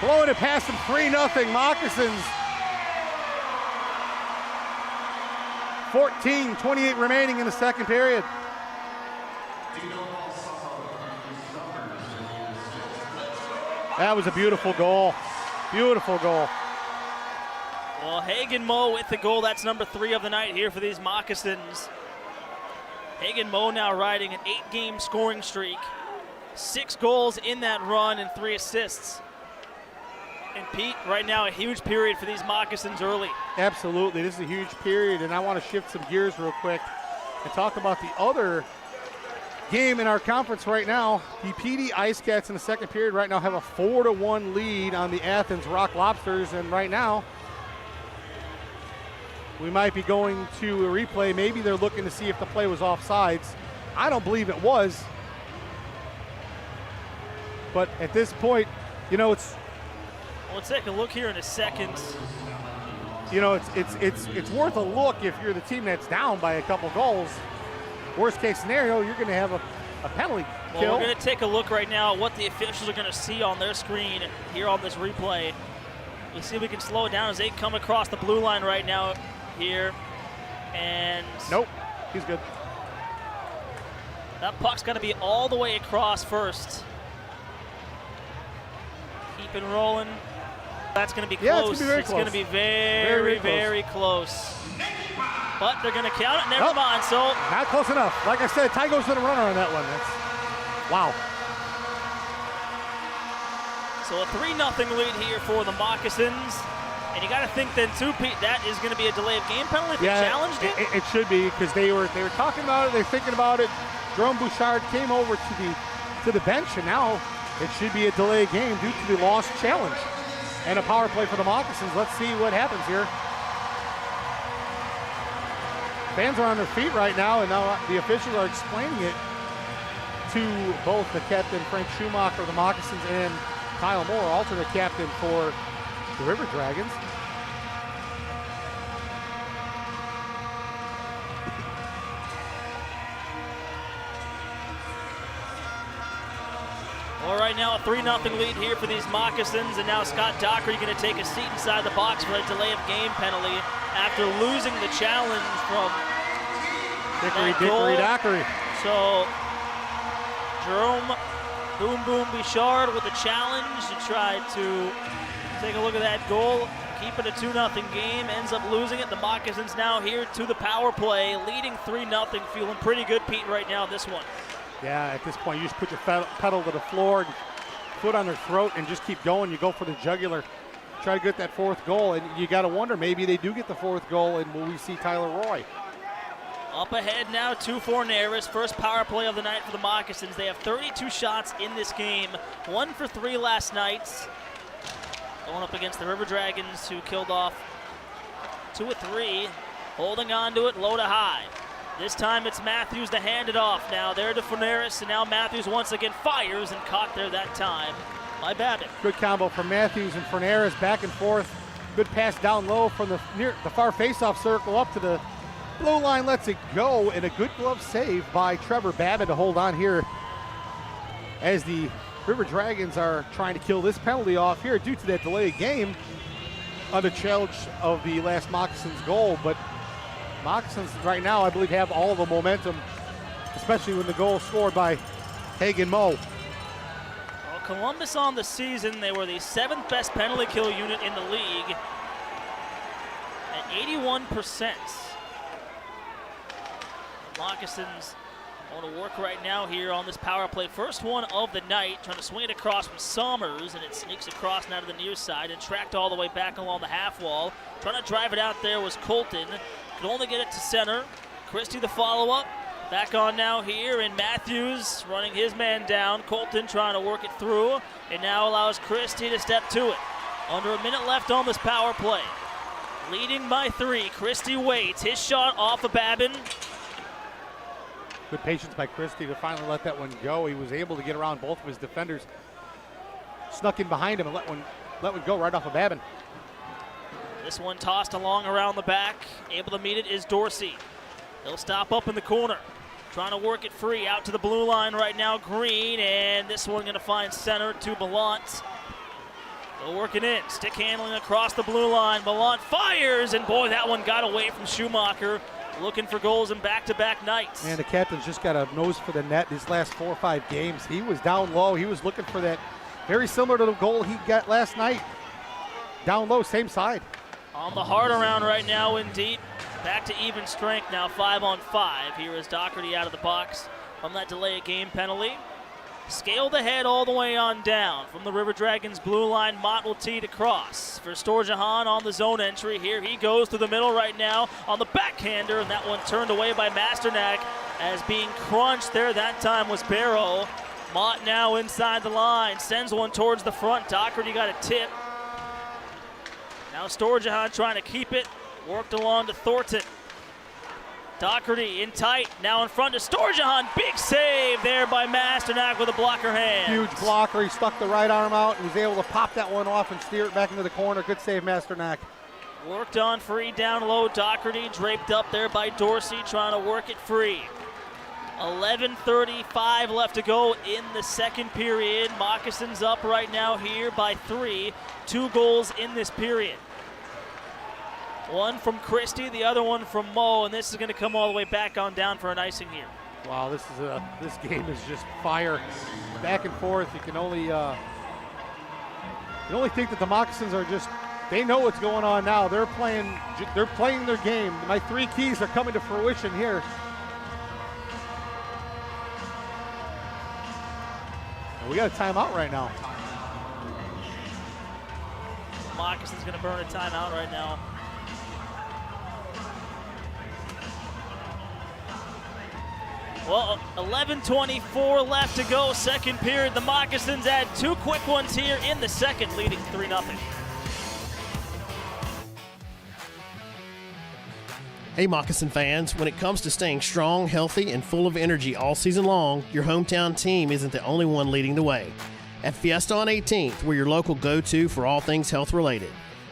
Blowing it past him, 3-0 Moccasins. 14:28 remaining in the second period. That was a beautiful goal. Beautiful goal. Well, Hagen Mo with the goal. That's number 3 of the night here for these Moccasins. Hagen Mo now riding an 8-game scoring streak. 6 goals in that run and 3 assists. And Pete, right now, a huge period for these Moccasins early. Absolutely, this is a huge period, and I want to shift some gears real quick and talk about the other game in our conference right now. The PD Ice Cats in the second period right now have a 4-1 lead on the Athens Rock Lobsters, and right now we might be going to a replay. Maybe they're looking to see if the play was offsides. I don't believe it was, but at this point, you know, it's. We'll take a look here in a second. You know, it's worth a look if you're the team that's down by a couple goals. Worst case scenario, you're going to have a penalty Well, kill. we're going to take a look right now at what the officials are going to see on their screen here on this replay. We'll see if we can slow it down as they come across the blue line right now here. And nope, he's good. That puck's got to be all the way across first. Keep it rolling. That's going to be close. It's going to be very close. Very close. But they're going to count it. Never mind. So not close enough. Like I said, tie goes to the runner on that one. Wow. So a 3-0 lead here for the Moccasins. And you got to think then too, Pete, that is going to be a delay of game penalty if they challenged it. It should be, because they were talking about it, they're thinking about it. Jerome Bouchard came over to the bench, and now it should be a delay game due to the lost challenge. And a power play for the Moccasins. Let's see what happens here. Fans are on their feet right now, and now the officials are explaining it to both the captain, Frank Schumacher, of the Moccasins, and Kyle Moore, alternate captain for the River Dragons. Well, right now a 3-0 lead here for these Moccasins, and now Scott Dockery going to take a seat inside the box for a delay of game penalty after losing the challenge from Dickory Dockery. So Jerome Boom Boom Bouchard with the challenge to try to take a look at that goal. Keep it a 2-0 game, ends up losing it. The Moccasins now here to the power play, leading 3-0, feeling pretty good, Pete, right now this one. Yeah, at this point, you just put your pedal to the floor, foot on their throat, and just keep going. You go for the jugular, try to get that 4th goal, and you got to wonder, maybe they do get the 4th goal, and will we see Tyler Roy? Up ahead now to Forneris, first power play of the night for the Moccasins. They have 32 shots in this game, 1 for 3 last night. Going up against the River Dragons, who killed off 2 of 3, holding on to it low to high. This time it's Matthews to hand it off. Now there to Forneris, and now Matthews once again fires and caught there that time by Babbitt. Good combo from Matthews and Forneris, back and forth. Good pass down low from the far face-off circle up to the blue line, lets it go, and a good glove save by Trevor Babbitt to hold on here as the River Dragons are trying to kill this penalty off here due to that delayed game on the challenge of the last Moccasins goal. But Moccasins right now, I believe, have all the momentum, especially when the goal scored by Hagen Moe. Well, Columbus on the season, they were the 7th best penalty kill unit in the league at 81%. Moccasins want to work right now here on this power play. First one of the night, trying to swing it across from Sommers, and it sneaks across now to the near side and tracked all the way back along the half wall. Trying to drive it out there was Colton. Could only get it to center. Christie the follow-up. Back on now here, and Matthews running his man down. Colton trying to work it through, and now allows Christie to step to it. Under a minute left on this power play. Leading by 3, Christie waits. His shot off of Babin. Good patience by Christie to finally let that one go. He was able to get around both of his defenders. Snuck in behind him and let one go right off of Babin. This one tossed along around the back. Able to meet it is Dorsey. He'll stop up in the corner. Trying to work it free out to the blue line right now, Green. And this one going to find center to Ballant. They'll work it in. Stick handling across the blue line. Ballant fires, and boy, that one got away from Schumacher. Looking for goals in back-to-back nights. And the captain's just got a nose for the net these last 4 or 5 games. He was down low. He was looking for that, very similar to the goal he got last night. Down low, same side. On the hard around right now in deep. Back to even strength now, 5-on-5. Here is Doherty out of the box from that delay of game penalty. Scale the head all the way on down. From the River Dragons blue line, Mott will tee to cross. For Storjahan on the zone entry. Here he goes through the middle right now on the backhander, and that one turned away by Masternak as being crunched there. That time was Barrow. Mott now inside the line, sends one towards the front. Doherty got a tip. Now Storjahan trying to keep it. Worked along to Thornton. Doherty in tight, now in front to Storjahan. Big save there by Masternak with a blocker hand. Huge blocker. He stuck the right arm out and was able to pop that one off and steer it back into the corner. Good save, Masternak. Worked on free down low. Doherty draped up there by Dorsey, trying to work it free. 11:35 left to go in the second period. Moccasins up right now here by 3. 2 goals in this period. One from Christie, the other one from Mo, and this is going to come all the way back on down for an icing here. Wow, this game is just fire, back and forth. You can only think that the Moccasins are they know what's going on now. They're playing their game. My 3 keys are coming to fruition here. And we got a timeout right now. Moccasins going to burn a timeout right now. Well, 11:24 left to go, second period. The Moccasins add 2 quick ones here in the second, leading 3-0. Hey Moccasin fans, when it comes to staying strong, healthy, and full of energy all season long, your hometown team isn't the only one leading the way. At Fiesta on 18th, we're your local go-to for all things health-related.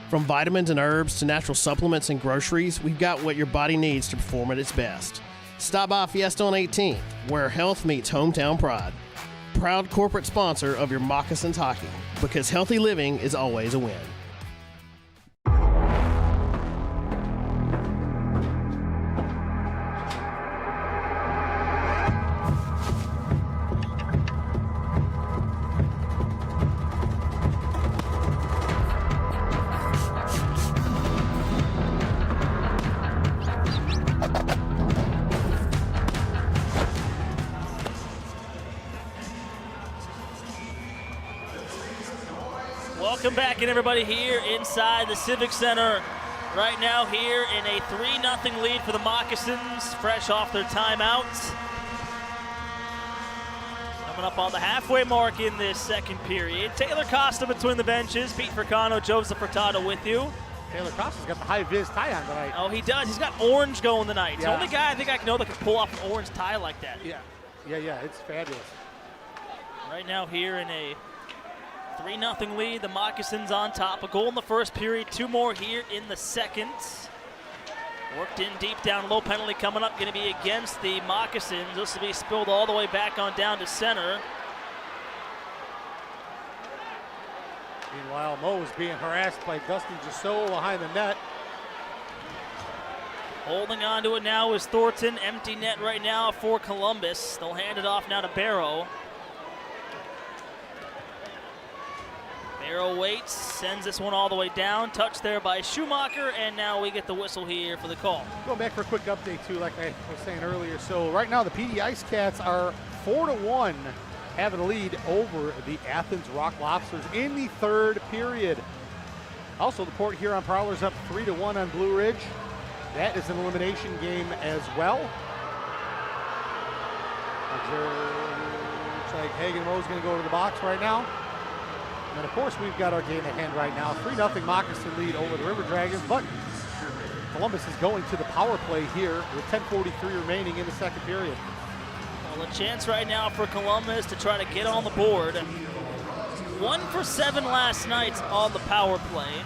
From vitamins and herbs to natural supplements and groceries, we've got what your body needs to perform at its best. Stop by Fiesta on 18th, where health meets hometown pride. Proud corporate sponsor of your Moccasins hockey, because healthy living is always a win. Welcome back, and everybody here inside the Civic Center. Right now here in a 3-0 lead for the Moccasins, fresh off their timeouts. Coming up on the halfway mark in this second period. Taylor Costa between the benches. Pete Fricano, Joseph Furtado with you. Taylor Costa's got the high-vis tie on tonight. Oh, he does. He's got orange going tonight. He's Yeah. the only guy I think I know that can pull off an orange tie like that. Yeah, it's fabulous. Right now here in a 3-0 lead, the Moccasins on top. A goal in the first period, 2 more here in the second. Worked in deep down low, penalty coming up, going to be against the Moccasins. This will be spilled all the way back on down to center. Meanwhile, Mo is being harassed by Dustin Gisola behind the net. Holding on to it now is Thornton. Empty net right now for Columbus. They'll hand it off now to Barrow. Barrow waits, sends this one all the way down. Touch there by Schumacher, and now we get the whistle here for the call. Going back for a quick update, too, like I was saying earlier. So right now, the PD Ice Cats are 4-1, having a lead over the Athens Rock Lobsters in the third period. Also, the Port Huron Prowlers up 3-1 on Blue Ridge. That is an elimination game as well. Looks like Hagen Mo's going to go to the box right now. And of course, we've got our game at hand right now. 3-0 Moccasin lead over the River Dragons, but Columbus is going to the power play here with 10:43 remaining in the second period. Well, a chance right now for Columbus to try to get on the board. 1 for 7 last night on the power play.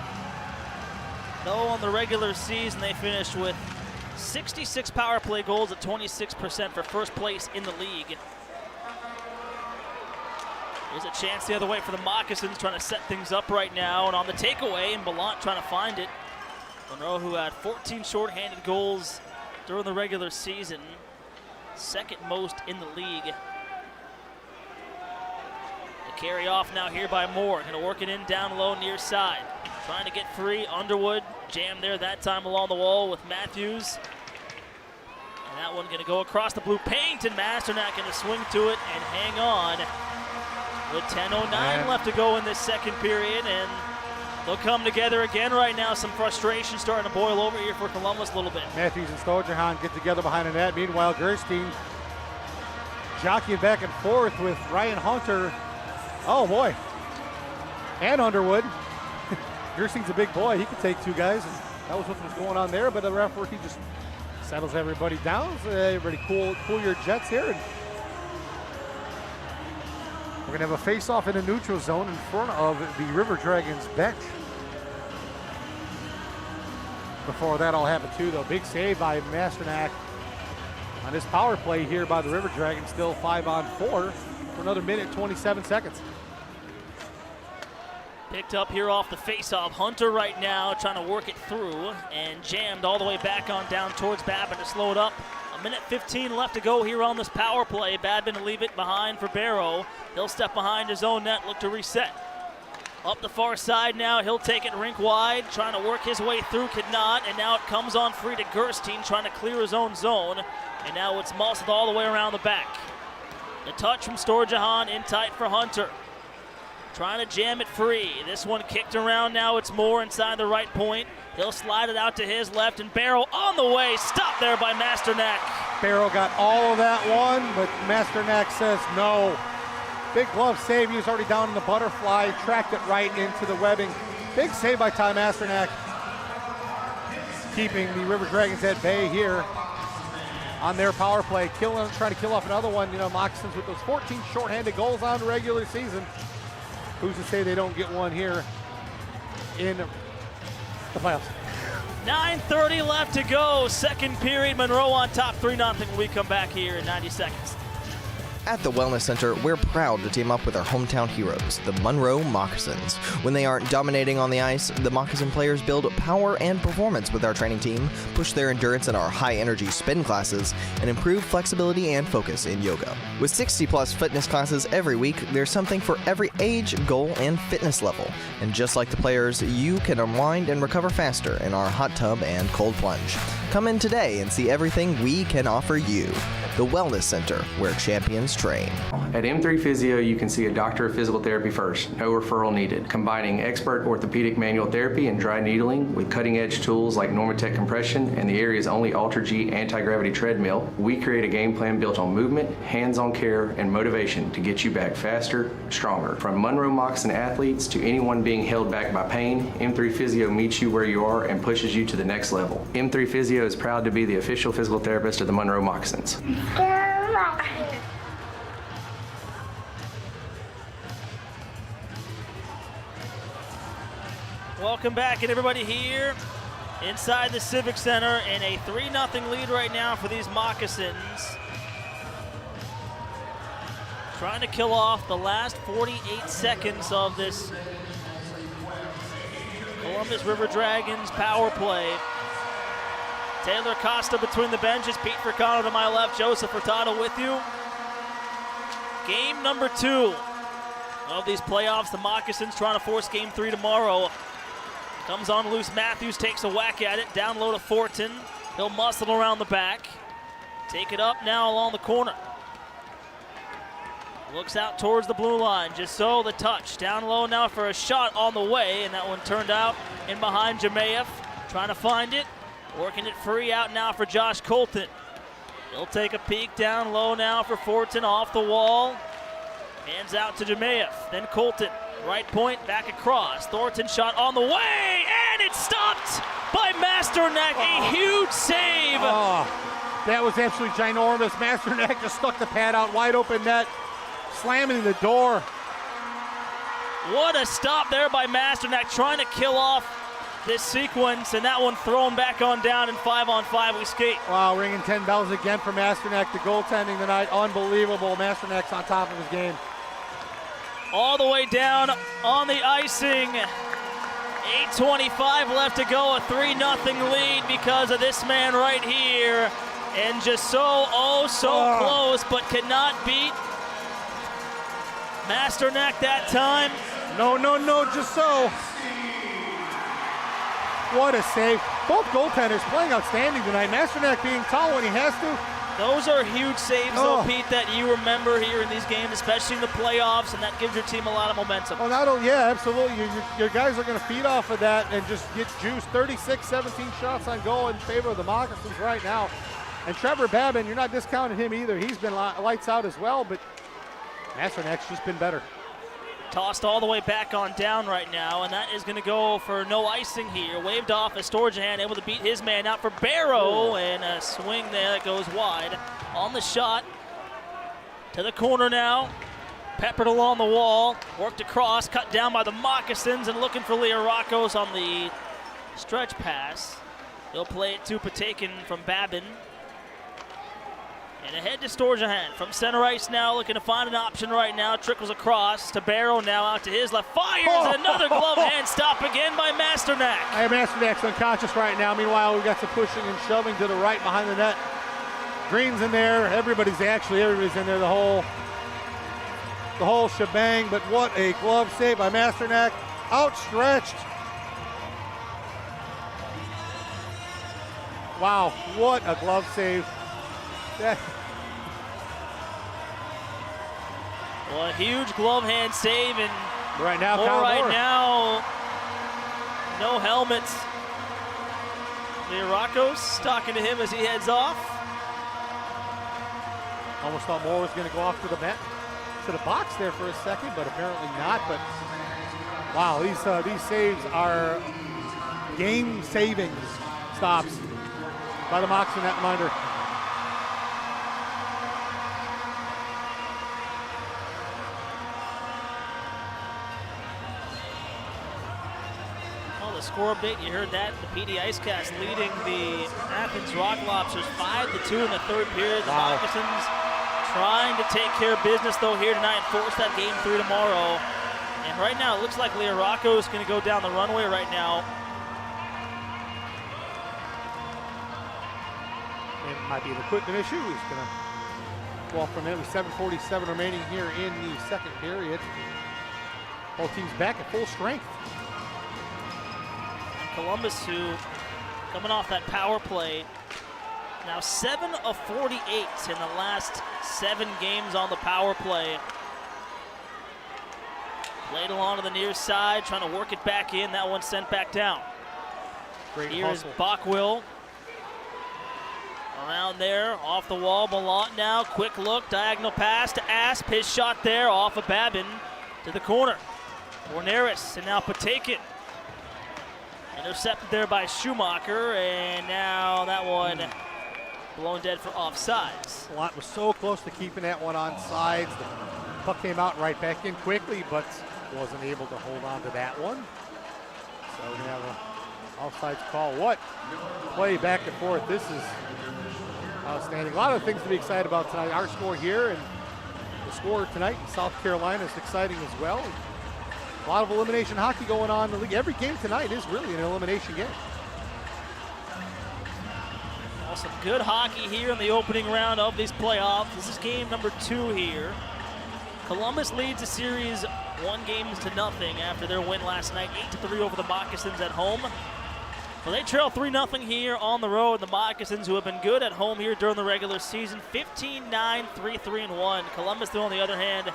Though on the regular season, they finished with 66 power play goals at 26% for first place in the league. There's a chance the other way for the Moccasins, trying to set things up right now. And on the takeaway, and Ballant trying to find it. Monroe, who had 14 shorthanded goals during the regular season, second most in the league. The carry off now here by Moore. Going to work it in down low near side. Trying to get free. Underwood jammed there that time along the wall with Matthews. And that one going to go across the blue paint, and Masternak going to swing to it and hang on. with 10:09 left to go in this second period, and they'll come together again right now. Some frustration starting to boil over here for Columbus a little bit. Matthews and Stojahan get together behind the net. Meanwhile, Gerstein jockeying back and forth with Ryan Hunter. Oh boy. And Underwood. Gerstein's a big boy. He could take two guys. And that was what was going on there, but the referee just settles everybody down. So everybody cool your jets here. And we're going to have a face-off in the neutral zone in front of the River Dragons bench. Before that all happened too, though, big save by Masternak on this power play here by the River Dragons. Still 5-on-4 for another minute, 27 seconds. Picked up here off the face-off. Hunter right now trying to work it through and jammed all the way back on down towards Babin to slow it up. A minute 15 left to go here on this power play. Babin to leave it behind for Barrow. He'll step behind his own net, look to reset. Up the far side now, he'll take it rink wide, trying to work his way through, could not, and now it comes on free to Gerstein, trying to clear his own zone, and now it's muscled all the way around the back. The touch from Stojahan in tight for Hunter. Trying to jam it free. This one kicked around now. It's Moore inside the right point. He'll slide it out to his left, and Barrow on the way. Stopped there by Masternak. Barrow got all of that one, but Masternak says no. Big glove save. He was already down in the butterfly. Tracked it right into the webbing. Big save by Ty Masternak. Keeping the River Dragons at bay here on their power play. Trying to kill off another one. You know, Moccasins with those 14 shorthanded goals on the regular season. Who's to say they don't get one here in the playoffs? 9:30 left to go. Second period. Monroe on top 3-0 when we come back here in 90 seconds. At the Wellness Center, we're proud to team up with our hometown heroes, the Monroe Moccasins. When they aren't dominating on the ice, the Moccasin players build power and performance with our training team, push their endurance in our high-energy spin classes, and improve flexibility and focus in yoga. With 60-plus fitness classes every week, there's something for every age, goal, and fitness level. And just like the players, you can unwind and recover faster in our hot tub and cold plunge. Come in today and see everything we can offer you. The Wellness Center, where champions train. At M3 Physio, you can see a doctor of physical therapy first, no referral needed. Combining expert orthopedic manual therapy and dry needling with cutting-edge tools like Normatec compression and the area's only Ultra-G anti-gravity treadmill, we create a game plan built on movement, hands-on care, and motivation to get you back faster, stronger. From Monroe Moccasin athletes to anyone being held back by pain, M3 Physio meets you where you are and pushes you to the next level. M3 Physio is proud to be the official physical therapist of the Monroe Moccasins. Welcome back, and everybody here inside the Civic Center in a 3-0 lead right now for these Moccasins. Trying to kill off the last 48 seconds of this Columbus River Dragons power play. Taylor Costa between the benches, Pete Furcano to my left, Joseph Furtado with you. Game number 2 of these playoffs. The Moccasins trying to force game 3 tomorrow. Comes on loose, Matthews takes a whack at it, down low to Fortin. He'll muscle around the back. Take it up now along the corner. Looks out towards the blue line, just so the touch. Down low now for a shot on the way, and that one turned out in behind Jemayev. Trying to find it, working it free out now for Josh Colton. He'll take a peek down low now for Fortin, off the wall. Hands out to Jemayev, then Colton. Right point, back across. Thornton shot on the way, and it's stopped by Masternak. A huge save. That was absolutely ginormous. Masternak just stuck the pad out, wide open net, slamming the door. What a stop there by Masternak, trying to kill off this sequence, and that one thrown back on down in 5-on-5 we skate. Wow, ringing 10 bells again for Masternak. The goaltending tonight, unbelievable. Masternak's on top of his game. All the way down on the icing. 8:25 left to go, a 3-0 lead because of this man right here. And just so close, but cannot beat Masternak that time. No, just so. What a save. Both goaltenders playing outstanding tonight. Masternak being tall when he has to, Those are huge saves, though, Pete, that you remember here in these games, especially in the playoffs, and that gives your team a lot of momentum. Well, not only, yeah, absolutely. Your guys are going to feed off of that and just get juice. 36, 17 shots on goal in favor of the Moccasins right now. And Trevor Babin, you're not discounting him either. He's been lights out as well, but Masternak's just been better. Tossed all the way back on down right now, and that is going to go for no icing here. Waved off as Storjahan able to beat his man out for Barrow, and a swing there that goes wide. On the shot, to the corner now. Peppered along the wall, worked across, cut down by the Moccasins, and looking for Liarakos on the stretch pass. He'll play it to Patakin from Babin. And ahead to Storjahan from center ice now, looking to find an option right now. Trickles across to Barrow now, out to his left. Fires another glove hand stop again by Masternak. Masternak's unconscious right now. Meanwhile, we've got some pushing and shoving to the right behind the net. Green's in there. Everybody's in there. The whole shebang. But what a glove save by Masternak. Outstretched. Wow, what a glove save. Well, a huge glove hand save, and right now, no helmets. Liarakos talking to him as he heads off. Almost thought Moore was going to go off to the box there for a second, but apparently not. But wow, these saves are game-saving stops by the Moccasin netminder. Score update, you heard that. The PD Icecast leading the Athens Rock Lobsters 5-2 in the third period. The Moccasins trying to take care of business, though, here tonight, force that game 3 tomorrow. And right now, it looks like Liarakos is going to go down the runway right now. It might be an equipment issue. He's going to go off for a minute with 7:47 remaining here in the second period. Both teams back at full strength. Columbus, who coming off that power play, now 7 of 48 in the last 7 games on the power play. Played along to the near side, trying to work it back in. That one sent back down. Here's Bockwell. Around there, off the wall, Ballant now. Quick look, diagonal pass to Asp. His shot there, off of Babin to the corner. Warneris, and now Patakin. Intercepted there by Schumacher, and now that one blown dead for offsides. Ballant was so close to keeping that one on sides. The puck came out right back in quickly, but wasn't able to hold on to that one. So we're going to have an offsides call. What play back and forth. This is outstanding. A lot of things to be excited about tonight. Our score here and the score tonight in South Carolina is exciting as well. A lot of elimination hockey going on in the league. Every game tonight is really an elimination game. Well, some good hockey here in the opening round of these playoffs. This is game number 2 here. Columbus leads the series 1-0 after their win last night, 8-3 over the Moccasins at home. Well, they trail 3-0 here on the road. The Moccasins, who have been good at home here during the regular season, 15-9, 3-3-1. Columbus, though, on the other hand,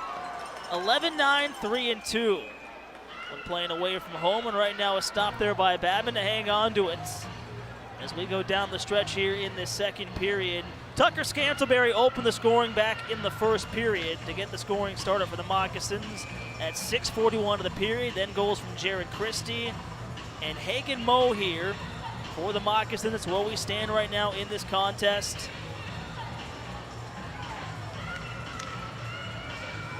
11-9, 3-2. When playing away from home, and right now a stop there by Babin to hang on to it. As we go down the stretch here in this second period, Tucker Scantleberry opened the scoring back in the first period to get the scoring started for the Moccasins at 6:41 of the period. Then goals from Jared Christie and Hagen Moe here for the Moccasins. That's where we stand right now in this contest.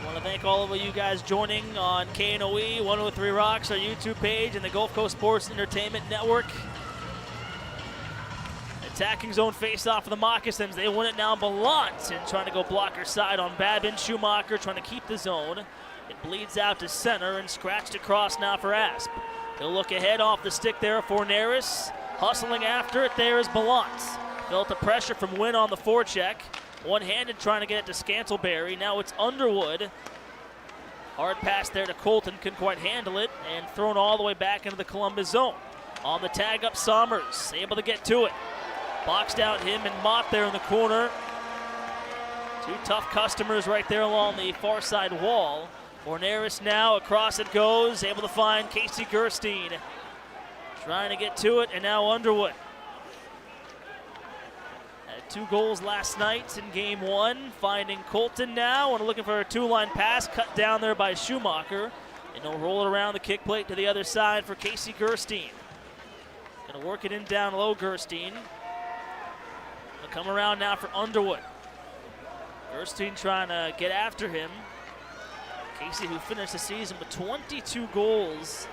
I want to thank all of you guys joining on KNOE 103 Rocks, our YouTube page, and the Gulf Coast Sports Entertainment Network. Attacking zone face-off for the Moccasins. They win it now. Ballant and trying to go blocker side on Babin. Schumacher trying to keep the zone. It bleeds out to center and scratched across now for Asp. He'll look ahead off the stick there for Neris. Hustling after it there is Ballant. Felt the pressure from Wynn on the forecheck. One-handed trying to get it to Scantleberry. Now it's Underwood. Hard pass there to Colton. Couldn't quite handle it. And thrown all the way back into the Columbus zone. On the tag up, Sommers. Able to get to it. Boxed out him and Mott there in the corner. Two tough customers right there along the far side wall. Forneris now, across it goes, able to find Casey Gerstein. Trying to get to it, and now Underwood. Had 2 goals last night in game 1. Finding Colton now, and looking for a 2-line pass, cut down there by Schumacher. And he'll roll it around the kick plate to the other side for Casey Gerstein. Gonna work it in down low, Gerstein. He'll come around now for Underwood. Gerstein trying to get after him. Casey, who finished the season with 22 goals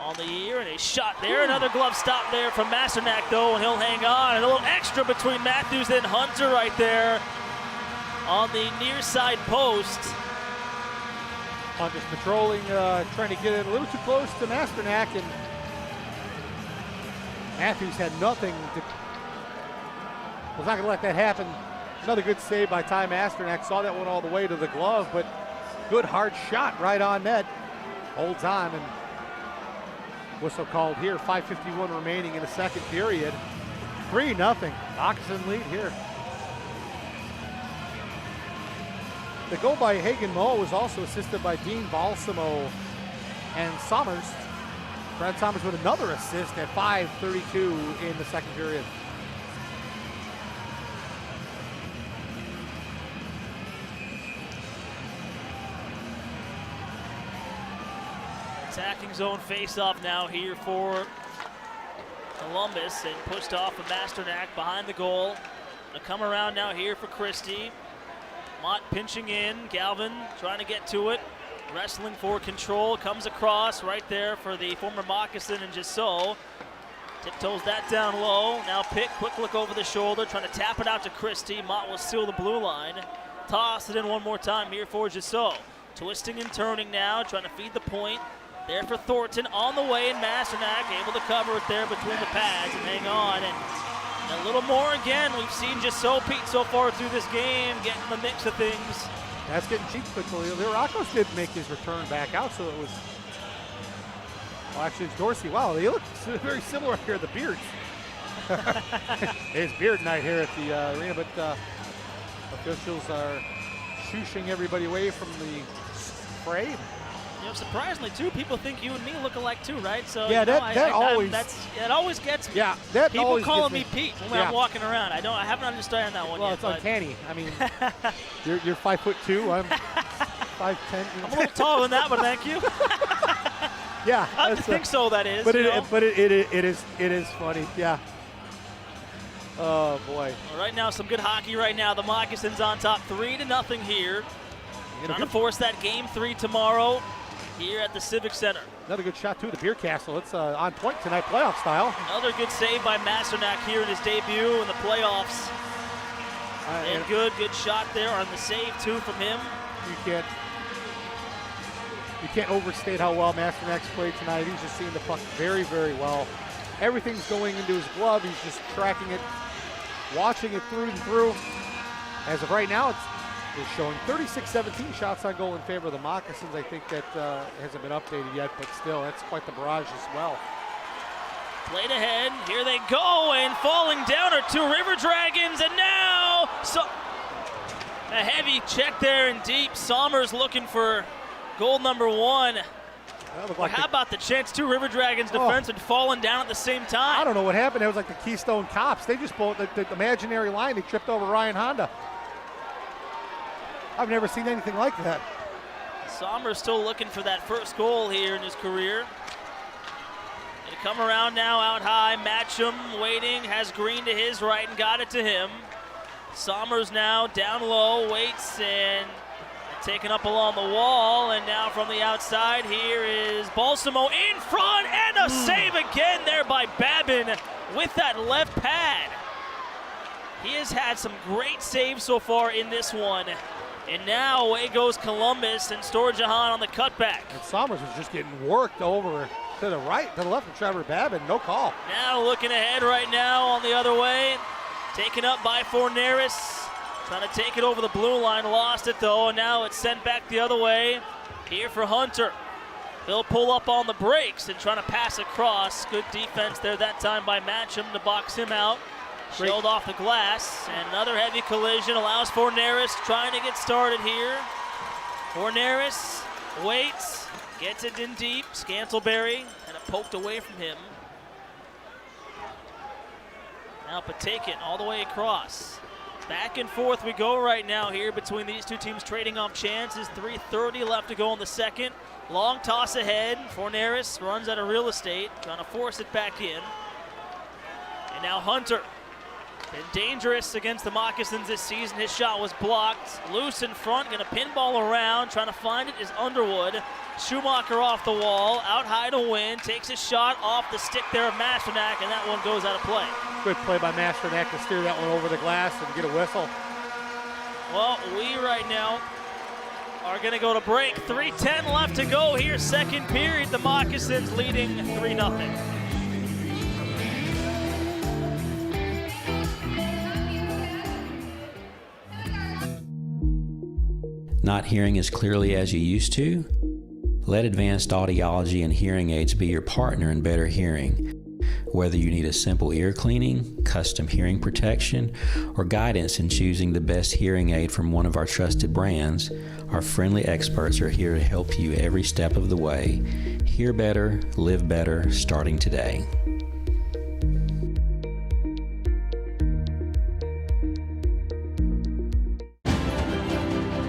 on the year, and a shot there. Another glove stop there from Masternak, though, and he'll hang on. And a little extra between Matthews and Hunter right there on the near side post. Hunter's patrolling, trying to get it a little too close to Masternak, and Matthews had nothing to. Was not going to let that happen. Another good save by Ty Masternak. Saw that one all the way to the glove, but good hard shot right on net. Holds on, and whistle called here. 5:51 remaining in the second period. 3-0. Moccasin lead here. The goal by Hagen Moe was also assisted by Dean Balsamo and Sommers. Brad Sommers with another assist at 5:32 in the second period. Attacking zone face-off now here for Columbus, and pushed off of Masternak behind the goal. Gonna come around now here for Christie. Mott pinching in, Galvin trying to get to it, wrestling for control, comes across right there for the former Moccasin, and just so tiptoes that down low. Now Pitt, quick look over the shoulder, trying to tap it out to Christie. Mott will seal the blue line. Toss it in one more time here for Gisso. Twisting and turning now, trying to feed the point. There for Thornton on the way, and Masternak able to cover it there between the pads and hang on. And a little more again. We've seen just Pete so far through this game, getting the mix of things. That's getting cheap quickly. Lirakos did make his return back out, so it was. Well, actually, it's Dorsey. Wow, they look very similar here, the beards. It's beard night here at the arena, but officials are shooshing everybody away from the fray. You know, surprisingly, too, people think you and me look alike, too, right? So yeah, that always gets me. Yeah, that people always calling gets me Pete when I'm walking around. I haven't understood that one well, yet. Well, it's uncanny. I mean, you're 5'2". I'm 5'10". I'm a little taller than that, but thank you. Yeah, I think so. That is. But it is funny. Yeah. Oh boy. Well, right now, some good hockey. Right now, the Moccasins on top, 3-0 here. Trying to force that game 3 tomorrow here at the Civic Center. Another good shot, too, the Beer Castle. It's on point tonight, playoff style. Another good save by Masternak here in his debut in the playoffs. And good shot there on the save, too, from him. You can't overstate how well Masternak's played tonight. He's just seeing the puck very, very well. Everything's going into his glove. He's just tracking it, watching it through and through. As of right now, it's showing 36-17 shots on goal in favor of the Moccasins. I think that hasn't been updated yet, but still, that's quite the barrage as well. Played ahead, here they go, and falling down are 2 River Dragons, and now a heavy check there in deep. Sommers looking for goal number 1. Well, how about the chance? 2 River Dragons defensemen falling down at the same time. I don't know what happened. It was like the Keystone Cops. They just pulled the imaginary line. They tripped over Ryan Honda. I've never seen anything like that. Sommers still looking for that first goal here in his career. Gonna come around now out high. Matcham waiting, has Green to his right and got it to him. Sommers now down low, waits and taken up along the wall. And now from the outside here is Balsamo in front, and a save again there by Babin with that left pad. He has had some great saves so far in this one. And now away goes Columbus, and Storjahan on the cutback. And Sommers was just getting worked over to the right, to the left of Trevor Babin. No call. Now looking ahead right now on the other way. Taken up by Forneris. Trying to take it over the blue line. Lost it though, and now it's sent back the other way. Here for Hunter. He'll pull up on the brakes and trying to pass across. Good defense there that time by Matcham to box him out. Shelled off the glass, and another heavy collision allows Forneris trying to get started here. Forneris waits, gets it in deep. Scantleberry kind of poked away from him. Now Patakin all the way across. Back and forth we go right now here between these two teams trading off chances. 3:30 left to go in the second. Long toss ahead. Forneris runs out of real estate, trying to force it back in. And now Hunter. Been dangerous against the Moccasins this season. His shot was blocked. Loose in front, gonna pinball around. Trying to find it is Underwood. Schumacher off the wall, out high to win. Takes a shot off the stick there of Masternak, and that one goes out of play. Good play by Masternak to steer that one over the glass and get a whistle. Well, we right now are gonna go to break. 3:10 left to go here, second period. The Moccasins leading 3-0. Not hearing as clearly as you used to? Let advanced audiology and hearing aids be your partner in better hearing. Whether you need a simple ear cleaning, custom hearing protection, or guidance in choosing the best hearing aid from one of our trusted brands, our friendly experts are here to help you every step of the way. Hear better, live better, starting today.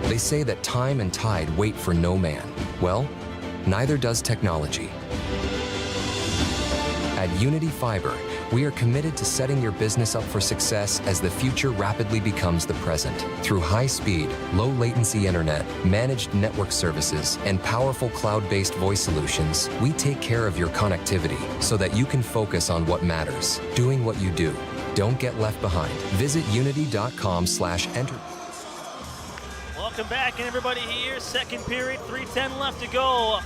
They say that time and tide wait for no man. Well, neither does technology. At Unity Fiber, we are committed to setting your business up for success as the future rapidly becomes the present. Through high-speed, low-latency internet, managed network services, and powerful cloud-based voice solutions, we take care of your connectivity so that you can focus on what matters, doing what you do. Don't get left behind. Visit unity.com/enter. Welcome back, and everybody here. Second period, 3:10 left to go.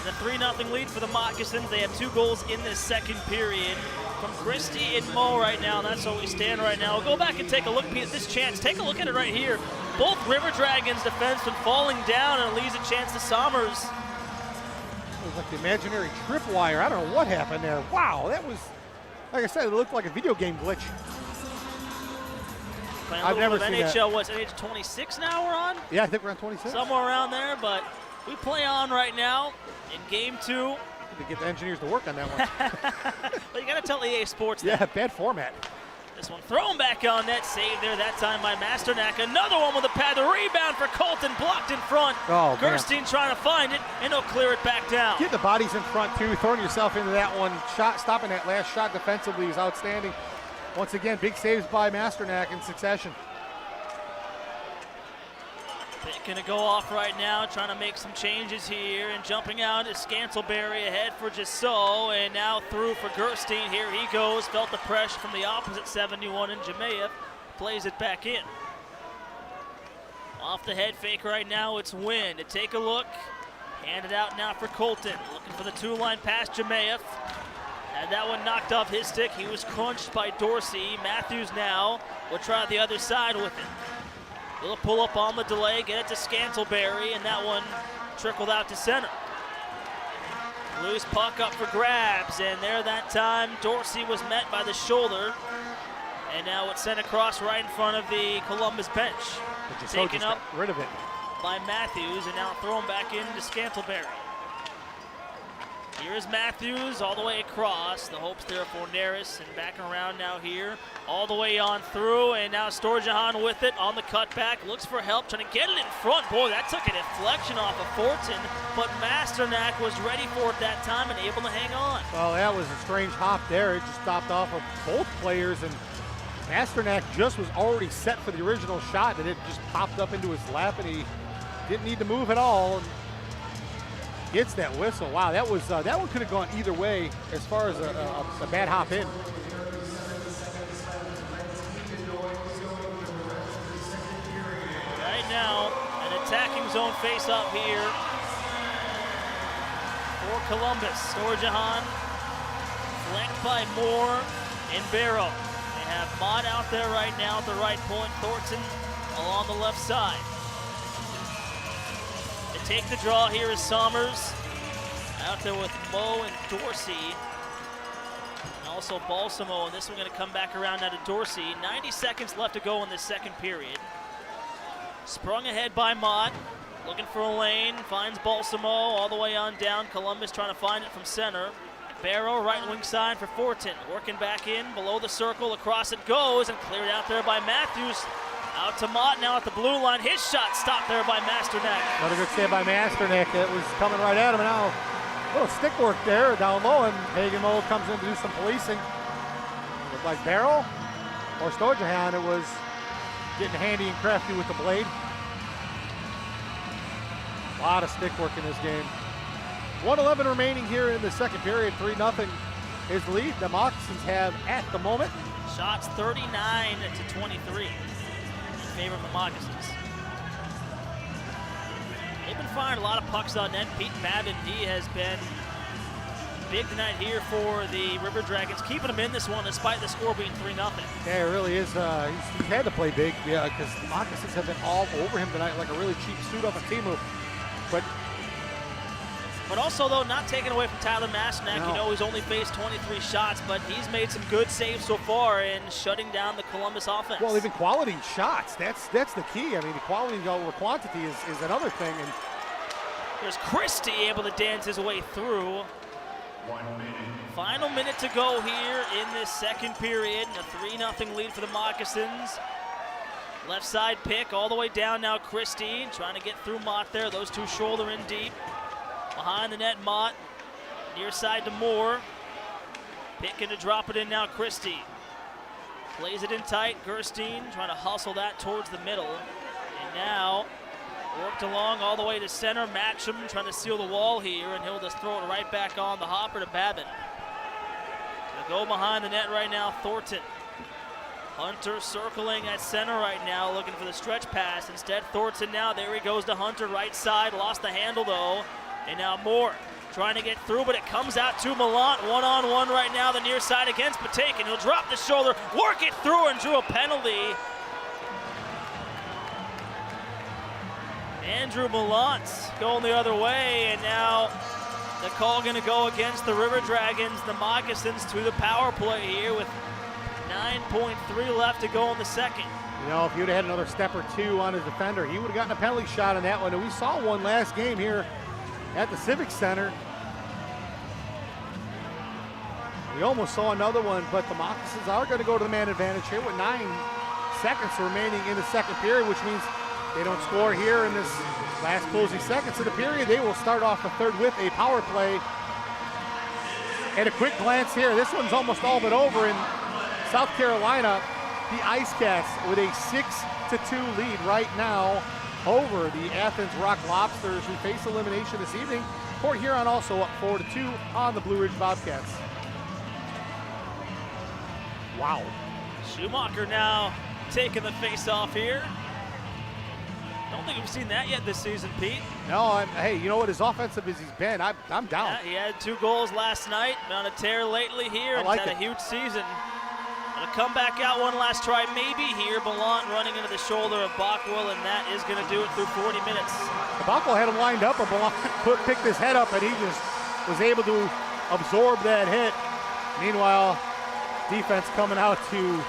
The 3-0 lead for the Moccasins. They have 2 goals in this second period from Christie and Moe right now, and that's where we stand right now. We'll go back and take a look at this chance. Take a look at it right here. Both River Dragons defensemen falling down, and it leaves a chance to Sommers. It was like the imaginary tripwire. I don't know what happened there. Wow, that was, like I said, it looked like a video game glitch. I've never seen NHL, what's NHL 26 now we're on? Yeah, I think we're on 26. Somewhere around there, but we play on right now in game 2. To get the engineers to work on that one. But you got to tell EA Sports that. Yeah, bad format. This one thrown back on net, saved there that time by Masternak. Another one with a pad. The rebound for Colton, blocked in front. Oh, Gerstein trying to find it, and he'll clear it back down. Get the bodies in front, too. Throwing yourself into that one. Shot, stopping that last shot defensively is outstanding. Once again, big saves by Masternak in succession. Gonna go off right now, trying to make some changes here, and jumping out is Scantleberry ahead for Jasso, and now through for Gerstein. Here he goes, felt the pressure from the opposite 71, and Jemayev plays it back in. Off the head fake right now, it's Wynn to take a look. Handed out now for Colton, looking for the 2-line pass. Jemayev had that one knocked off his stick. He was crunched by Dorsey. Matthews now will try the other side with it. He'll pull up on the delay, get it to Scantleberry, and that one trickled out to center. Loose puck up for grabs, and there that time, Dorsey was met by the shoulder, and now it's sent across right in front of the Columbus bench. Taken up rid of it by Matthews, and now thrown back into Scantleberry. Here's Matthews all the way across. The hopes there for Neris, and back around now here. All the way on through, and now Storjahan with it on the cutback. Looks for help, trying to get it in front. Boy, that took a deflection off of Fortin, but Masternak was ready for it that time and able to hang on. Well, that was a strange hop there. It just stopped off of both players, and Masternak just was already set for the original shot, and it just popped up into his lap, and he didn't need to move at all. And gets that whistle. Wow, that was that one could have gone either way as far as a bad hop in. Right now, an attacking zone face-off here for Columbus. Storjahan flanked by Moore and Barrow. They have Mott out there right now at the right point. Thornton along the left side. Take the draw here is Sommers. Out there with Moe and Dorsey. also Balsamo, and this one going to come back around now to Dorsey. 90 seconds left to go in this second period. Sprung ahead by Mott, looking for a lane, finds Balsamo all the way on down. Columbus trying to find it from center. Barrow, right wing side for Fortin, working back in, below the circle, across it goes, and cleared out there by Matthews. Out to Mott now at the blue line. His shot stopped there by Masternak. Another good save by Masternak. It was coming right at him, and now a little stick work there down low, and Pregame comes in to do some policing. Looked like Barrow or Stojahan. It was getting handy and crafty with the blade. A lot of stick work in this game. 1:11 remaining here in the second period. 3-0 is the lead the Moccasins have at the moment. Shots 39 to 23 in favor of the Moccasins. They've been firing a lot of pucks on net. Pete Babin, he has been big tonight here for the River Dragons, keeping them in this one despite the score being 3-0. Yeah, it really is. He's had to play big because the Moccasins have been all over him tonight like a really cheap suit off a team move. But also, though, not taken away from Tyler Masternak. No. You know, he's only faced 23 shots, but he's made some good saves so far in shutting down the Columbus offense. Well, even quality shots, that's the key. I mean, the quality over quantity is another thing. And there's Christie able to dance his way through. Final minute to go here in this second period. A 3-0 lead for the Moccasins. Left side pick all the way down now. Christie trying to get through Mott there. Those two shoulder in deep. Behind the net, Mott. Near side to Moore. Picking to drop it in now, Christie. Plays it in tight. Gerstein trying to hustle that towards the middle. And now worked along all the way to center. Matcham trying to seal the wall here, and he'll just throw it right back on the hopper to Babin. Gonna go behind the net right now, Thornton. Hunter circling at center right now, looking for the stretch pass. Instead, Thornton now, there he goes to Hunter, right side. Lost the handle though. And now Moore trying to get through, but it comes out to Millant. One-on-one right now, the near side against Patakin. He'll drop the shoulder, work it through, and drew a penalty. Andrew Millant going the other way, and now the call going to go against the River Dragons. The Moccasins to the power play here with 9.3 left to go in the second. you know, if you'd have had another step or two on his defender, he would have gotten a penalty shot on that one. And we saw one last game here at the Civic Center. We almost saw another one, but the Moccasins are going to go to the man advantage here with 9 seconds remaining in the second period, which means they don't score here in this last closing seconds of the period. They will start off the third with a power play. And a quick glance here. This one's almost all but over in South Carolina. The Ice Cats with a 6-2 lead right now over the Athens Rock Lobsters, who face elimination this evening. Port Huron also up 4-2 on the Blue Ridge Bobcats. Wow. Schumacher now taking the face off here. Don't think we've seen that yet this season, Pete. No, hey, you know what? As offensive as he's been, I'm down. Yeah, he had 2 goals last night. Been on a tear lately here, and had a huge season. Gonna come back out one last try, maybe here. Ballant running into the shoulder of Bockwell, and that is gonna do it through 40 minutes. Bockwell had him lined up, and Ballant picked his head up, and he just was able to absorb that hit. Meanwhile, defense coming out to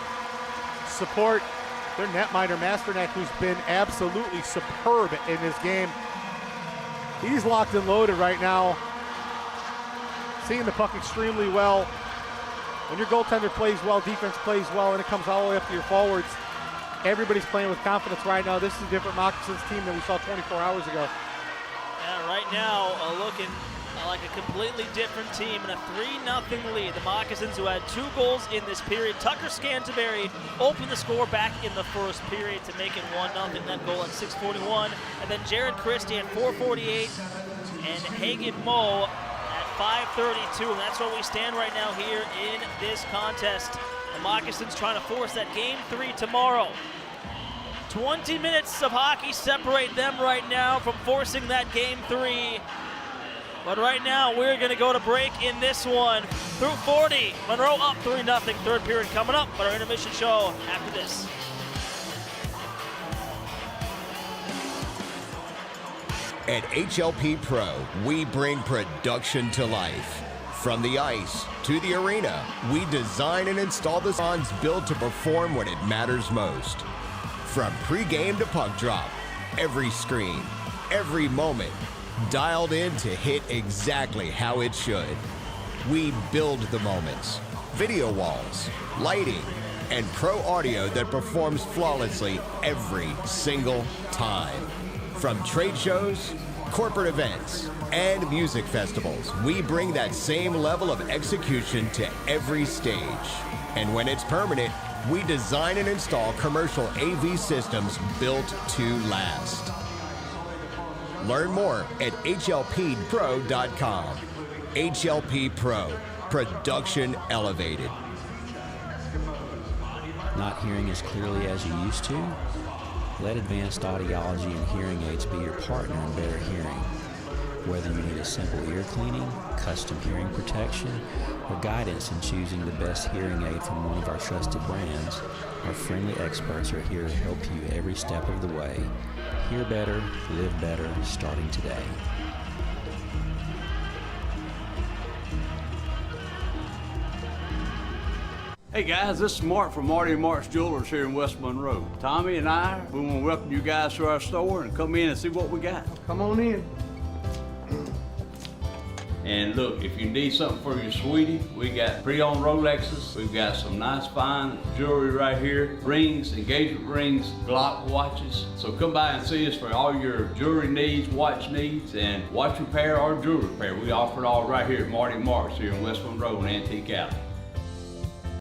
support their netminder Masternak, who's been absolutely superb in this game. He's locked and loaded right now, seeing the puck extremely well. When your goaltender plays well, defense plays well, and it comes all the way up to your forwards, everybody's playing with confidence right now. This is a different Moccasins team than we saw 24 hours ago. Yeah, right now looking like a completely different team and a 3-0 lead. The Moccasins, who had 2 goals in this period. Tucker Scanterbury opened the score back in the first period to make it 1-0. That goal at 6:41. And then Jared Christie at 4:48 and Hagen Moe at 5:32. And that's where we stand right now here in this contest. The Moccasins trying to force that Game 3 tomorrow. 20 minutes of hockey separate them right now from forcing that Game 3. But right now, we're going to go to break in this one. Through 40, Monroe up 3-0. Third period coming up, but our intermission show after this. At HLP Pro, we bring production to life. From the ice to the arena, we design and install the songs built to perform when it matters most. From pregame to puck drop, every screen, every moment, dialed in to hit exactly how it should. We build the moments, video walls, lighting, and pro audio that performs flawlessly every single time. From trade shows, corporate events, and music festivals, we bring that same level of execution to every stage. And when it's permanent, we design and install commercial AV systems built to last. Learn more at hlppro.com. HLP Pro, production elevated. Not hearing as clearly as you used to? Let advanced audiology and hearing aids be your partner in better hearing. Whether you need a simple ear cleaning, custom hearing protection, or guidance in choosing the best hearing aid from one of our trusted brands, our friendly experts are here to help you every step of the way. Hear better, live better, starting today. Hey guys, this is Mark from Marty and Mark's Jewelers here in West Monroe. Tommy and I, we want to welcome you guys to our store and come in and see what we got. Come on in. And look, if you need something for your sweetie, we got pre-owned Rolexes. We've got some nice fine jewelry right here. Rings, engagement rings, Glock watches. So come by and see us for all your jewelry needs, watch needs, and watch repair or jewelry repair. We offer it all right here at Marty and Mark's here in West Monroe and Antique Alley.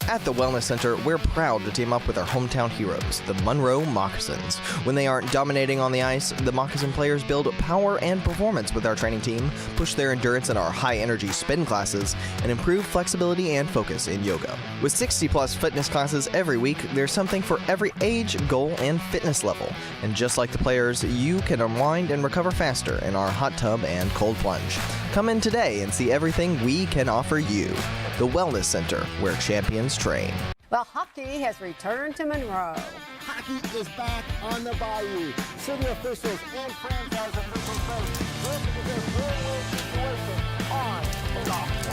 At the Wellness Center, we're proud to team up with our hometown heroes, the Monroe Moccasins. When they aren't dominating on the ice, the Moccasin players build power and performance with our training team, push their endurance in our high-energy spin classes, and improve flexibility and focus in yoga. With 60-plus fitness classes every week, there's something for every age, goal, and fitness level. And just like the players, you can unwind and recover faster in our hot tub and cold plunge. Come in today and see everything we can offer you. The Wellness Center, where champions train. Well, hockey has returned to Monroe. Hockey is back on the Bayou. City officials and franchise officials both working with this win-win situation on and off the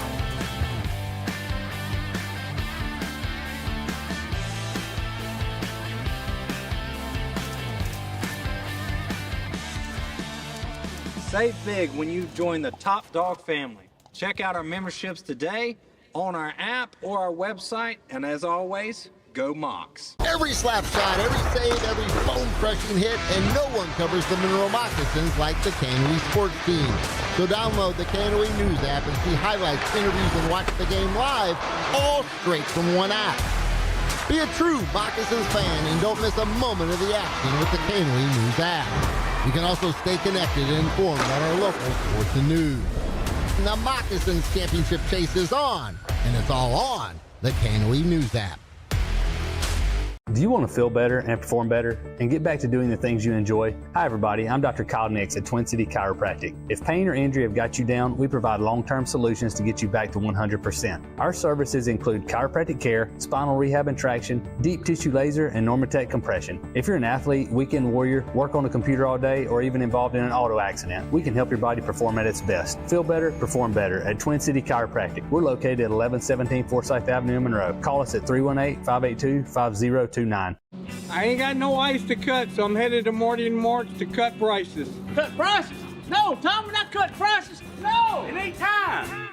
ice. Save big when you join the Top Dog family. Check out our memberships today on our app or our website, and as always, go Mocs. Every slap shot, every save, every bone-crushing hit, and no one covers the Monroe Moccasins like the Canoe sports team. So download the Canoe News app and see highlights, interviews, and watch the game live, all straight from one app. Be a true Moccasins fan and don't miss a moment of the action with the Canoe News app. You can also stay connected and informed about our local sports and news. The Moccasins Championship Chase is on, and it's all on the Canoe News app. Do you want to feel better and perform better and get back to doing the things you enjoy? Hi everybody, I'm Dr. Kyle Nix at Twin City Chiropractic. If pain or injury have got you down, we provide long-term solutions to get you back to 100%. Our services include chiropractic care, spinal rehab and traction, deep tissue laser, and Normatec compression. If you're an athlete, weekend warrior, work on a computer all day, or even involved in an auto accident, we can help your body perform at its best. Feel better, perform better at Twin City Chiropractic. We're located at 1117 Forsyth Avenue in Monroe. Call us at 318-582-5029. I ain't got no ice to cut, so I'm headed to Marty and Mark's to cut prices. Cut prices? No, Tom, we're not cutting prices. No, it ain't time.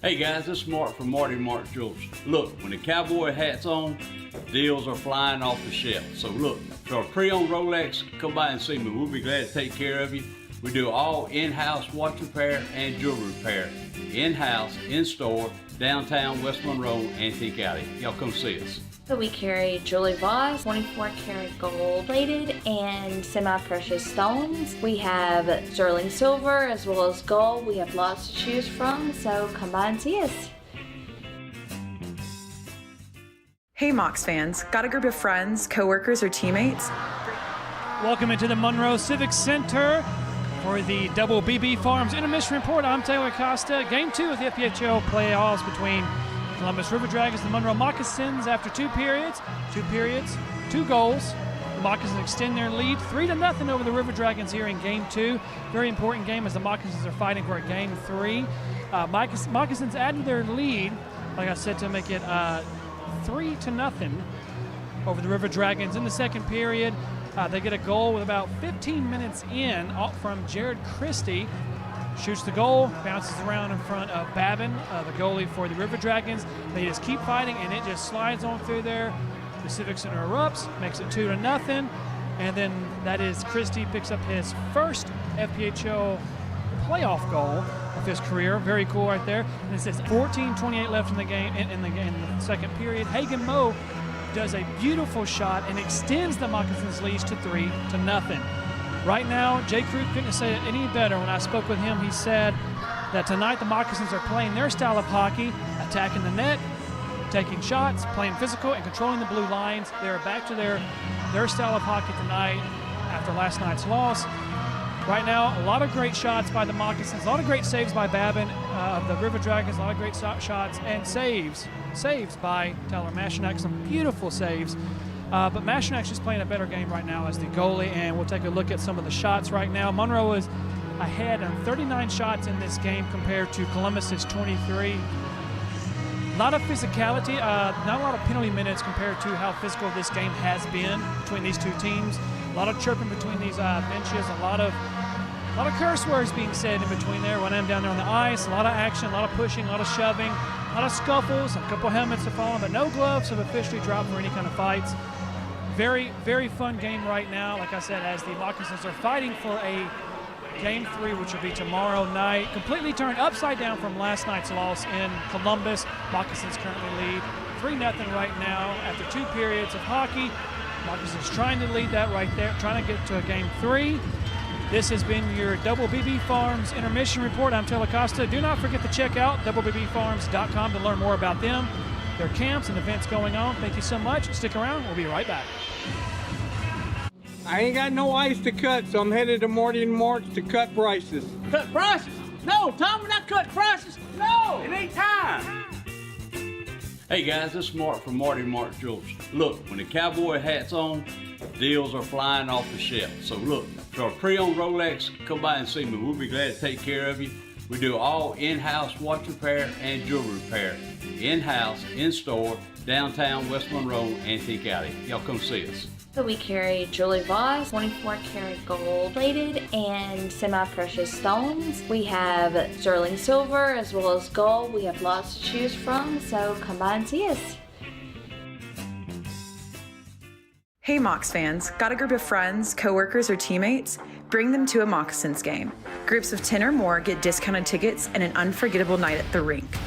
Hey guys, this is Mark from Marty and Mark's Jewelers. Look, when the cowboy hat's on, deals are flying off the shelf. So look, for a pre-owned Rolex, come by and see me. We'll be glad to take care of you. We do all in-house watch repair and jewelry repair. In-house, in-store, downtown West Monroe, Antique Alley. Y'all come see us. So we carry Julie Voss, 24 karat gold plated and semi-precious stones. We have sterling silver as well as gold. We have lots to choose from, so come by and see us. Hey Mocs fans, got a group of friends, coworkers, or teammates? Welcome into the Monroe Civic Center for the Double BB Farms Intermission Report. I'm Taylor Costa. Game 2 of the FPHL playoffs between Columbus River Dragons and the Monroe Moccasins after two periods, 2 goals. The Moccasins extend their lead 3-0 over the River Dragons here in Game 2. Very important game as the Moccasins are fighting for a Game 3. Moccasins added their lead, like I said, to make it 3-0 over the River Dragons in the second period. They get a goal with about 15 minutes in from Jared Christie. Shoots the goal, bounces around in front of Babin, the goalie for the River Dragons. They just keep fighting, and it just slides on through there. The Civic Center erupts, makes it 2-0, and then that is Christie picks up his first FPHL playoff goal of his career. Very cool right there. And it says 14:28 left in the game. In the second period, Hagen Moe does a beautiful shot and extends the Moccasins' lead to 3-0. Right now, Jay Krug couldn't say it any better. When I spoke with him, he said that tonight the Moccasins are playing their style of hockey, attacking the net, taking shots, playing physical, and controlling the blue lines. They're back to their style of hockey tonight after last night's loss. Right now, a lot of great shots by the Moccasins, a lot of great saves by Babin of the River Dragons, a lot of great shots and saves by Tyler Mashanak, some beautiful saves. But Mashanak's just playing a better game right now as the goalie, and we'll take a look at some of the shots right now. Monroe is ahead on 39 shots in this game compared to Columbus's 23. A lot of physicality, not a lot of penalty minutes compared to how physical this game has been between these two teams. A lot of chirping between these benches, a lot of curse words being said in between there when I'm down there on the ice. A lot of action, a lot of pushing, a lot of shoving, a lot of scuffles, a couple helmets have fallen, but no gloves have officially dropped for any kind of fights. Very, very fun game right now, like I said, as the Moccasins are fighting for a Game 3, which will be tomorrow night. Completely turned upside down from last night's loss in Columbus. Moccasins currently lead 3-0 right now after 2 periods of hockey. Moccasins trying to lead that right there, trying to get to a Game 3. This has been your Double BB Farms Intermission Report. I'm Tel Acosta. Do not forget to check out doublebbfarms.com to learn more about them, their camps and events going on. Thank you so much. Stick around. We'll be right back. I ain't got no ice to cut, so I'm headed to Marty and Mark's to cut prices. Cut prices? No, Tom, we're not cutting prices. No, it ain't time. Hey guys, this is Mark from Marty and Mark's Jewelers. Look, when the cowboy hat's on, deals are flying off the shelf. So look, for a pre-owned Rolex, come by and see me. We'll be glad to take care of you. We do all in-house watch repair and jewelry repair. In-house, in-store, downtown West Monroe, Antique Alley. Y'all come see us. So we carry Julie Voss, 24 karat gold plated and semi-precious stones. We have sterling silver as well as gold. We have lots to choose from, so come by and see us. Hey Mocs fans, got a group of friends, coworkers, or teammates? Bring them to a Moccasins game. Groups of 10 or more get discounted tickets and an unforgettable night at the rink.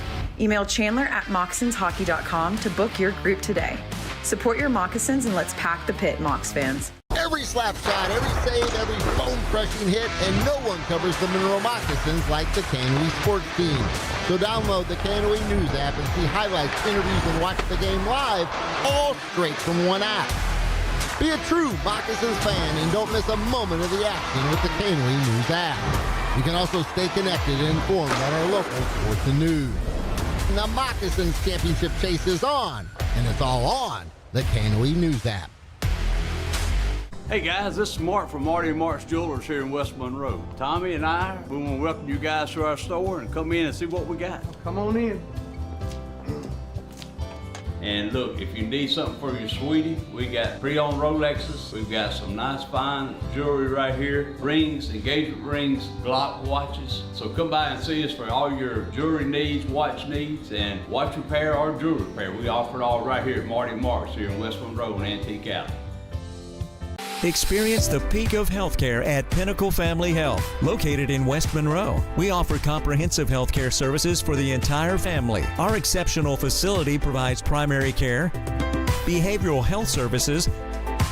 Email Chandler at moccasinhockey.com to book your group today. Support your Moccasins and let's pack the pit, Mocs fans. Every slap shot, every save, every bone-crushing hit, and no one covers the Monroe Moccasins like the Canoe Sports Team. So download the Canoe News app and see highlights, interviews, and watch the game live, all straight from one app. Be a true Moccasins fan and don't miss a moment of the action with the Canoe News app. You can also stay connected and informed about our local sports and news. And the Moccasins Championship chase is on, and it's all on the Canoe News app. Hey guys, this is Mark from Marty and Mark's Jewelers here in West Monroe. Tommy and I, we want to welcome you guys to our store and come in and see what we got. Come on in. And look, if you need something for your sweetie, we got pre-owned Rolexes. We've got some nice fine jewelry right here. Rings, engagement rings, Glock watches. So come by and see us for all your jewelry needs, watch needs, and watch repair or jewelry repair. We offer it all right here at Marty Marks here in West Monroe and Antique Alley. Experience the peak of healthcare at Pinnacle Family Health. Located in West Monroe, we offer comprehensive healthcare services for the entire family. Our exceptional facility provides primary care, behavioral health services,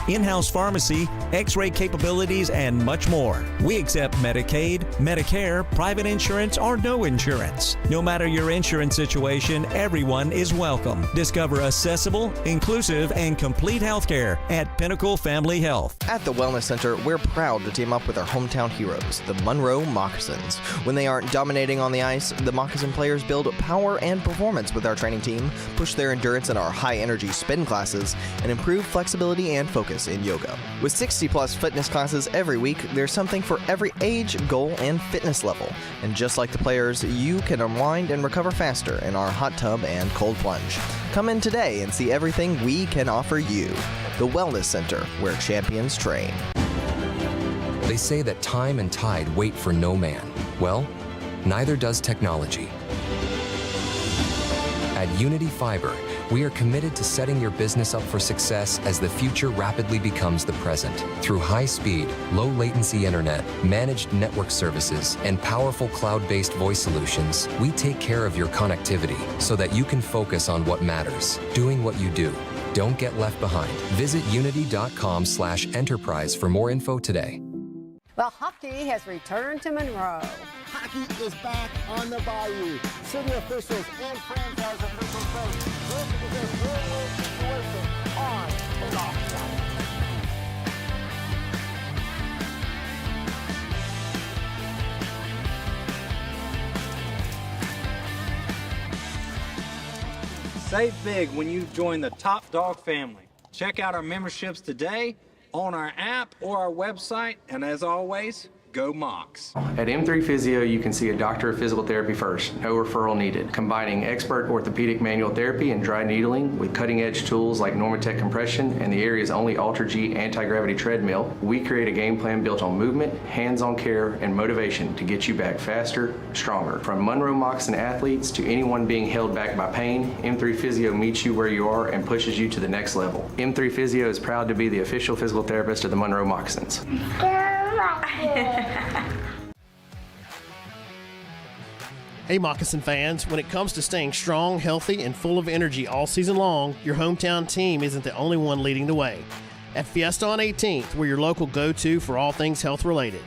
in-house pharmacy, x-ray capabilities, and much more. We accept Medicaid, Medicare, private insurance, or no insurance. No matter your insurance situation, everyone is welcome. Discover accessible, inclusive, and complete healthcare at Pinnacle Family Health. At the Wellness Center, we're proud to team up with our hometown heroes, the Monroe Moccasins. When they aren't dominating on the ice, the Moccasin players build power and performance with our training team, push their endurance in our high-energy spin classes, and improve flexibility and focus focus in yoga. With 60-plus fitness classes every week, there's something for every age, goal, and fitness level. And just like the players, you can unwind and recover faster in our hot tub and cold plunge. Come in today and see everything we can offer you. The Wellness Center, where champions train. They say that time and tide wait for no man. Well, neither does technology. At Unity Fiber, we are committed to setting your business up for success as the future rapidly becomes the present. Through high-speed, low-latency internet, managed network services, and powerful cloud-based voice solutions, we take care of your connectivity so that you can focus on what matters, doing what you do. Don't get left behind. Visit unity.com/enterprise for more info today. Well, hockey has returned to Monroe. Hockey is back on the Bayou. City officials and franchise officials say this is a win-win situation on and off the ice. Save big when you join the Top Dog family. Check out our memberships today on our app or our website, and as always, go Mocs. At M3 Physio, you can see a doctor of physical therapy first, no referral needed. Combining expert orthopedic manual therapy and dry needling with cutting-edge tools like Normatec compression and the area's only Ultra-G anti-gravity treadmill, we create a game plan built on movement, hands-on care, and motivation to get you back faster, stronger. From Monroe Moccasin athletes to anyone being held back by pain, M3 Physio meets you where you are and pushes you to the next level. M3 Physio is proud to be the official physical therapist of the Monroe Moccasins. Hey Moccasin fans, when it comes to staying strong, healthy, and full of energy all season long, your hometown team isn't the only one leading the way. At Fiesta on 18th, we're your local go-to for all things health related.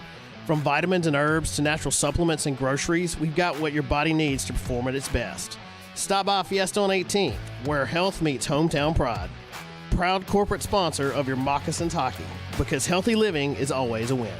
From vitamins and herbs to natural supplements and groceries, we've got what your body needs to perform at its best. Stop by Fiesta on 18th, where health meets hometown pride. Proud corporate sponsor of your Moccasins hockey, because healthy living is always a win.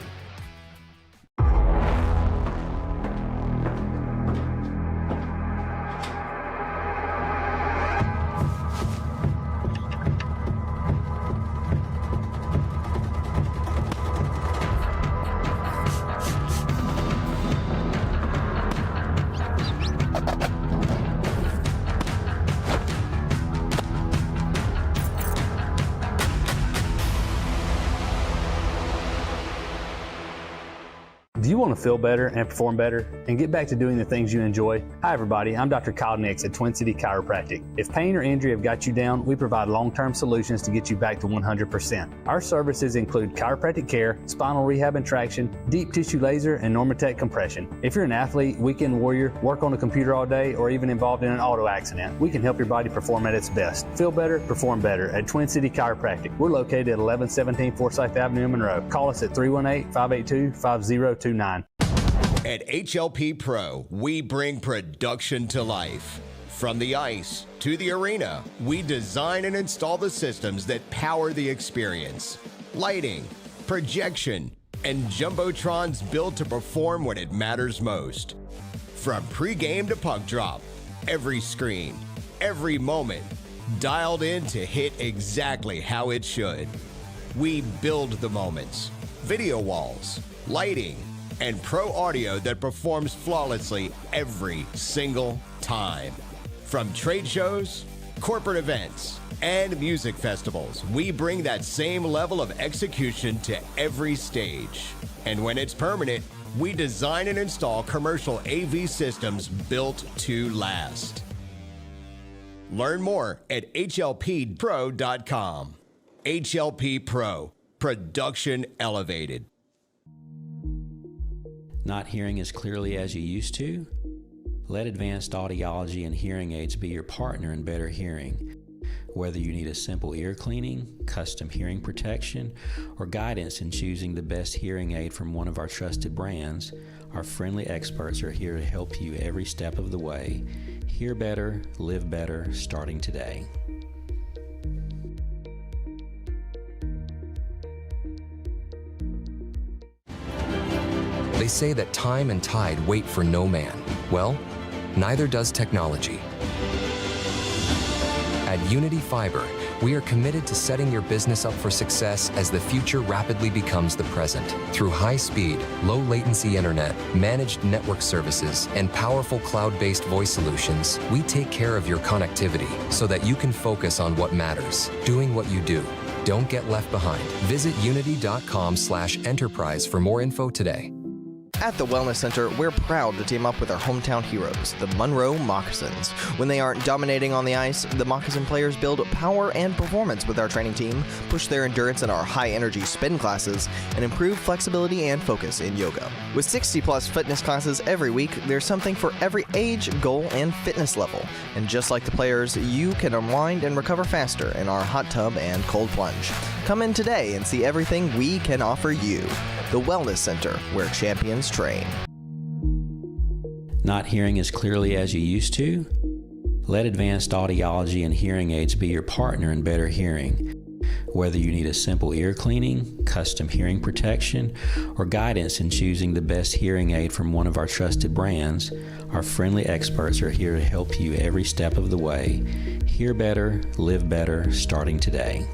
Do you want to feel better and perform better and get back to doing the things you enjoy? Hi everybody, I'm Dr. Kyle Nix at Twin City Chiropractic. If pain or injury have got you down, we provide long-term solutions to get you back to 100%. Our services include chiropractic care, spinal rehab and traction, deep tissue laser, and Normatec compression. If you're an athlete, weekend warrior, work on a computer all day, or even involved in an auto accident, we can help your body perform at its best. Feel better, perform better at Twin City Chiropractic. We're located at 1117 Forsyth Avenue in Monroe. Call us at 318-582-5029. At HLP Pro, we bring production to life. From the ice to the arena, we design and install the systems that power the experience. Lighting, projection, and jumbotrons built to perform when it matters most. From pregame to puck drop, every screen, every moment, dialed in to hit exactly how it should. We build the moments, video walls, lighting, and pro audio that performs flawlessly every single time. From trade shows, corporate events, and music festivals, we bring that same level of execution to every stage. And when it's permanent, we design and install commercial AV systems built to last. Learn more at hlppro.com. HLP Pro, production elevated. Not hearing as clearly as you used to? Let advanced audiology and hearing aids be your partner in better hearing. Whether you need a simple ear cleaning, custom hearing protection, or guidance in choosing the best hearing aid from one of our trusted brands, our friendly experts are here to help you every step of the way. Hear better, live better, starting today. They say that time and tide wait for no man. Well, neither does technology. At Unity Fiber, we are committed to setting your business up for success as the future rapidly becomes the present. Through high-speed, low-latency internet, managed network services, and powerful cloud-based voice solutions, we take care of your connectivity so that you can focus on what matters, doing what you do. Don't get left behind. Visit unity.com/enterprise for more info today. At the Wellness Center, we're proud to team up with our hometown heroes, the Monroe Moccasins. When they aren't dominating on the ice, the Moccasin players build power and performance with our training team, push their endurance in our high-energy spin classes, and improve flexibility and focus in yoga. With 60-plus fitness classes every week, there's something for every age, goal, and fitness level. And just like the players, you can unwind and recover faster in our hot tub and cold plunge. Come in today and see everything we can offer you. The Wellness Center, where champions train. Not hearing as clearly as you used to? Let advanced audiology and hearing aids be your partner in better hearing. Whether you need a simple ear cleaning, custom hearing protection, or guidance in choosing the best hearing aid from one of our trusted brands, our friendly experts are here to help you every step of the way. Hear better, live better, starting today.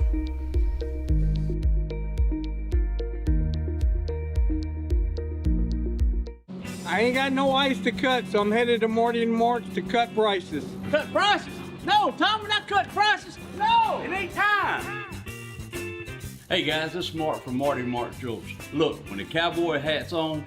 I ain't got no ice to cut, so I'm headed to Morty and Mort's to cut prices. Cut prices? No, Tom, we're not cutting prices. No, it ain't time. Hey guys, this is Mark from Marty Mark Jewelers. Look, when the cowboy hat's on,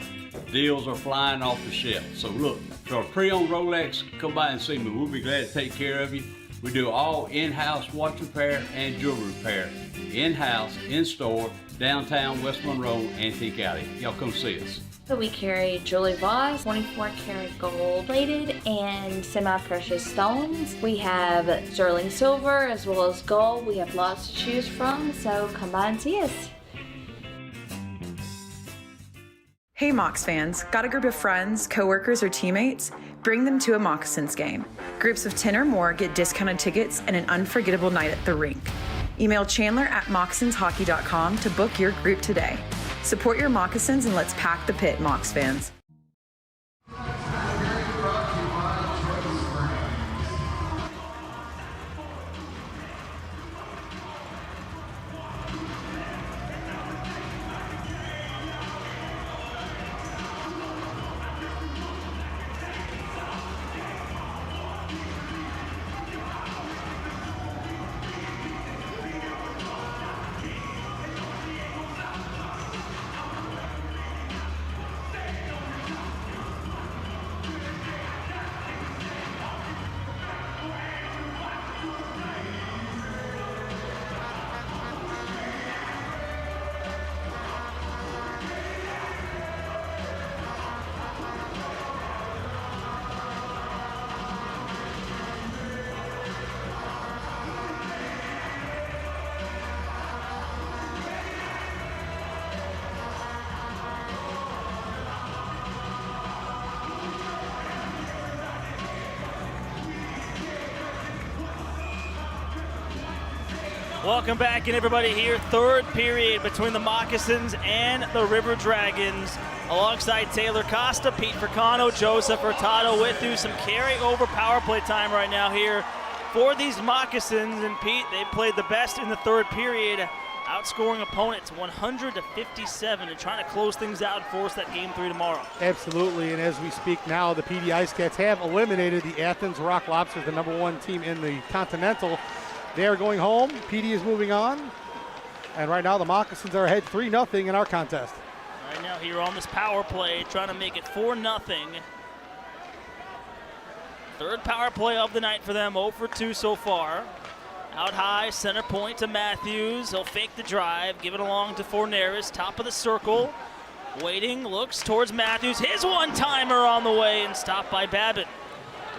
deals are flying off the shelf. So look, for a pre-owned Rolex, come by and see me. We'll be glad to take care of you. We do all in-house watch repair and jewelry repair. In-house, in-store, downtown West Monroe, Antique Alley. Y'all come see us. So we carry Julie Voss, 24 karat gold plated and semi-precious stones. We have sterling silver as well as gold. We have lots to choose from, so come by and see us. Hey Mocs fans, got a group of friends, coworkers, or teammates? Bring them to a Moccasins game. Groups of 10 or more get discounted tickets and an unforgettable night at the rink. Email Chandler@moccasinshockey.com to book your group today. Support your Moccasins and let's pack the pit, Mocs fans. Welcome back in, everybody, here. Third period between the Moccasins and the River Dragons. Alongside Taylor Costa, Pete Fricano, Joseph Hurtado with you. Some carry-over power play time right now here for these Moccasins. And Pete, they played the best in the third period, outscoring opponents 100-57 and trying to close things out and force that game 3 tomorrow. Absolutely, and as we speak now, the PD Ice Cats have eliminated the Athens Rock Lobsters, the #1 team in the Continental. They are going home. PD is moving on. And right now the Moccasins are ahead 3-0 in our contest. Right now here on this power play, trying to make it 4-0. Third power play of the night for them, 0 for 2 so far. Out high, center point to Matthews. He'll fake the drive, give it along to Forneris, top of the circle. Waiting, looks towards Matthews. His one-timer on the way and stopped by Babbitt.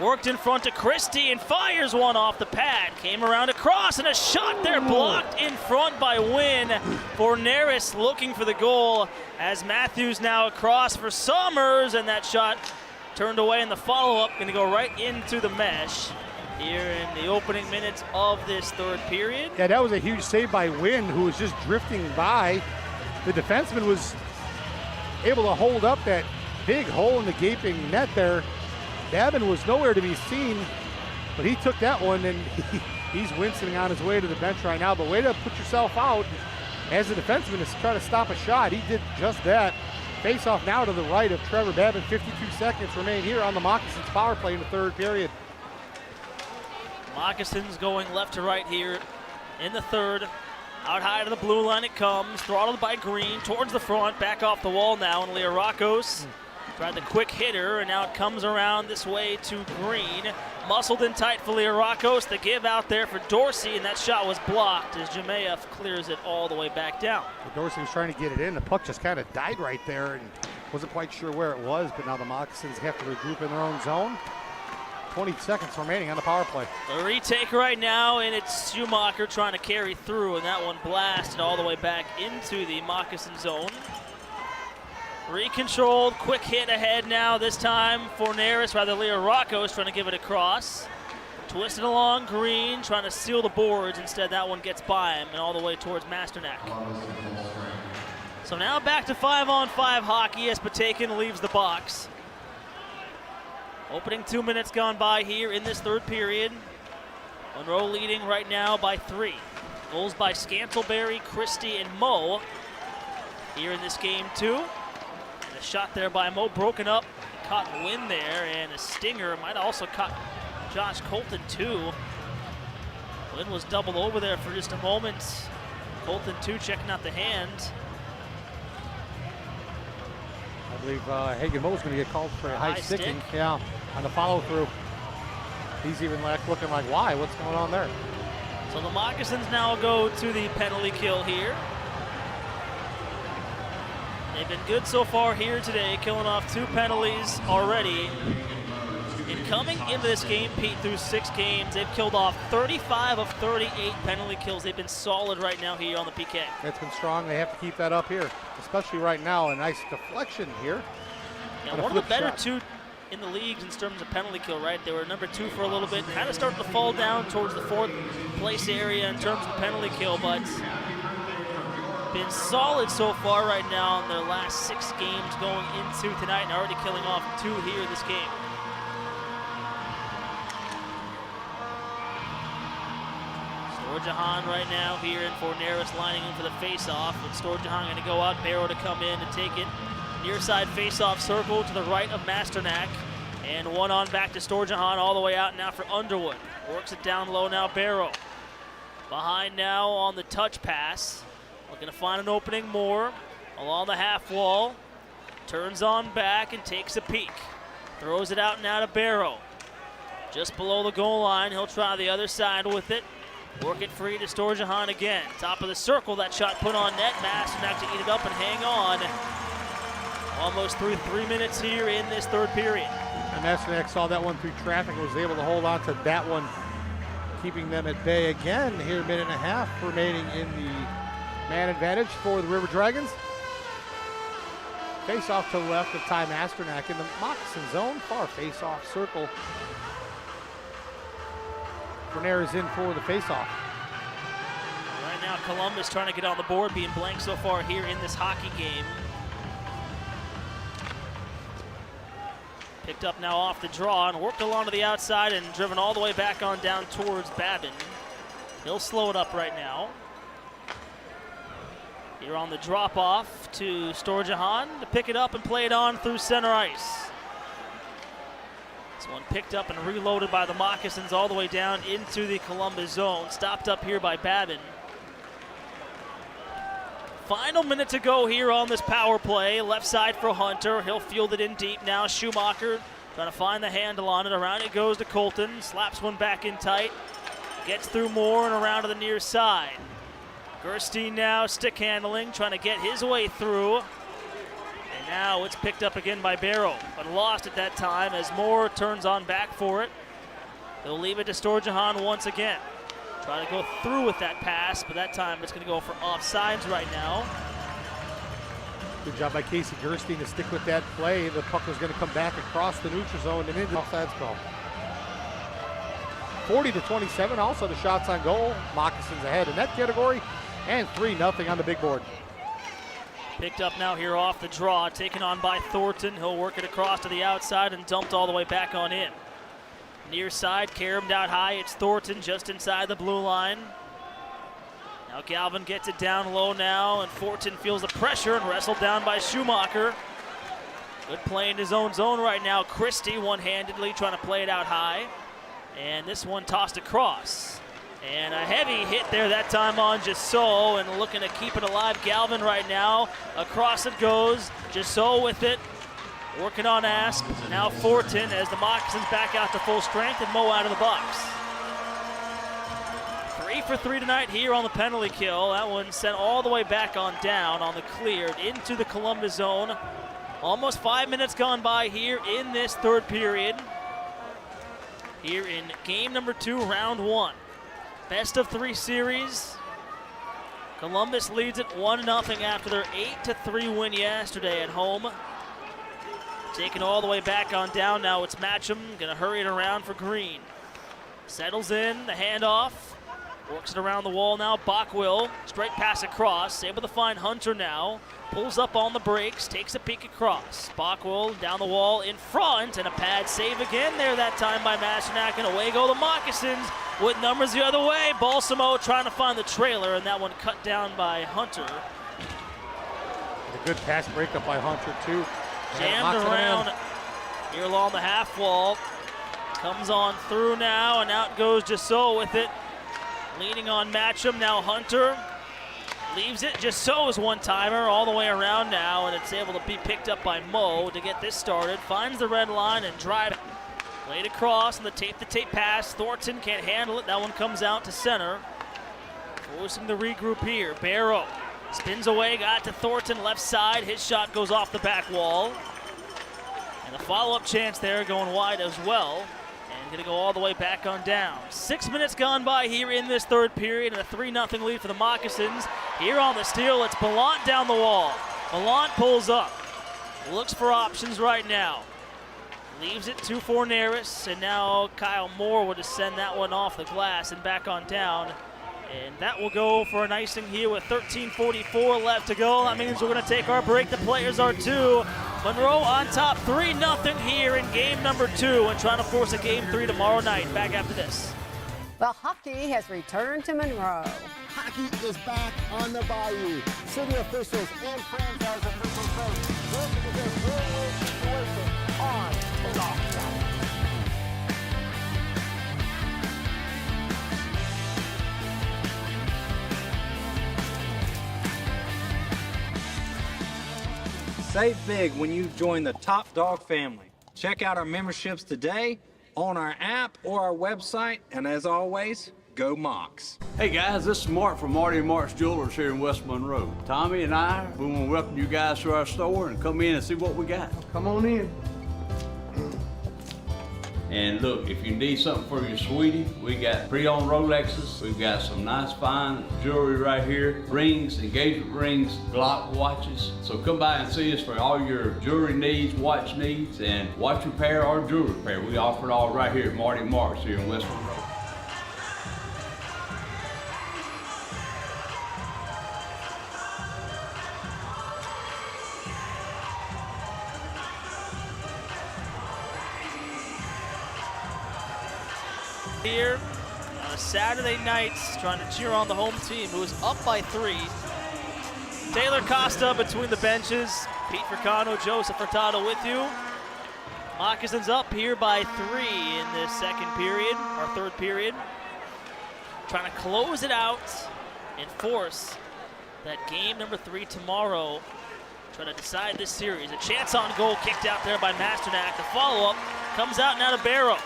Worked in front to Christie and fires one off the pad. Came around across and a shot there blocked in front by Wynn. Forneris looking for the goal as Matthews now across for Summers, and that shot turned away in the follow-up. Going to go right into the mesh here in the opening minutes of this third period. Yeah, that was a huge save by Wynn, who was just drifting by. The defenseman was able to hold up that big hole in the gaping net there. Babin was nowhere to be seen, but he took that one and He's wincing on his way to the bench right now, but way to put yourself out as a defenseman to try to stop a shot. He did just that. Face off now to the right of Trevor Babin. 52 seconds remain here on the Moccasins power play in the third period. Moccasins going left to right here in the third. Out high to the blue line it comes, throttled by Green, towards the front, back off the wall now, and Learakos tried the quick hitter, and now it comes around this way to Green. Muscled in tight for Learakos, the give out there for Dorsey, and that shot was blocked as Jemayev clears it all the way back down. Dorsey was trying to get it in, the puck just kind of died right there, and wasn't quite sure where it was, but now the Moccasins have to regroup in their own zone. 20 seconds remaining on the power play. The retake right now, and it's Schumacher trying to carry through, and that one blasted all the way back into the Moccasin zone. Recontrolled, quick hit ahead now, this time for Learakos trying to give it across. Twisted along Green, trying to seal the boards. Instead, that one gets by him and all the way towards Masternak. So now back to 5-on-5 hockey as Patakin leaves the box. Opening 2 minutes gone by here in this third period. Monroe leading right now by 3. Goals by Scantleberry, Christie, and Moe here in this game too. And a shot there by Moe broken up, caught Wynn there, and a stinger might have also caught Josh Colton too. Wynn was doubled over there for just a moment. Colton too checking out the hand. I believe Hagen Moe's going to get called for a high sticking. Yeah, on the follow through. He's even looking like, why? What's going on there? So the Moccasins now go to the penalty kill here. They've been good so far here today, killing off 2 penalties already. And coming into this game, Pete, through 6 games, they've killed off 35 of 38 penalty kills. They've been solid right now here on the PK. It's been strong. They have to keep that up here, especially right now. A nice deflection here. Yeah, one of the better 2 in the leagues in terms of penalty kill, right? They were number 2 for a little bit, kind of starting to fall down towards the 4th place area in terms of penalty kill, but been solid so far right now in their last 6 games going into tonight, and already killing off 2 here this game. Storjahan right now here, and Forneris lining in for the face-off. And Storjahan going to go out, Barrow to come in and take it. Near side face-off circle to the right of Masternak. And one on back to Storjahan all the way out now for Underwood. Works it down low now, Barrow. Behind now on the touch pass. Looking to find an opening more along the half wall. Turns on back and takes a peek. Throws it out now to Barrow. Just below the goal line, he'll try the other side with it. Work it free to Storjahan again. Top of the circle, that shot put on net. Masternak to eat it up and hang on. Almost through 3 minutes here in this third period. And Masternak saw that one through traffic and was able to hold on to that one, keeping them at bay again here. 1.5 minutes remaining in the man advantage for the River Dragons. Face off to the left of Ty Masternak in the Moccasin zone. Far face off circle. Forneris in for the face-off. Right now, Columbus trying to get on the board, being blank so far here in this hockey game. Picked up now off the draw and worked along to the outside and driven all the way back on down towards Babin. He'll slow it up right now. Here on the drop-off to Storjahan to pick it up and play it on through center ice. This one picked up and reloaded by the Moccasins all the way down into the Columbus zone. Stopped up here by Babin. Final minute to go here on this power play. Left side for Hunter. He'll field it in deep now. Schumacher trying to find the handle on it. Around it goes to Colton. Slaps one back in tight. Gets through more and around to the near side. Gerstein now stick handling, trying to get his way through. And now it's picked up again by Barrow, but lost at that time as Moore turns on back for it. They'll leave it to Storjahan once again. Trying to go through with that pass, but that time it's going to go for offsides right now. Good job by Casey Gerstein to stick with that play. The puck was going to come back across the neutral zone and into the offsides call. 40-27, also the shots on goal. Moccasins ahead in that category, and 3-0 on the big board. Picked up now here off the draw, taken on by Thornton. He'll work it across to the outside and dumped all the way back on in. Near side, caromed out high. It's Thornton just inside the blue line. Now Galvin gets it down low now, and Thornton feels the pressure and wrestled down by Schumacher. Good play in his own zone right now. Christie one-handedly trying to play it out high. And this one tossed across. And a heavy hit there that time on Jasso, and looking to keep it alive. Galvin right now. Across it goes. Jasso with it. Working on Asp. Now Thornton as the Moccasins back out to full strength and Mo out of the box. 3 for 3 tonight here on the penalty kill. That one sent all the way back on down on the cleared into the Columbus zone. Almost 5 minutes gone by here in this third period. Here in game number 2, round 1. Best of 3 series. Columbus leads it 1-0 after their 8-3 win yesterday at home. Taken all the way back on down now. It's Matcham, gonna hurry it around for Green. Settles in, the handoff. Works it around the wall now. Bockwell, straight pass across. Able to find Hunter now. Pulls up on the brakes, takes a peek across. Bockwell down the wall in front, and a pad save again there that time by Masternak, and away go the Moccasins with numbers the other way. Balsamo trying to find the trailer, and that one cut down by Hunter. A good pass breakup by Hunter too. Jammed around here along the half wall. Comes on through now, and out goes Jasso with it. Leaning on Matcham, now Hunter. Leaves it, Jasso's one-timer all the way around now, and it's able to be picked up by Mo to get this started. Finds the red line and drive it. Played across, and the tape-to-tape pass. Thornton can't handle it. That one comes out to center. Forcing the regroup here. Barrow spins away, got to Thornton, left side. His shot goes off the back wall. And a follow-up chance there going wide as well. And gonna go all the way back on down. 6 minutes gone by here in this third period, and a 3-0 lead for the Moccasins. Here on the steal, it's Ballant down the wall. Ballant pulls up. Looks for options right now. Leaves it to Fornaris, and now Kyle Moore will just send that one off the glass and back on down. And that will go for an icing here with 13:44 left to go. That means we're going to take our break. The players are too. Monroe on top 3-0 here in game number 2 and trying to force a game 3 tomorrow night. Back after this. Well, hockey has returned to Monroe. Hockey is back on the Bayou. City officials and franchise officials say this is a win-win situation on and off the ice. Save big when you join the Top Dog family. Check out our memberships today on our app or our website, and as always, go Mocs. Hey guys, this is Mark from Marty and Mark's Jewelers here in West Monroe. Tommy and I, we want to welcome you guys to our store and come in and see what we got. Come on in. And look, if you need something for your sweetie, we got pre-owned Rolexes. We've got some nice fine jewelry right here. Rings, engagement rings, Glock watches. So come by and see us for all your jewelry needs, watch needs, and watch repair or jewelry repair. We offer it all right here at Marty Marks here in West Monroe. Here on a Saturday night, trying to cheer on the home team who is up by 3. Taylor Costa between the benches. Pete Fricano, Joseph Furtado with you. Moccasins up here by 3 in this second period, or third period. Trying to close it out and force that game number 3 tomorrow. Trying to decide this series. A chance on goal kicked out there by Masternak. The follow-up comes out now to Barrow.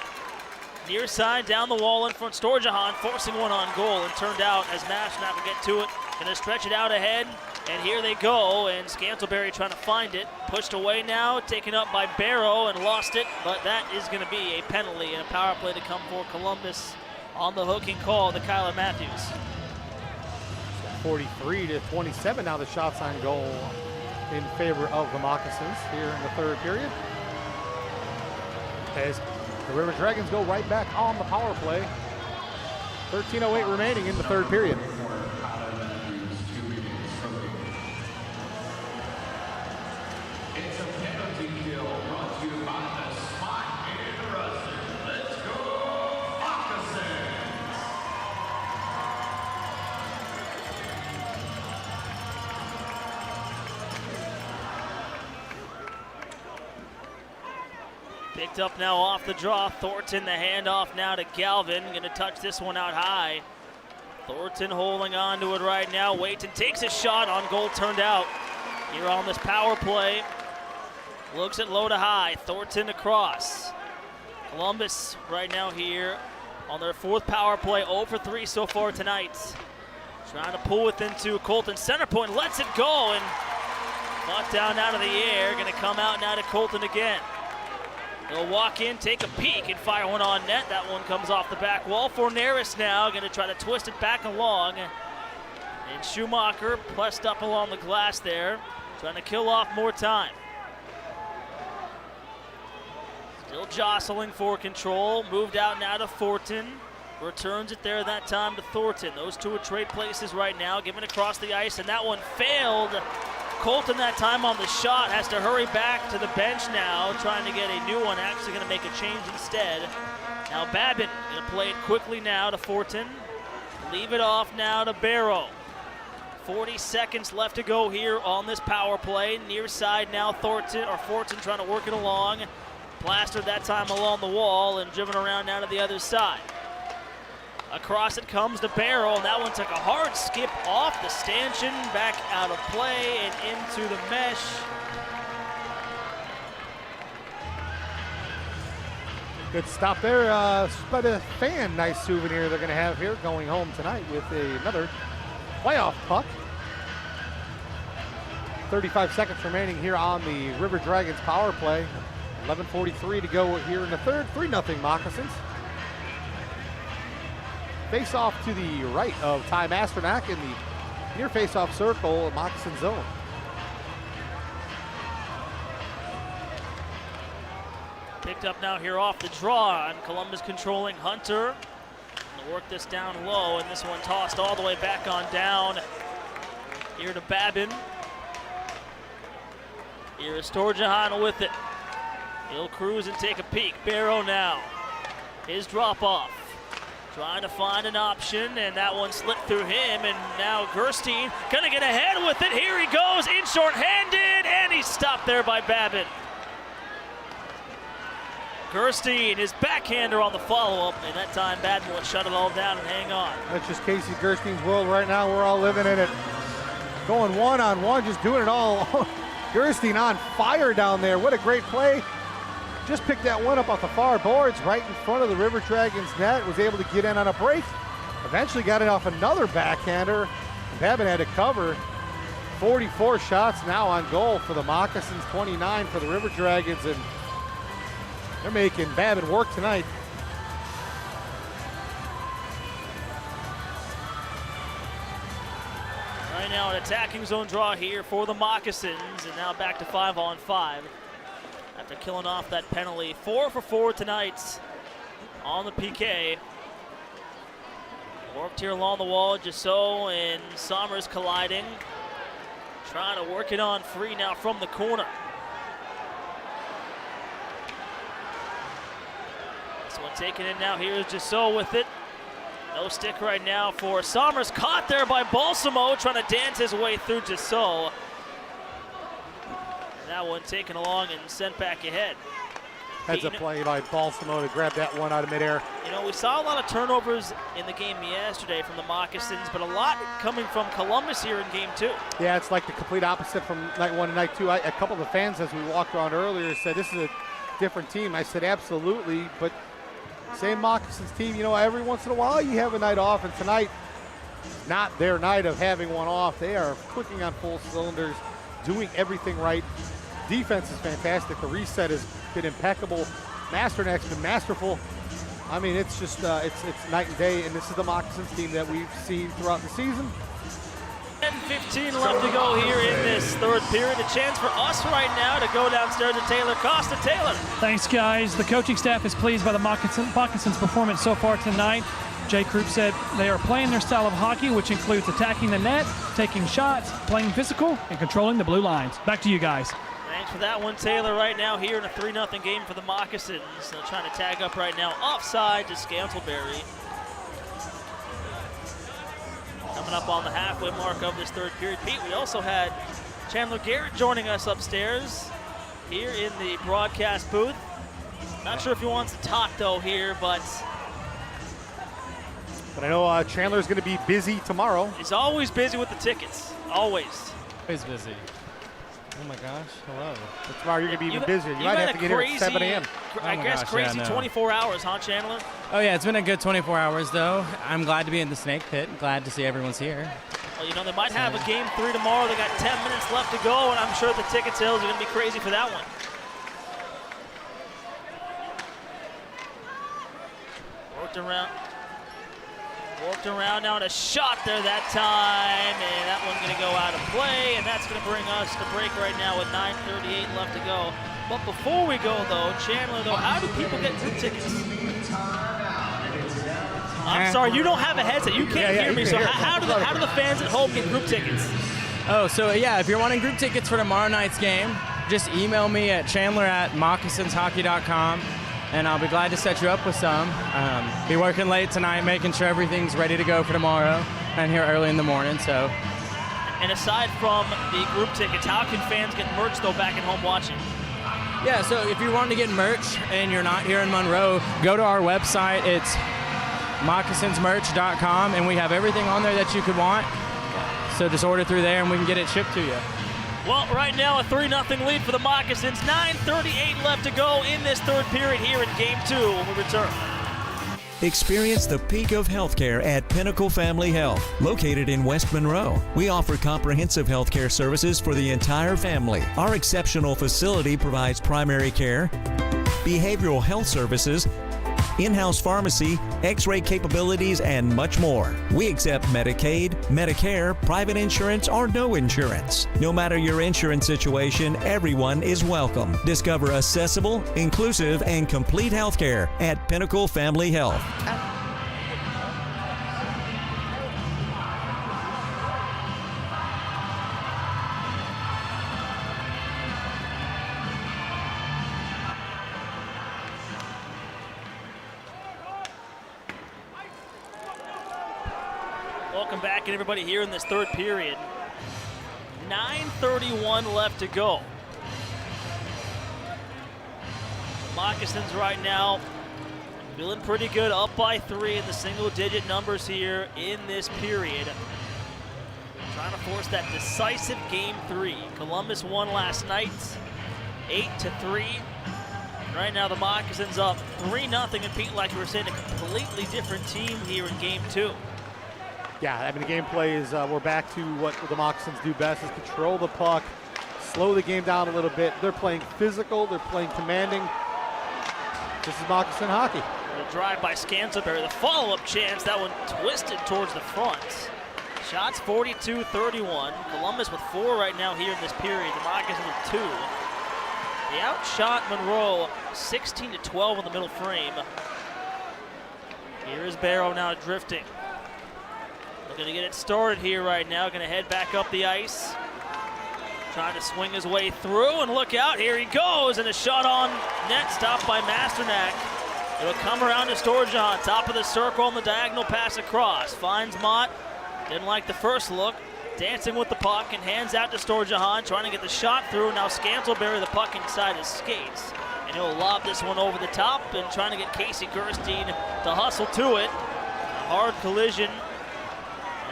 Near side, down the wall in front, Storjahan forcing one on goal, and turned out as Masternak will get to it. Gonna stretch it out ahead, and here they go, and Scantleberry trying to find it. Pushed away now, taken up by Barrow and lost it, but that is gonna be a penalty and a power play to come for Columbus on the hooking call to Kyler Matthews. 43-27 now the shots on goal in favor of the Moccasins here in the third period. As the River Dragons go right back on the power play. 13:08 remaining in the third period. It's a penalty kill brought to you by the Spot and Rustin. Let's go Picked up now off the draw. Thornton, the handoff now to Galvin. Going to touch this one out high. Thornton holding on to it right now. Waiton takes a shot on goal, turned out. Here on this power play. Looks at low to high. Thornton across. Columbus right now here on their 4th power play, 0 for 3 so far tonight. Trying to pull it into Colton. Center point, lets it go, and fought down out of the air. Going to come out now to Colton again. He'll walk in, take a peek, and fire one on net. That one comes off the back wall. Forneris now going to try to twist it back along. And Schumacher pressed up along the glass there, trying to kill off more time. Still jostling for control. Moved out now to Thornton. Returns it there that time to Thornton. Those two are trade places right now. Given across the ice, and that one failed. Colton that time on the shot has to hurry back to the bench now, trying to get a new one. Actually going to make a change instead. Now Babin going to play it quickly now to Thornton. Leave it off now to Barrow. 40 seconds left to go here on this power play. Near side now Thornton trying to work it along. Plastered that time along the wall and driven around now to the other side. Across it comes to Barrow, and that one took a hard skip off the stanchion, back out of play and into the mesh. Good stop there by the fan. Nice souvenir they're going to have here going home tonight with another playoff puck. 35 seconds remaining here on the River Dragons power play. 11:43 to go here in the third. 3-0 Moccasins. Face off to the right of Ty Masternak in the near face-off circle, Moccasin zone. Picked up now here off the draw, and Columbus controlling Hunter. Gonna work this down low, and this one tossed all the way back on down. Here to Babin. Here is Storjahan with it. He'll cruise and take a peek. Barrow now. His drop off. Trying to find an option, and that one slipped through him, and now Gerstein gonna get ahead with it. Here he goes, in short-handed, and he's stopped there by Babin. Gerstein, his backhander on the follow-up, and that time Babin will shut it all down and hang on. That's just Casey Gerstein's world right now. We're all living in it. Going one-on-one, just doing it all. Gerstein on fire down there. What a great play. Just picked that one up off the far boards right in front of the River Dragons net. Was able to get in on a break. Eventually got it off another backhander. Babin had to cover. 44 shots now on goal for the Moccasins, 29 for the River Dragons, and they're making Babin work tonight. Right now an attacking zone draw here for the Moccasins, and now back to 5-on-5. After killing off that penalty. 4 for 4 tonight on the PK. Worked here along the wall, Jasso and Somers colliding. Trying to work it on free now from the corner. This one taken in now. Here's Jasso with it. No stick right now for Somers. Caught there by Balsamo, trying to dance his way through Jasso. That one taken along and sent back ahead. Heads up play by Balsamo to grab that one out of midair. You know, we saw a lot of turnovers in the game yesterday from the Moccasins, but a lot coming from Columbus here in game 2. Yeah, it's like the complete opposite from night 1 and night 2. A couple of the fans, as we walked around earlier, said this is a different team. I said absolutely, but same Moccasins team. You know, every once in a while you have a night off, and tonight, not their night of having one off. They are clicking on full cylinders, doing everything right. Defense is fantastic. The reset has been impeccable. Masternak's been masterful. I mean, it's just it's night and day, and this is the Moccasins team that we've seen throughout the season. 10:15 left to go here in this third period. A chance for us right now to go downstairs to Taylor Costa. Taylor. Thanks, guys. The coaching staff is pleased by the Moccasins' performance so far tonight. Jay Krupp said they are playing their style of hockey, which includes attacking the net, taking shots, playing physical, and controlling the blue lines. Back to you guys. Thanks for that one, Taylor. Right now here in a 3-0 game for the Moccasins. They're trying to tag up right now offside to Scantleberry. Coming up on the halfway mark of this third period. Pete, we also had Chandler Garrett joining us upstairs here in the broadcast booth. Not sure if he wants to talk, though, here, but I know Chandler's going to be busy tomorrow. he's always busy with the tickets. Always. Always busy. Oh my gosh, hello. But tomorrow you're going to be even busier. You You've might had have to a get here at 7 a.m. I guess gosh, yeah, crazy no. 24 hours, huh, Chandler? Oh yeah, it's been a good 24 hours though. I'm glad to be in the snake pit. Glad to see everyone's here. Well, you know, they might have a game 3 tomorrow. They got 10 minutes left to go, and I'm sure the ticket sales are going to be crazy for that one. Worked around now, and a shot there that time, and that one's going to go out of play, and that's going to bring us to break right now with 9:38 left to go. But before we go, though, Chandler, though, how do people get group tickets? I'm sorry, you don't have a headset. You can't hear me. So how do the fans at home get group tickets? Oh, so yeah, if you're wanting group tickets for tomorrow night's game, just email me at chandler@moccasinshockey.com. and I'll be glad to set you up with some. Be working late tonight, making sure everything's ready to go for tomorrow, and here early in the morning, so. And aside from the group tickets, how can fans get merch, though, back at home watching? Yeah, so if you're wanting to get merch and you're not here in Monroe, go to our website. It's moccasinsmerch.com, and we have everything on there that you could want. So just order through there, and we can get it shipped to you. Well, right now a 3-0 lead for the Moccasins. 9:38 left to go in this third period here in Game 2 when we return. Experience the peak of healthcare at Pinnacle Family Health, located in West Monroe. We offer comprehensive healthcare services for the entire family. Our exceptional facility provides primary care, behavioral health services, in-house pharmacy, x-ray capabilities, and much more. We accept Medicaid, Medicare, private insurance, or no insurance. No matter your insurance situation, everyone is welcome. Discover accessible, inclusive, and complete healthcare at Pinnacle Family Health. Welcome back, and everybody here in this third period. 9:31 left to go. Moccasins right now feeling pretty good, up by 3 in the single-digit numbers here in this period. Trying to force that decisive Game 3. Columbus won last night, 8-3. Right now the Moccasins up 3-0, and Pete, like you were saying, a completely different team here in Game 2. Yeah, I mean, the gameplay is we're back to what the Moccasins do best, is control the puck, slow the game down a little bit. They're playing physical, they're playing commanding. This is Moccasin hockey. The drive by Scantleberry, the follow-up chance, that one twisted towards the front. Shots 42-31. Columbus with 4 right now here in this period. The Moccasins with 2. They outshot Monroe 16-12 in the middle frame. Here is Barrow now drifting. Looking to get it started here right now. Going to head back up the ice. Trying to swing his way through, and look out, here he goes, and a shot on net stopped by Masternak. It'll come around to Storjahan, top of the circle on the diagonal pass across. Finds Mott, didn't like the first look, dancing with the puck and hands out to Storjahan, trying to get the shot through. Now Scantleberry, the puck inside his skates, and he'll lob this one over the top and trying to get Casey Gerstein to hustle to it. A hard collision,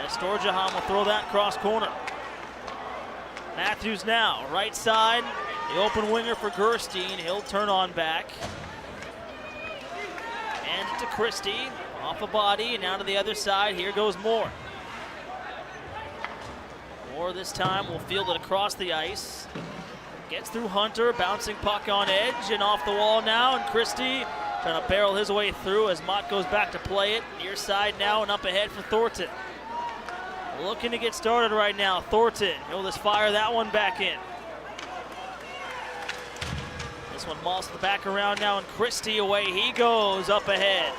and Storjahan will throw that cross corner. Matthews now, right side, the open winger for Gerstein. He'll turn on back. And to Christie, off a body, and now to the other side. Here goes Moore. Moore this time will field it across the ice. Gets through Hunter, bouncing puck on edge, and off the wall now, and Christie trying to barrel his way through as Mott goes back to play it. Near side now, and up ahead for Thornton. Looking to get started right now. Thornton, he'll just fire that one back in. This one mossed the back around now, and Christie away he goes, up ahead.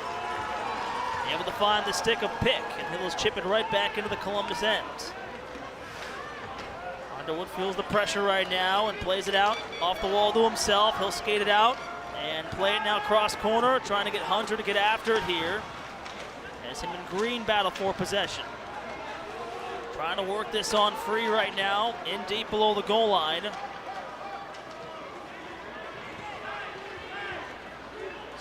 Able to find the stick of Pick, and he'll just chip it right back into the Columbus end. Underwood feels the pressure right now and plays it out off the wall to himself. He'll skate it out and play it now cross corner, trying to get Hunter to get after it here. As him and Green battle for possession. Trying to work this on free right now, in deep below the goal line.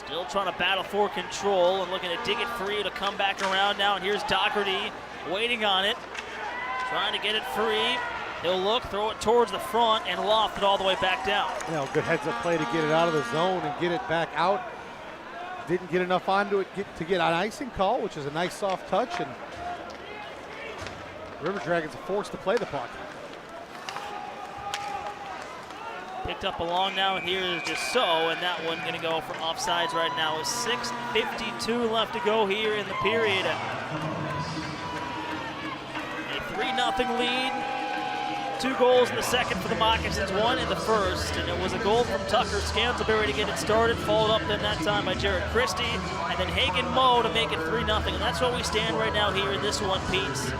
Still trying to battle for control and looking to dig it free to come back around now. And here's Doherty waiting on it, trying to get it free. He'll look, throw it towards the front, and loft it all the way back down. You know, good heads-up play to get it out of the zone and get it back out. Didn't get enough onto it to get an icing call, which is a nice soft touch, and River Dragons are forced to play the puck. Picked up along now, and here is just so, and that one going to go for offsides right now with 6:52 left to go here in the period. A 3-0 lead. 2 goals in the second for the Moccasins, 1 in the first, and it was a goal from Tucker Scantleberry to get it started, followed up then that time by Jared Christie, and then Hagen Moe to make it 3-0, and that's where we stand right now here in this one piece.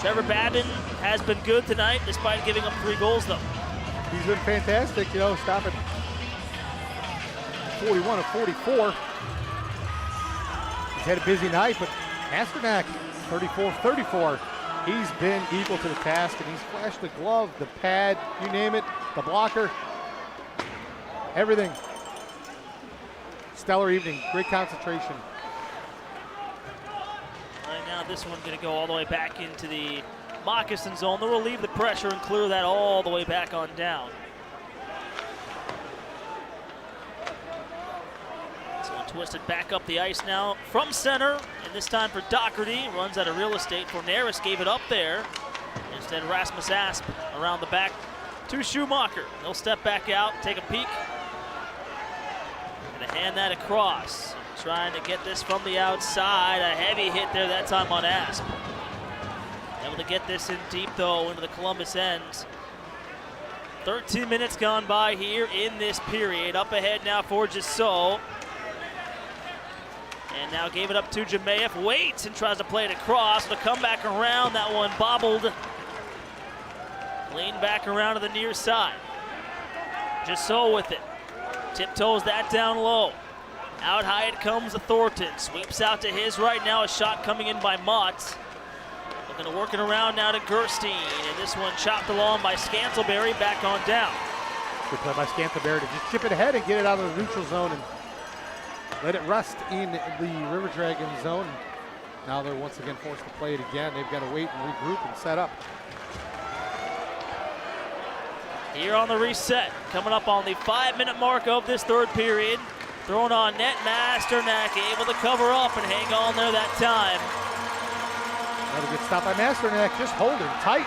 Trevor Babin has been good tonight, despite giving up 3 goals though. He's been fantastic, you know, stopping 41 of 44. He's had a busy night, but Masternak, 34-34. He's been equal to the task, and he's flashed the glove, the pad, you name it, the blocker, everything. Stellar evening, great concentration. Right now, this one's going to go all the way back into the Moccasin zone. They'll relieve the pressure and clear that all the way back on down. So twisted back up the ice now from center, and this time for Doherty. Runs out of real estate. Forneris gave it up there. Instead, Rasmus Asp around the back to Schumacher. They'll step back out, take a peek. Gonna hand that across. Trying to get this from the outside. A heavy hit there that time on Asp. Able to get this in deep though into the Columbus end. 13 minutes gone by here in this period. Up ahead now for Gisso. And now gave it up to Jemayev. Waits and tries to play it across. To come back around. That one bobbled. Lean back around to the near side. Gisso with it. Tiptoes that down low. Out high it comes to Thornton. Sweeps out to his right now. A shot coming in by Mott. Looking to work it around now to Gerstein. And this one chopped along by Scantleberry back on down. Good play by Scantleberry to just chip it ahead and get it out of the neutral zone and let it rest in the River Dragon zone. Now they're once again forced to play it again. They've got to wait and regroup and set up. Here on the reset, coming up on the 5-minute mark of this third period. Thrown on net, Masternak able to cover up and hang on there that time. Another good stop by Masternak, just holding tight.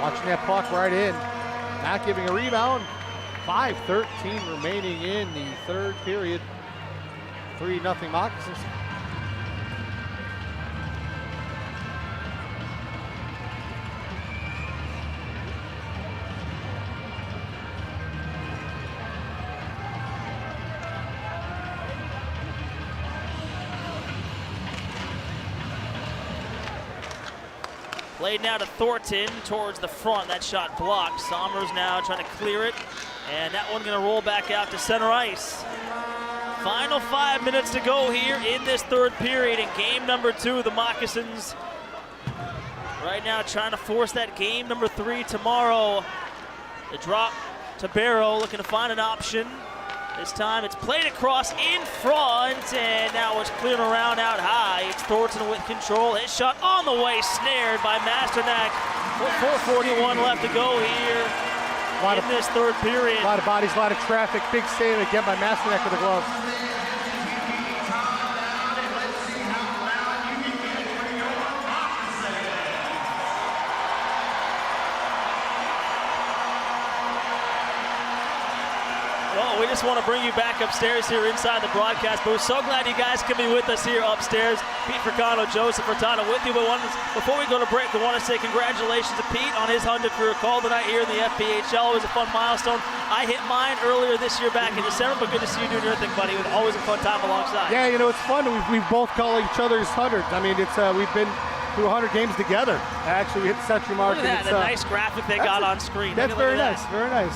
Watching that puck right in. Not giving a rebound. 5:13 remaining in the third period. 3-0 Moccasins. Played now to Thornton towards the front. That shot blocked. Sommers now trying to clear it. And that one going to roll back out to center ice. Final 5 minutes to go here in this third period in game number 2. The Moccasins right now trying to force that game number 3 tomorrow. The drop to Barrow, looking to find an option. This time it's played across in front, and now it's cleared around out high. It's Thornton with control. His shot on the way, snared by Masternak. 4:41 left to go here in this third period. A lot of bodies, a lot of traffic. Big save again by Masternak with the glove. We just want to bring you back upstairs here inside the broadcast booth. So glad you guys can be with us here upstairs. Pete Fricano, Joseph Furtado with you. But before we go to break, we want to say congratulations to Pete on his 100th career call tonight here in the FPHL. It was a fun milestone. I hit mine earlier this year back in December, but good to see you doing your thing, buddy. It was always a fun time alongside. Yeah, you know, it's fun. We've both called each other's hundreds. I mean, it's we've been through 100 games together. Actually, we hit the century mark. Look at that, the nice graphic they got on screen. That's very nice, very nice.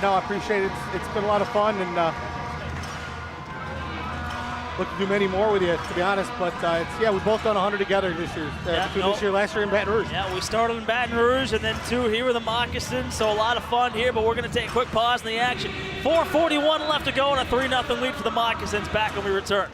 No, I appreciate it. It's been a lot of fun, and look to do many more with you, to be honest. But we've both done 100 together this year. This year, last year in Baton Rouge. Yeah, we started in Baton Rouge, and then 2 here with the Moccasins. So a lot of fun here, but we're going to take a quick pause in the action. 4:41 left to go and a 3-0 lead for the Moccasins. Back when we return.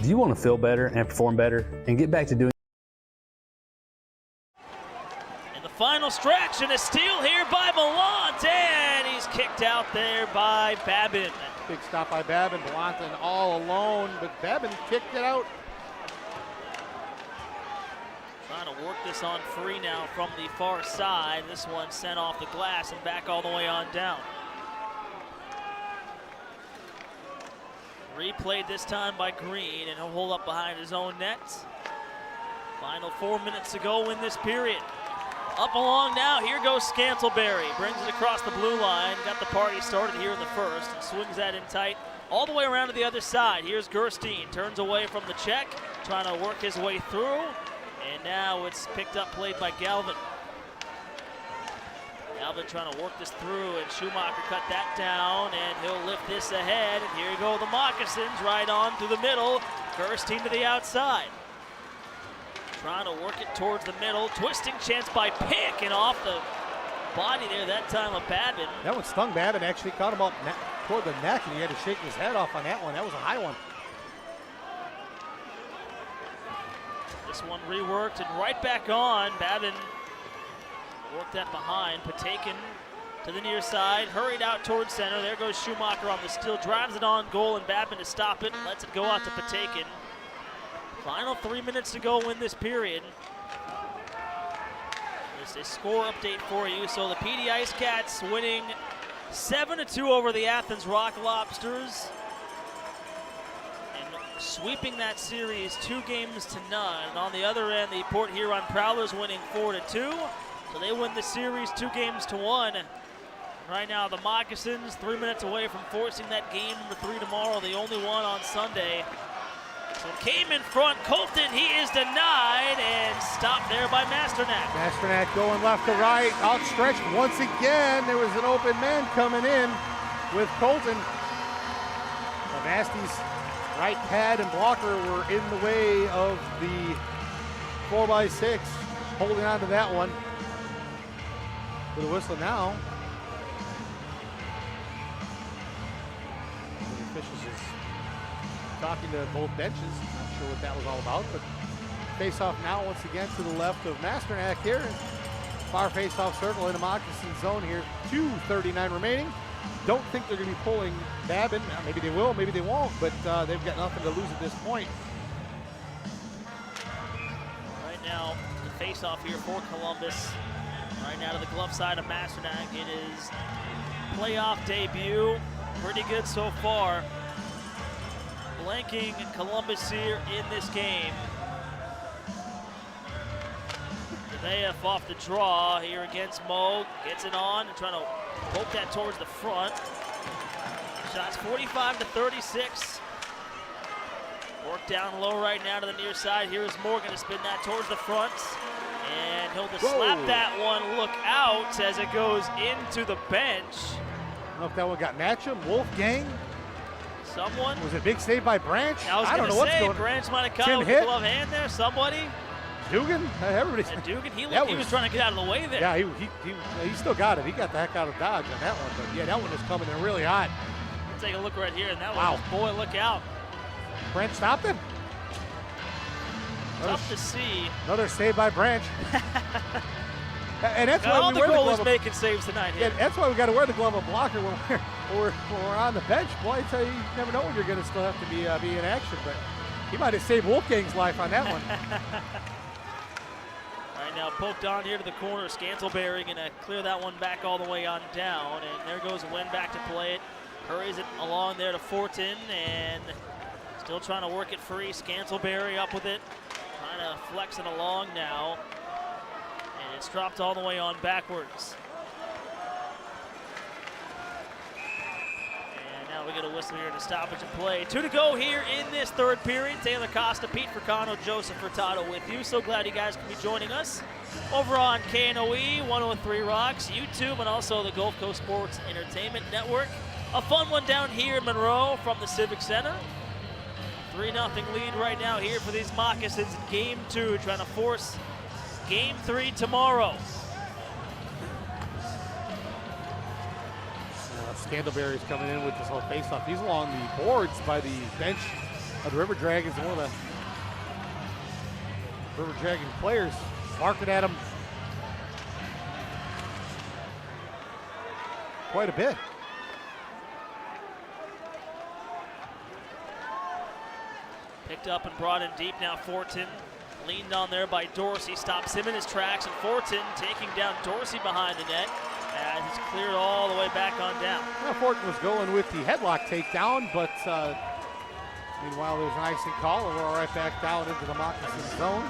Do you want to feel better and perform better and get back to doing? In the final stretch, and a steal here by Malont, and he's kicked out there by Babin. Big stop by Babin. Blanton all alone, but Babin kicked it out. Trying to work this on free now from the far side. This one sent off the glass and back all the way on down. Replayed this time by Green, and he'll hold up behind his own net. Final 4 minutes to go in this period. Up along now, here goes Scantleberry. Brings it across the blue line. Got the party started here in the first and swings that in tight all the way around to the other side. Here's Gerstein, turns away from the check, trying to work his way through. And now it's picked up, played by Galvin. Galvin trying to work this through, and Schumacher cut that down, and he'll lift this ahead. And here go the Moccasins right on to the middle. Gerstein to the outside. Trying to work it towards the middle. Twisting chance by Pick, and off the body there that time of Babin. That one stung Babin, actually caught him up toward the neck, and he had to shake his head off on that one. That was a high one. This one reworked and right back on. Babin worked that behind. Patakin to the near side, hurried out towards center. There goes Schumacher on the steal, drives it on goal, and Babin to stop it. Lets it go out to Patakin. Final 3 minutes to go in this period. Just a score update for you. So the PD Ice Cats winning 7-2 over the Athens Rock Lobsters, and sweeping that series 2-0. And on the other end, the Port Huron Prowlers winning 4-2. So they win the series 2-1. Right now, the Moccasins 3 minutes away from forcing that game number 3 tomorrow, the only one on Sunday. So came in front, Colton, he is denied, and stopped there by Masternak. Masternak going left to right, outstretched once again. There was an open man coming in with Colton. The Nasties' right pad and blocker were in the way of the 4x6, holding on to that one. With a whistle now. The officials is talking to both benches. Not sure what that was all about, but face-off now once again to the left of Masternak here. Far face-off circle in the Moccasin zone here. 2:39 remaining. Don't think they're going to be pulling Babin. Maybe they will, maybe they won't, but they've got nothing to lose at this point. Right now, the face-off here for Columbus. Right now to the glove side of Masternak in his playoff debut. Pretty good so far. Blanking Columbus here in this game. Deveyev off the draw here against Mo. Gets it on and trying to poke that towards the front. Shots 45-36. Work down low right now to the near side. Here's Morgan to spin that towards the front. And he'll just slap that one. Look out as it goes into the bench. I don't know if that one got Matcham, Wolfgang. Someone. Was it a big save by Branch? I don't know what's going on. Branch might have caught it with the glove hand there. Somebody. Dugan? Everybody. Dugan, he was trying to get out of the way there. Yeah, he still got it. He got the heck out of Dodge on that one. But yeah, that one was coming in really hot. Take a look right here, and that one, boy, look out. Branch stopped him. Tough to see. Another save by Branch. And that's why all we the wear goalies the glove making saves tonight here. Yeah, that's why we got to wear the glove of blocker when we're on the bench. Boy, I tell you, you never know when you're going to still have to be in action. But he might have saved Wolfgang's life on that one. Right now, poked on here to the corner. Scantleberry going to clear that one back all the way on down. And there goes Wynn back to play it. Hurries it along there to Fortin, and still trying to work it free. Scantleberry up with it. Trying to flex it along now. It's dropped all the way on backwards. And now we get a whistle here to stoppage and play. 2 to go here in this third period. Taylor Costa, Pete Fricano, Joseph Furtado with you. So glad you guys can be joining us over on KNOE, 103 Rocks, YouTube, and also the Gulf Coast Sports Entertainment Network. A fun one down here in Monroe from the Civic Center. 3-0 lead right now here for these Moccasins in Game 2, trying to force Game 3 tomorrow. Scandalberry's coming in with this whole face-off. He's along the boards by the bench of the River Dragons, and one of the River Dragon players barking at him quite a bit. Picked up and brought in deep now. Fortin leaned on there by Dorsey, stops him in his tracks, and Fortin taking down Dorsey behind the net as it's cleared all the way back on down. Well, Fortin was going with the headlock takedown, but meanwhile there's an icing call, and we're right back down into the Moccasin zone.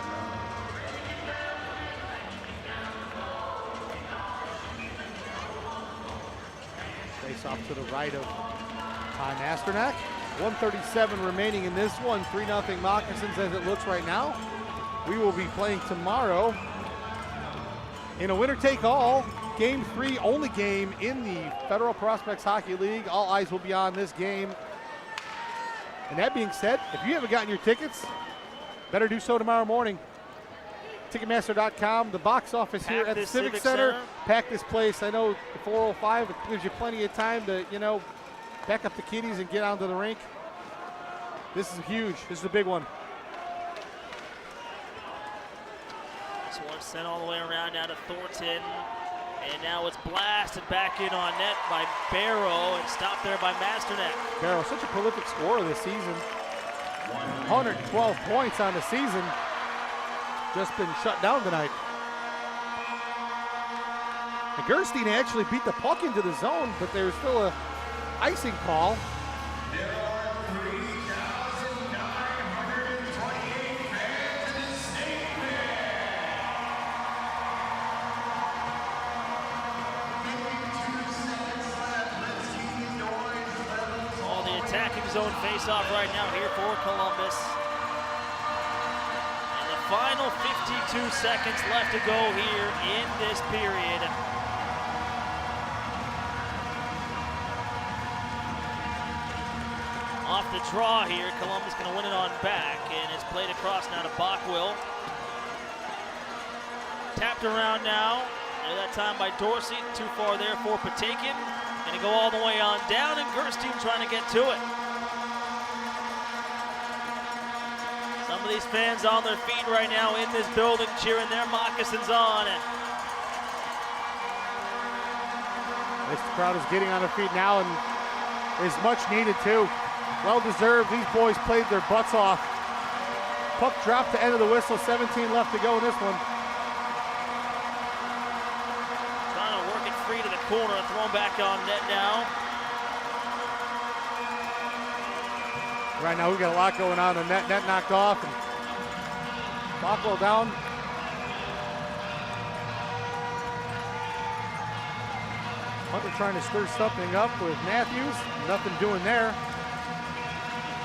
Face off to the right of Ty Masternak. 1:37 remaining in this one. 3-0 Moccasins as it looks right now. We will be playing tomorrow in a winner-take-all. Game 3, only game in the Federal Prospects Hockey League. All eyes will be on this game. And that being said, if you haven't gotten your tickets, better do so tomorrow morning. Ticketmaster.com, the box office here at the Civic Center. Pack this place. I know the 405, it gives you plenty of time to, back up the kiddies and get onto the rink. This is huge. This is a big one. This one sent all the way around now to Thornton. And now it's blasted back in on net by Barrow and stopped there by Masternak. Barrow, such a prolific scorer this season. 112 points on the season. Just been shut down tonight. And Gerstein actually beat the puck into the zone, but there's still a icing call. There are 3,928 fans in the stadium. All the attacking zone face-off right now here for Columbus. And the final 52 seconds left to go here in this period. Off the draw here, Columbus going to win it on back, and it's played across now to Bockwell. Tapped around now, and that time by Dorsey, too far there for Patakin. Going to go all the way on down, and Gerstein trying to get to it. Some of these fans on their feet right now in this building cheering their Moccasins on. This crowd is getting on their feet now, and is much needed too. Well deserved. These boys played their butts off. Puck dropped to end of the whistle. 17 left to go in this one. Trying to work it free to the corner, thrown back on net now. Right now we got a lot going on. The net knocked off, and Bockwell down. Hunter trying to stir something up with Matthews. Nothing doing there.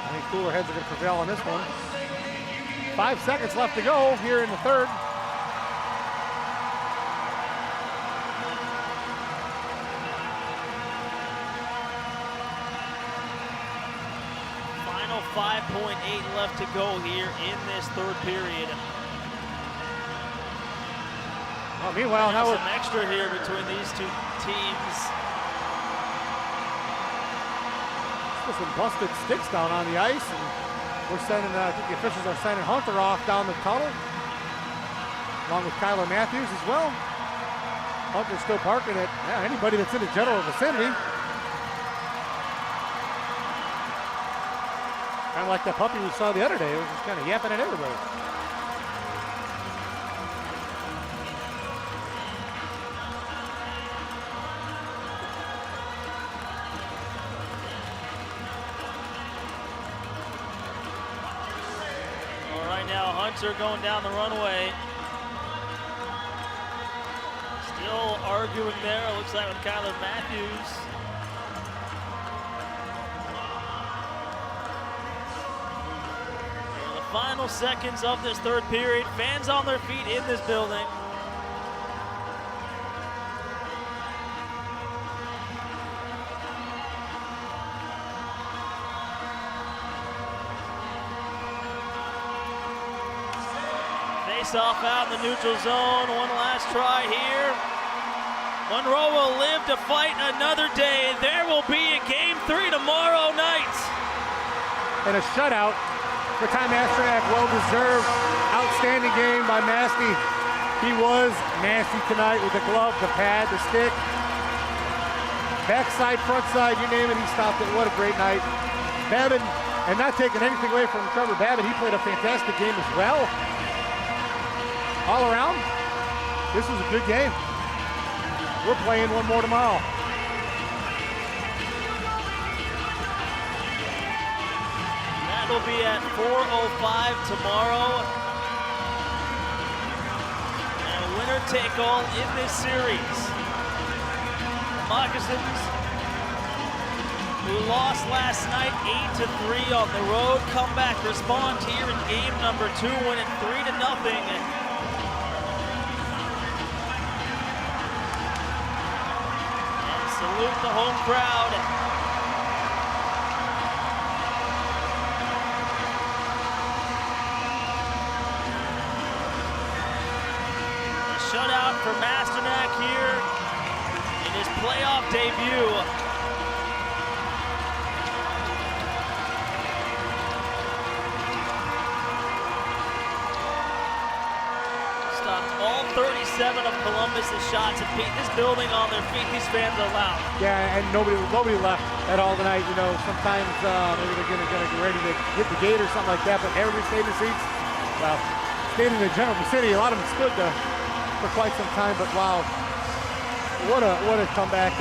I think cooler heads are going to prevail on this one. 5 seconds left to go here in the third. Final 5.8 left to go here in this third period. Well, meanwhile, now some extra here between these two teams. Some busted sticks down on the ice, and we're sending, I think the officials are sending Hunter off down the tunnel, along with Kyler Matthews as well. Hunter's still parking at anybody that's in the general vicinity. Kind of like that puppy we saw the other day. It was just kind of yapping at everybody. Hunter going down the runway. arguing there, it looks like, with Kyler Matthews. In the final seconds of this third period, fans on their feet in this building. Off out in the neutral zone. One last try here. Monroe will live to fight another day. There will be a game 3 tomorrow night. And a shutout for Ty Masternak. Well-deserved. Outstanding game by Masty. He was nasty tonight with the glove, the pad, the stick. Backside, front side, you name it, he stopped it. What a great night. Babin, and not taking anything away from Trevor Babin, he played a fantastic game as well. All around, this was a good game. We're playing one more tomorrow. That'll be at 4:05 tomorrow. And a winner take all in this series. Moccasins, who lost last night 8-3 on the road, come back, respond here in game number 2, winning 3-0. Salute the home crowd. A shutout for Masternak here in his playoff debut. All 37 of Columbus's shots have beat this building on their feet. These fans are loud. Yeah, and nobody left at all tonight. You know, sometimes maybe they're gonna get ready to hit the gate or something like that, but everybody stayed in the seats. Well, stayed in the general vicinity. A lot of them stood there for quite some time, but wow, what a comeback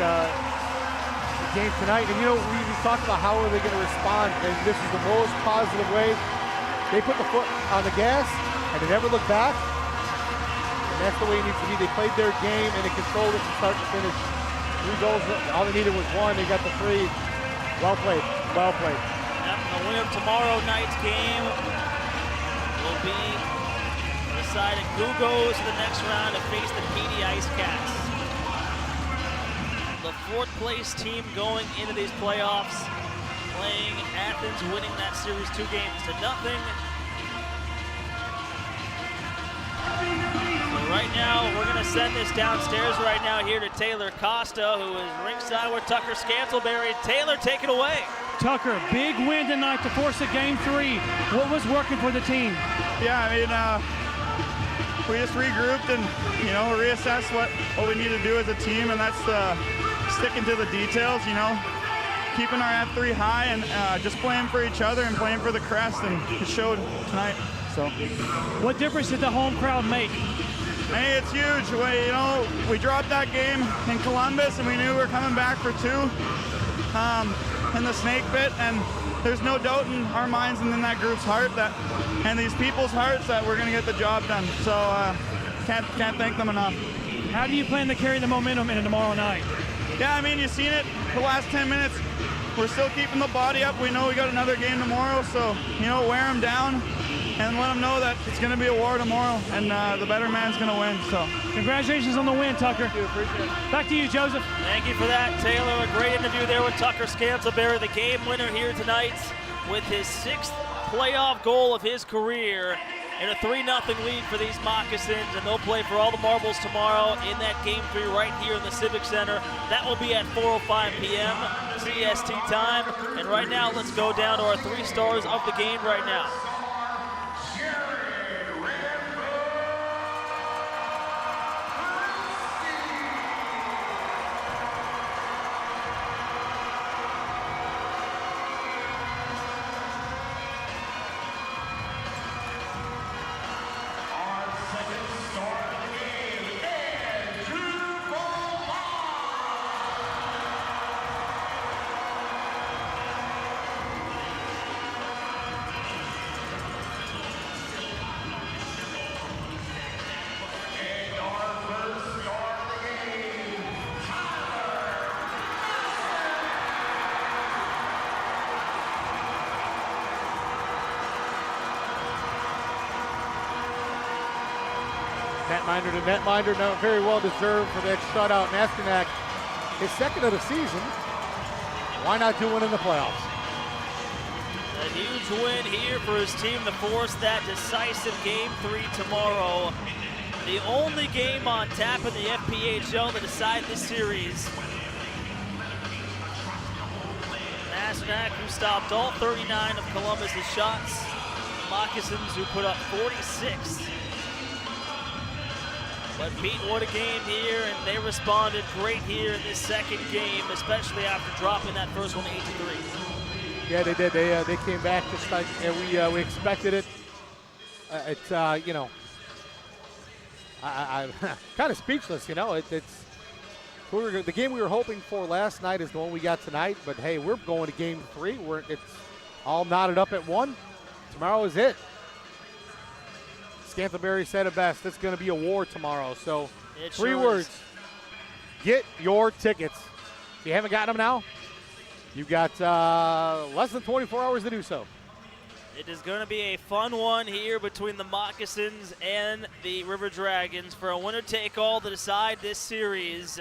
game tonight. And you know, we talked about how are they going to respond, and this is the most positive way. They put the foot on the gas, and they never looked back. That's the way it needs to be. They played their game and they controlled it from start to finish. 3 goals, all they needed was 1. They got the 3. Well played, well played. Yep, the winner of tomorrow night's game will be decided who goes to the next round to face the PD Ice Cats. The 4th place team going into these playoffs, playing Athens, winning that series 2-0. Right now, we're going to send this downstairs right now here to Taylor Costa, who is ringside with Tucker Scantleberry. Taylor, take it away. Tucker, big win tonight to force a game 3. What was working for the team? Yeah, I mean, we just regrouped and, you know, reassessed what we need to do as a team, and that's sticking to the details, you know, keeping our F3 high and just playing for each other and playing for the crest, and it showed tonight. So, what difference did the home crowd make? Hey, it's huge. You know, we dropped that game in Columbus, and we knew we were coming back for 2 in the snake pit, and there's no doubt in our minds and in that group's heart that, and these people's hearts, that we're going to get the job done. So can't thank them enough. How do you plan to carry the momentum into tomorrow night? Yeah, I mean, you've seen it the last 10 minutes. We're still keeping the body up. We know we got another game tomorrow, so, you know, wear them down and let them know that it's going to be a war tomorrow, and the better man's going to win. So, congratulations on the win, Tucker. Thank you, appreciate it. Back to you, Joseph. Thank you for that, Taylor. A great interview there with Tucker Scantleberry, the game winner here tonight with his 6th playoff goal of his career, and a 3-0 lead for these Moccasins, and they'll play for all the marbles tomorrow in that game 3 right here in the Civic Center. That will be at 4:05 p.m. CST time. And right now, let's go down to our 3 stars of the game right now. netminder to netminder. No, very well deserved for that shutout. Nasternak, his second of the season. Why not do one in the playoffs? A huge win here for his team to force that decisive Game 3 tomorrow. The only game on tap in the FPHL to decide this series. Nasternak, who stopped all 39 of Columbus's shots. Moccasins, who put up 46. But Pete, what a game here, and they responded great here in this second game, especially after dropping that first one 8-3. Yeah, they did. They came back just like we expected it. It's you know, I'm kind of speechless. You know, it's the game we were hoping for last night is the one we got tonight. But hey, we're going to Game 3. It's all knotted up at 1. Tomorrow is it. Scantlebury said it best. It's going to be a war tomorrow. So, it 3 sure words. is. Get your tickets. If you haven't gotten them now, you've got less than 24 hours to do so. It is going to be a fun one here between the Moccasins and the River Dragons for a winner-take-all to decide this series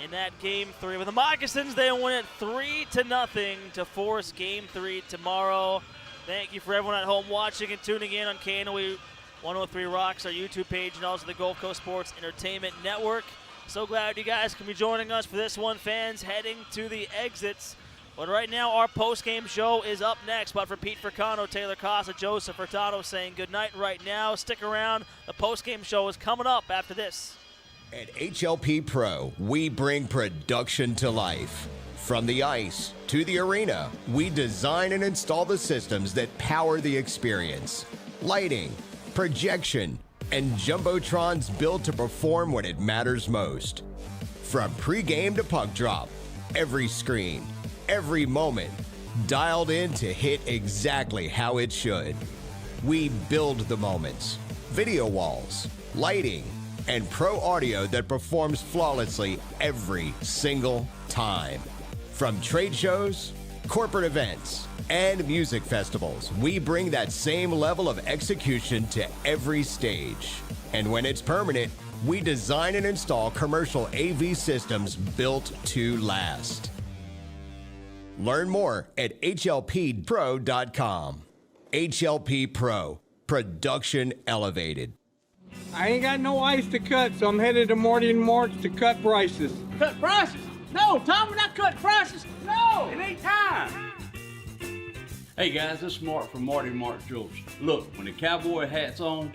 in that Game 3. With the Moccasins, they win it 3-0 to force Game 3 tomorrow. Thank you for everyone at home watching and tuning in on KNOE 103 Rocks, our YouTube page, and also the Gulf Coast Sports Entertainment Network. So glad you guys can be joining us for this one, fans, heading to the exits. But right now, our post-game show is up next. But for Pete Fricano, Taylor Costa, Joseph Furtado saying goodnight right now. Stick around. The post-game show is coming up after this. At HLP Pro, we bring production to life. From the ice to the arena, we design and install the systems that power the experience. Lighting, projection, and jumbotrons built to perform when it matters most. From pregame to puck drop, every screen, every moment, dialed in to hit exactly how it should. We build the moments, video walls, lighting, and pro audio that performs flawlessly every single time. From trade shows, corporate events, and music festivals, we bring that same level of execution to every stage. And when it's permanent, we design and install commercial AV systems built to last. Learn more at hlppro.com. HLP Pro, production elevated. I ain't got no ice to cut, so I'm headed to Morty and Mort's to cut prices. Cut prices? No, Tom, we're not cutting prices. No, it ain't time. Hey guys, this is Mark from Marty Mark Jewelers. Look, when the cowboy hat's on,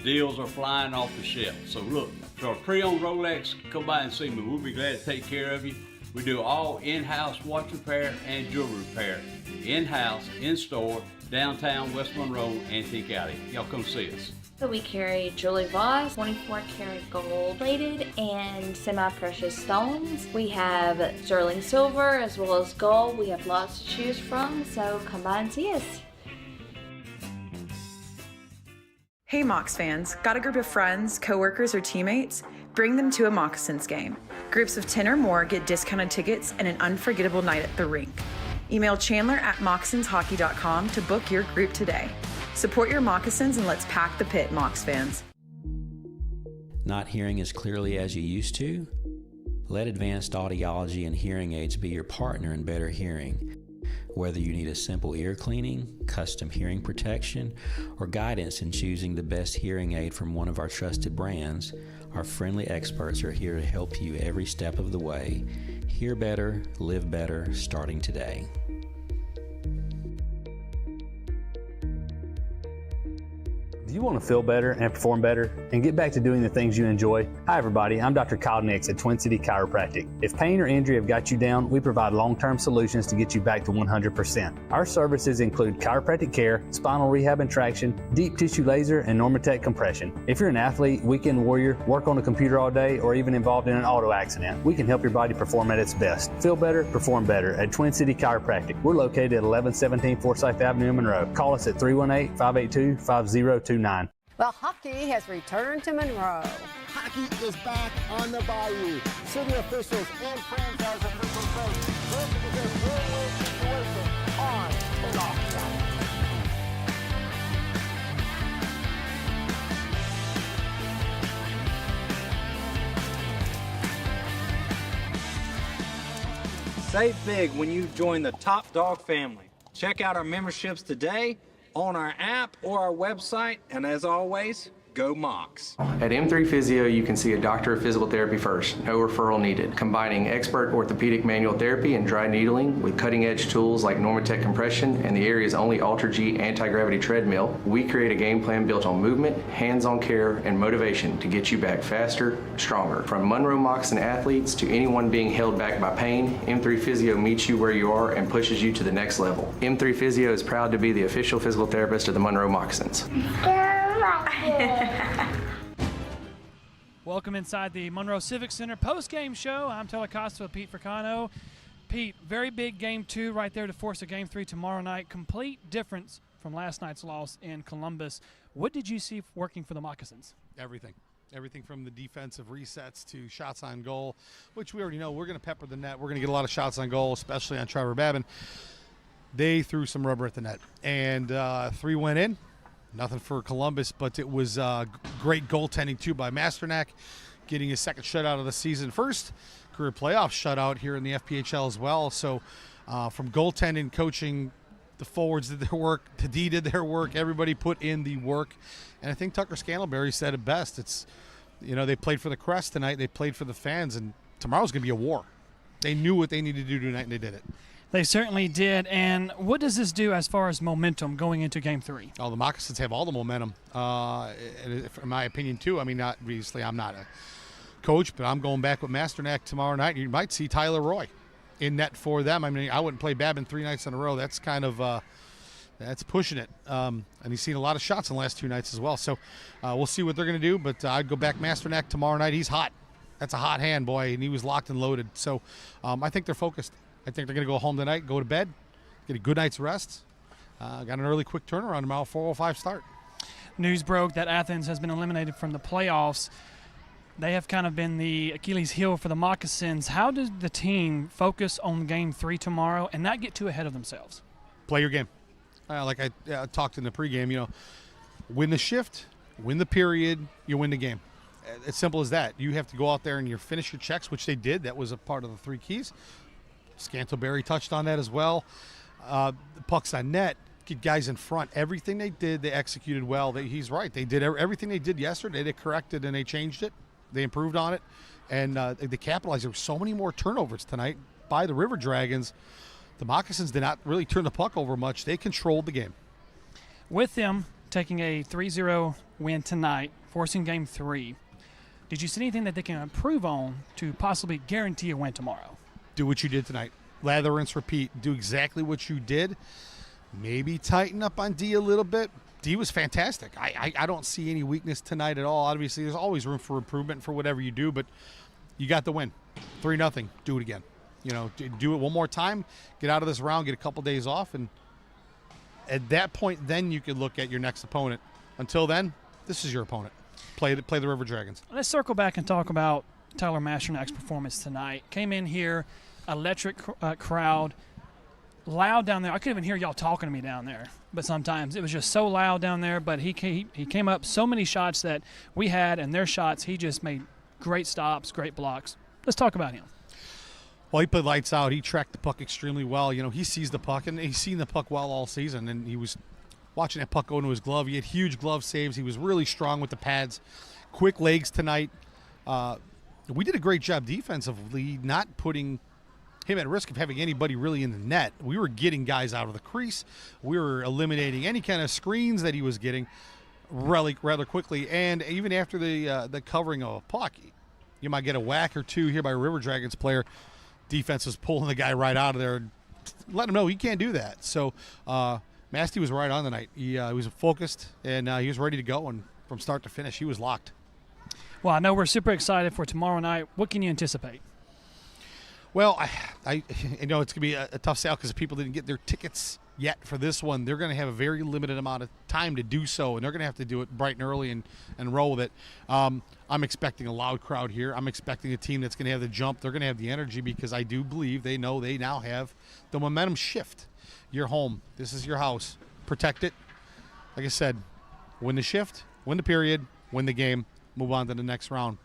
deals are flying off the shelf. So look, for a pre-owned Rolex, come by and see me. We'll be glad to take care of you. We do all in-house watch repair and jewelry repair. In-house, in-store, downtown West Monroe, Antique Alley. Y'all come see us. So we carry Julie Voss, 24 karat gold plated and semi-precious stones. We have sterling silver as well as gold. We have lots to choose from, so come by and see us. Hey Mocs fans, got a group of friends, coworkers, or teammates? Bring them to a Moccasins game. Groups of 10 or more get discounted tickets and an unforgettable night at the rink. Email Chandler@moccasinshockey.com to book your group today. Support your Moccasins and let's pack the pit, Mocs fans. Not hearing as clearly as you used to? Let advanced audiology and hearing aids be your partner in better hearing. Whether you need a simple ear cleaning, custom hearing protection, or guidance in choosing the best hearing aid from one of our trusted brands, our friendly experts are here to help you every step of the way. Hear better, live better, starting today. Do you want to feel better and perform better and get back to doing the things you enjoy? Hi everybody, I'm Dr. Kyle Nix at Twin City Chiropractic. If pain or injury have got you down, we provide long-term solutions to get you back to 100%. Our services include chiropractic care, spinal rehab and traction, deep tissue laser, and Normatec compression. If you're an athlete, weekend warrior, work on a computer all day, or even involved in an auto accident, we can help your body perform at its best. Feel better, perform better at Twin City Chiropractic. We're located at 1117 Forsyth Avenue in Monroe. Call us at 318-582-5029. Well, hockey has returned to Monroe. Hockey is back on the Bayou. City officials and franchise officials say this is a win-win situation on the golf track. Save big when you join the Top Dog family. Check out our memberships today on our app or our website, and as always, go Mocs. At M3 Physio, you can see a doctor of physical therapy first, no referral needed. Combining expert orthopedic manual therapy and dry needling with cutting-edge tools like Normatec compression and the area's only Ultra-G anti-gravity treadmill, we create a game plan built on movement, hands-on care, and motivation to get you back faster, stronger. From Monroe Moccasin athletes to anyone being held back by pain, M3 Physio meets you where you are and pushes you to the next level. M3 Physio is proud to be the official physical therapist of the Monroe Moccasins. Welcome inside the Monroe Civic Center post-game show. I'm Telecosta with Pete Fricano. Pete, very big game 2 right there to force a game 3 tomorrow night. Complete difference from last night's loss in Columbus. What did you see working for the Moccasins? Everything. Everything from the defensive resets to shots on goal, which we already know we're going to pepper the net. We're going to get a lot of shots on goal, especially on Trevor Babin. They threw some rubber at the net, and 3 went in. Nothing for Columbus, but it was great goaltending, too, by Masternak, getting his second shutout of the season. First career playoff shutout here in the FPHL as well. So from goaltending, coaching, the forwards did their work, the D did their work, everybody put in the work. And I think Tucker Scantlebury said it best. It's, they played for the crest tonight, they played for the fans, and tomorrow's going to be a war. They knew what they needed to do tonight, and they did it. They certainly did. And what does this do as far as momentum going into Game 3? Oh, the Moccasins have all the momentum, in my opinion, too. I mean, obviously I'm not a coach, but I'm going back with Masternak tomorrow night. You might see Tyler Roy in net for them. I mean, I wouldn't play Babin 3 nights in a row. That's kind of that's pushing it. And he's seen a lot of shots in the last 2 nights as well. So we'll see what they're going to do, but I'd go back Masternak tomorrow night. He's hot. That's a hot hand, boy, and he was locked and loaded. So I think they're focused. I think they're going to go home tonight, go to bed, get a good night's rest. Got an early, quick turnaround tomorrow, 4:05 start. News broke that Athens has been eliminated from the playoffs. They have kind of been the Achilles heel for the Moccasins. How does the team focus on Game 3 tomorrow and not get too ahead of themselves? Play your game. Like I talked in the pregame, win the shift, win the period, you win the game. As simple as that. You have to go out there and you finish your checks, which they did. That was a part of the 3 keys. Scantlebury touched on that as well. The pucks on net, get guys in front. Everything they did, they executed well. He's right. They did everything they did yesterday. They corrected and they changed it. They improved on it. And they capitalized. There were so many more turnovers tonight by the River Dragons. The Moccasins did not really turn the puck over much. They controlled the game. With them taking a 3-0 win tonight, forcing Game 3, did you see anything that they can improve on to possibly guarantee a win tomorrow? Do what you did tonight. Lather, rinse, repeat. Do exactly what you did. Maybe tighten up on D a little bit. D was fantastic. I don't see any weakness tonight at all. Obviously, there's always room for improvement for whatever you do, but you got the win. 3-0. Do it again. Do it one more time. Get out of this round. Get a couple days off, and at that point, then you could look at your next opponent. Until then, this is your opponent. Play the River Dragons. Let's circle back and talk about Tyler Masternak's performance tonight. Came in here, electric crowd, loud down there. I couldn't even hear y'all talking to me down there, but sometimes it was just so loud down there. But he came up so many shots that we had, and their shots, he just made great stops, great blocks. Let's talk about him. Well, he played lights out. He tracked the puck extremely well. He sees the puck, and he's seen the puck well all season, and he was watching that puck go into his glove. He had huge glove saves. He was really strong with the pads. Quick legs tonight. We did a great job defensively, not putting him at risk of having anybody really in the net. We were getting guys out of the crease. We were eliminating any kind of screens that he was getting rather quickly. And even after the covering of a puck, you might get a whack or two here by a River Dragons player. Defense is pulling the guy right out of there and letting him know he can't do that. So Masty was right on tonight. He was focused, and he was ready to go. And from start to finish, he was locked. Well, I know we're super excited for tomorrow night. What can you anticipate? Well, I know it's going to be a tough sale because people didn't get their tickets yet for this one. They're going to have a very limited amount of time to do so, and they're going to have to do it bright and early and roll with it. I'm expecting a loud crowd here. I'm expecting a team that's going to have the jump. They're going to have the energy because I do believe they know they now have the momentum shift. You're home. This is your house. Protect it. Like I said, win the shift, win the period, win the game, move on to the next round.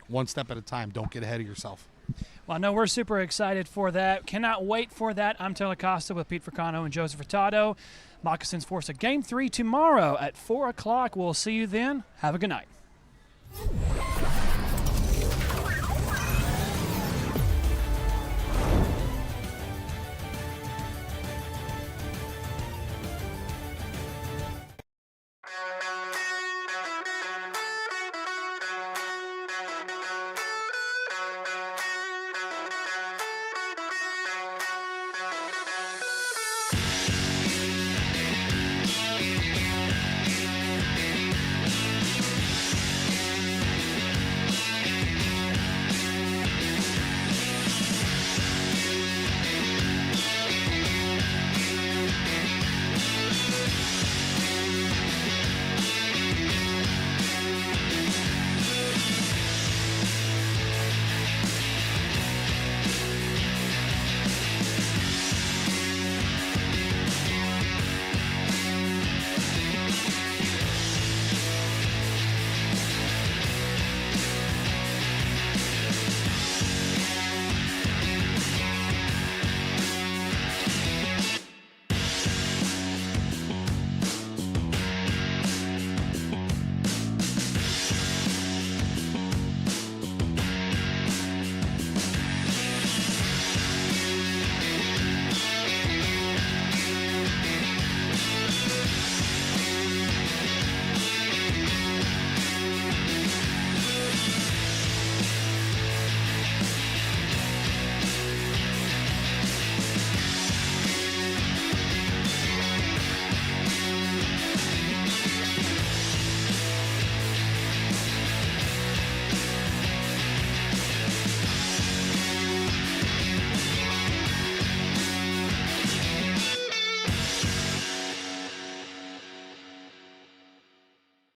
One step at a time. Don't get ahead of yourself. Well, I know we're super excited for that. Cannot wait for that. I'm Taylor Costa with Pete Fricano and Joseph Furtado. Moccasins force a Game 3 tomorrow at 4 o'clock. We'll see you then. Have a good night.